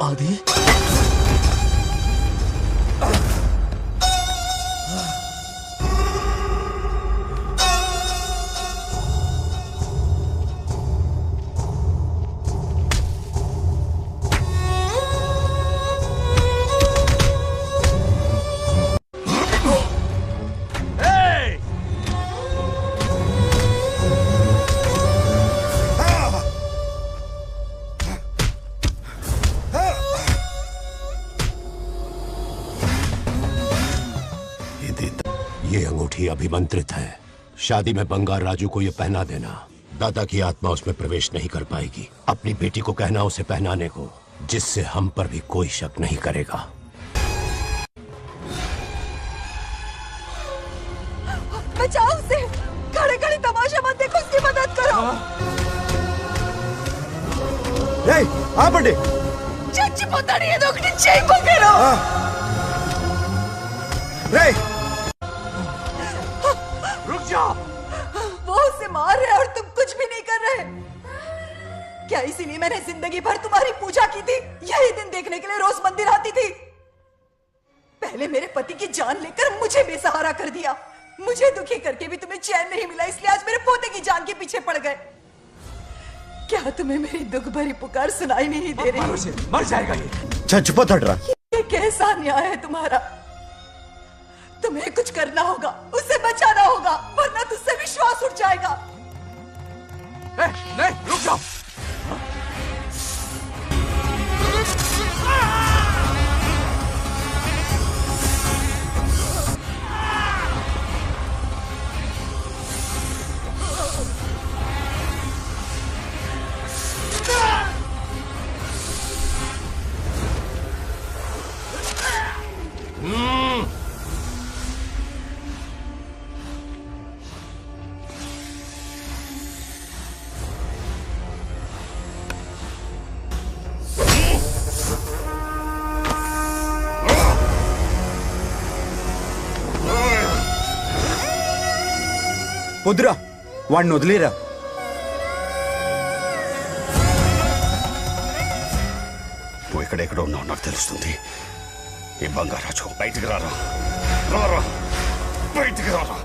आदि, ये अंगूठी अभिमंत्रित है। शादी में बंगार राजू को ये पहना देना। दादा की आत्मा उसमें प्रवेश नहीं कर पाएगी। अपनी बेटी को कहना उसे पहनाने को, जिससे हम पर भी कोई शक नहीं करेगा। बचाओ उसे। खड़े खड़े तमाशा मत देखो, उसकी मदद करो। आ बड़े चच्ची पोताड़ी ये दोगनी चेक को करो। रे मार रहे और तुम कुछ भी नहीं कर रहे। क्या इसीलिए मैंने जिंदगी भर तुम्हारी पूजा की थी, यही दिन देखने के लिए रोज मंदिर आती थी? पहले मेरे पति की जान लेकर मुझे बेसहारा कर दिया, मुझे दुखी करके भी तुम्हें चैन नहीं मिला, इसलिए आज मेरे पोते की जान के पीछे पड़ गए। क्या तुम्हें मेरी दुख भरी पुकार सुनाई नहीं दे रही? मर जाएगा ये। चुप हट रहा। ये कैसा न्याय है तुम्हारा? तुम्हें कुछ करना होगा, उसे बचाना होगा, वरना तुझसे विश्वास उठ जाएगा। नहीं, रुक जाओ। వద్దురా, వాడిని వదిలేరా. నువ్వు ఎక్కడెక్కడో ఉన్నావు నాకు తెలుస్తుంది. ఈ బంగారాజు బయటికి రారా, రారా బయటికి రారా.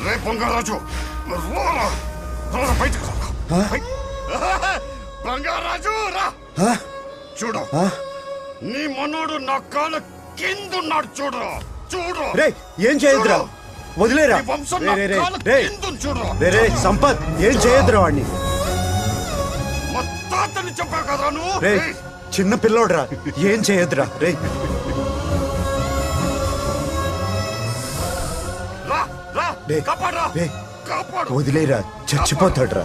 రే బంగారాజు, రారా రారా బయటికి రారా. బంగారాజు రా. చూడు, నీ మనోడు నా కాళ్ళ కిందున్నాడు. చూడు చూడు. రే ఏం చేయొద్దురా, వదిలేరా. రే సంపత్, ఏం చేయొద్దురా వాడిని. రే చిన్న పిల్లోడ్రా, ఏం చేయొద్దురా. రే వదిలేరా, చచ్చిపోతాడ్రా.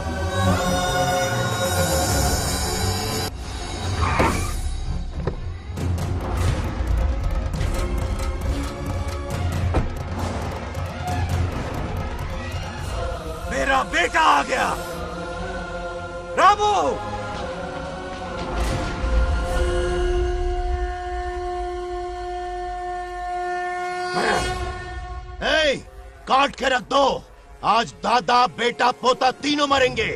मेरा बेटा आ गया। रामू, काट के रख दो। आज दादा बेटा पोता तीनों मरेंगे।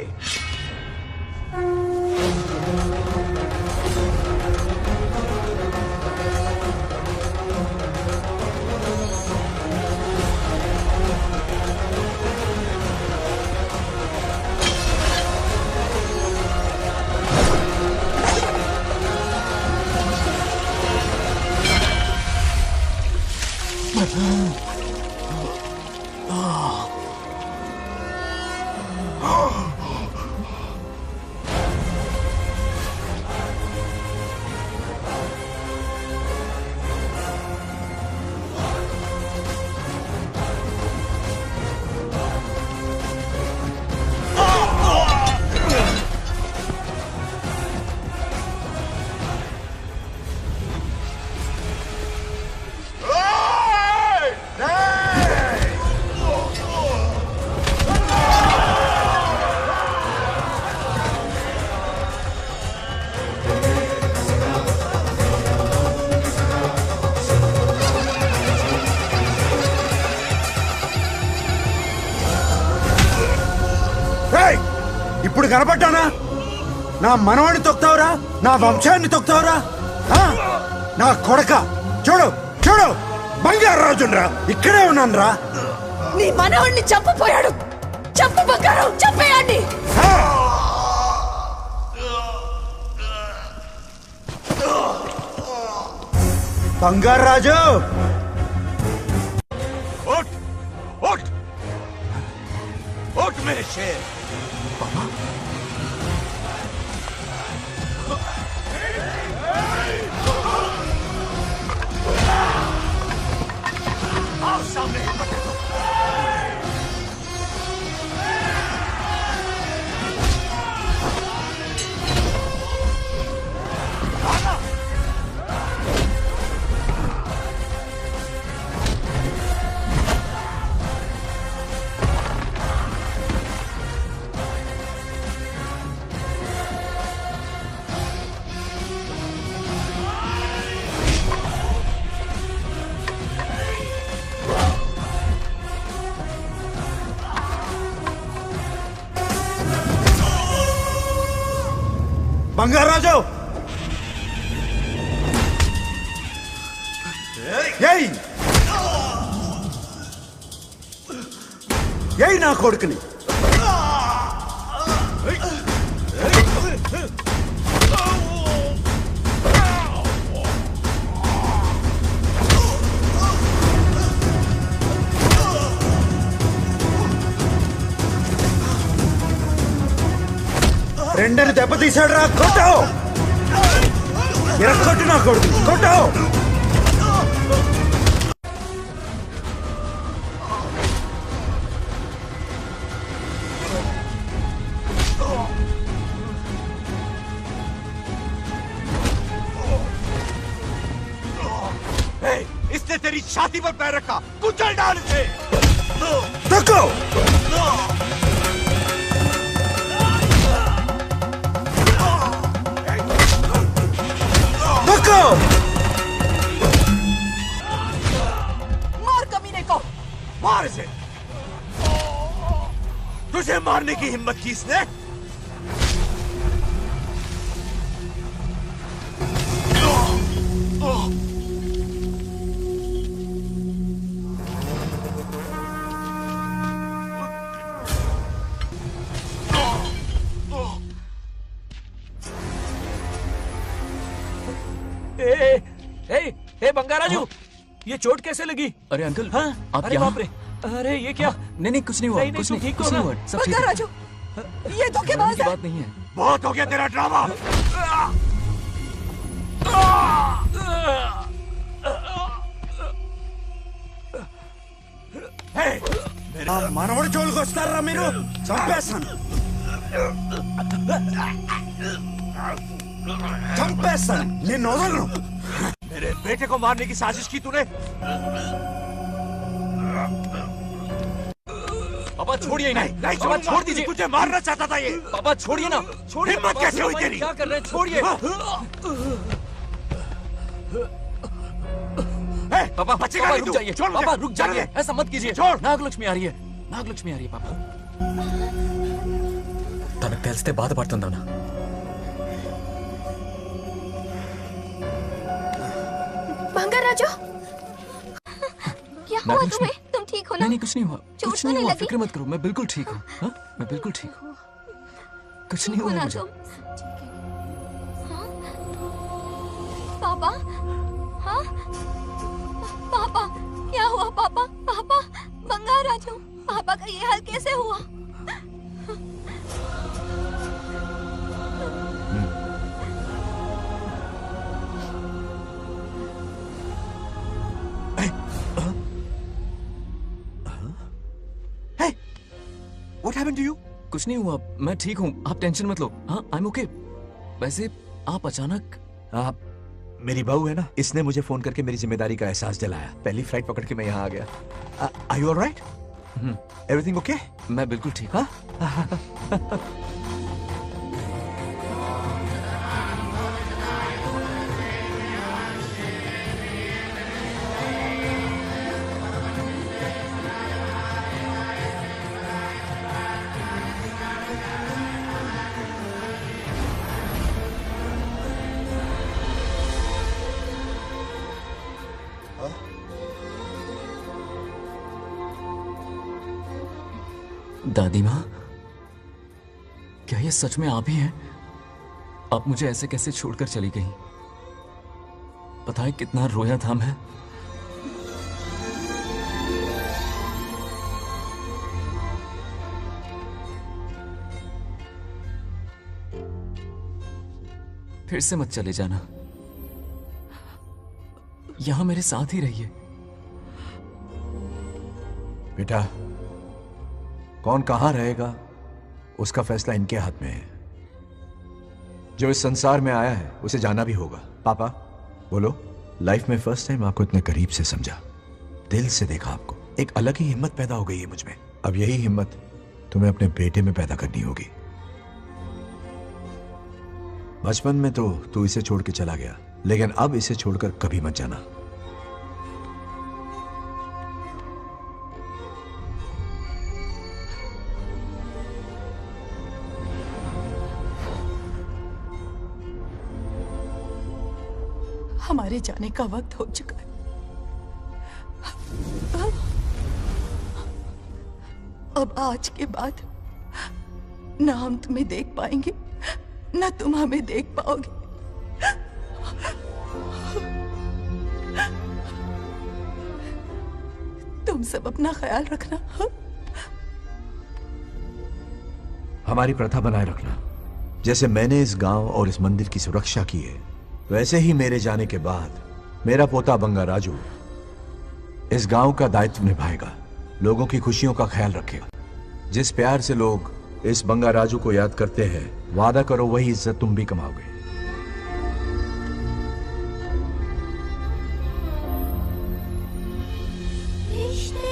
ఇప్పుడు కనపడ్డానా? నా మనవాడిని తొక్తావురా, నా వంశాన్ని తొక్తావురా. నా కొడక చూడు చూడు, బంగారాజురా, ఇక్కడే ఉన్నాను రా. నీ మనవాడిని చంపపోయాడు. చంపు బంగారం, చంపేయండి. బంగారాజు, उठ उठ उठ मेरे शेर। आओ सामने। बंगाराजो यही यही ना కొడుకుని రెండని దెబ్బతీశాడు రా కొట్టావు ఎరక్కొట్టు నా కొడుకు కొట్టావు इसने तेरी छाती पर पैर रखा कुचल डाल इसे देखो देखो मार कमीने को मार इसे तुझे मारने की हिम्मत की इसने ए बंगाराजू, ये चोट कैसे लगी? अरे अंकल, हाँ? आप अरे यहाँ? बाप रे, अरे ये क्या? नहीं नहीं कुछ नहीं हुआ, कुछ तुम नहीं ठीक हो कुछ ना? नहीं हुआ, सब ठीक है। बंगाराजू, ये धोखेबाज की है। बात नहीं है। बहुत हो गया तेरा ड्रामा మనవడు జోలికి వస్తారా మీరు చంపేస్తాను చంపేస్తాను నిన్ను వదలను मेरे बेटे को मारने की साजिश की तूने पापा छोड़िए नहीं नहीं पापा छोड़ दीजिए। तुझे मारना चाहता था ये पापा छोड़िए ना, छोड़िए। हिम्मत पापा, कैसे हुई पापा, तेरी क्या कर रहे हैं? छोड़िए। पापा बचेगा पापा नहीं रुक तू। जाइए, छोड़ मुझे। पापा रुक छोड़ जाइए, दे। ऐसा मत कीजिए। छोड़। నాగలక్ష్మి आ रही है, నాగలక్ష్మి आ रही है पापा। తనకు తెలిస్తే బాధపడుతుందన్నా। बंगाराजू, क्या हुआ नागलक्ष्मी। तुम्हें? तुम ठीक हो ना? नहीं नहीं कुछ नहीं हुआ, चोट कुछ तो नहीं नहीं हुआ, लगी? फिक्र मत करो, मैं बिल्कुल ठीक हूँ। हाँ? मैं बिल्कुल ठीक हूँ, कुछ नहीं ठीक हो हुआ ना मुझे। तुम? हाँ? पापा, हाँ? पापा, क्या हुआ पापा? पापा, बंगाराजू, पापा का ये हाल कैसे हुआ? What happened to you? कुछ नहीं हुआ, मैं ठीक हूँ, आप टेंशन मत लो। हाँ, I'm okay। वैसे आप अचानक आप मेरी बहू है ना, इसने मुझे फोन करके मेरी जिम्मेदारी का एहसास दिलाया। पहली फ्लाइट पकड़ के मैं यहाँ आ गया। Are you all right? Everything okay? मैं बिल्कुल ठीक हूँ। दादी माँ, क्या ये सच में आप ही हैं? आप मुझे ऐसे कैसे छोड़कर चली गई? पता है कितना रोया था मैं। फिर से मत चले जाना, यहां मेरे साथ ही रहिए। बेटा, कौन कहां रहेगा उसका फैसला इनके हाथ में है। जो इस संसार में आया है उसे जाना भी होगा। पापा बोलो, लाइफ में फर्स्ट टाइम आपको इतने करीब से समझा, दिल से देखा आपको, एक अलग ही हिम्मत पैदा हो गई है मुझ में। अब यही हिम्मत तुम्हें अपने बेटे में पैदा करनी होगी। बचपन में तो तू इसे छोड़ के चला गया, लेकिन अब इसे छोड़कर कभी मत जाना। तुम्हारे जाने का वक्त हो चुका है। अब आज के बाद ना हम तुम्हें देख पाएंगे, ना तुम हमें देख पाओगे। तुम सब अपना ख्याल रखना। हमारी प्रथा बनाए रखना। जैसे मैंने इस गांव और इस मंदिर की सुरक्षा की है, वैसे ही मेरे जाने के बाद मेरा पोता बंगा राजू इस गांव का दायित्व निभाएगा, लोगों की खुशियों का ख्याल रखेगा। जिस प्यार से लोग इस बंगा राजू को याद करते हैं, वादा करो वही इज्जत तुम भी कमाओगे। रिश्ते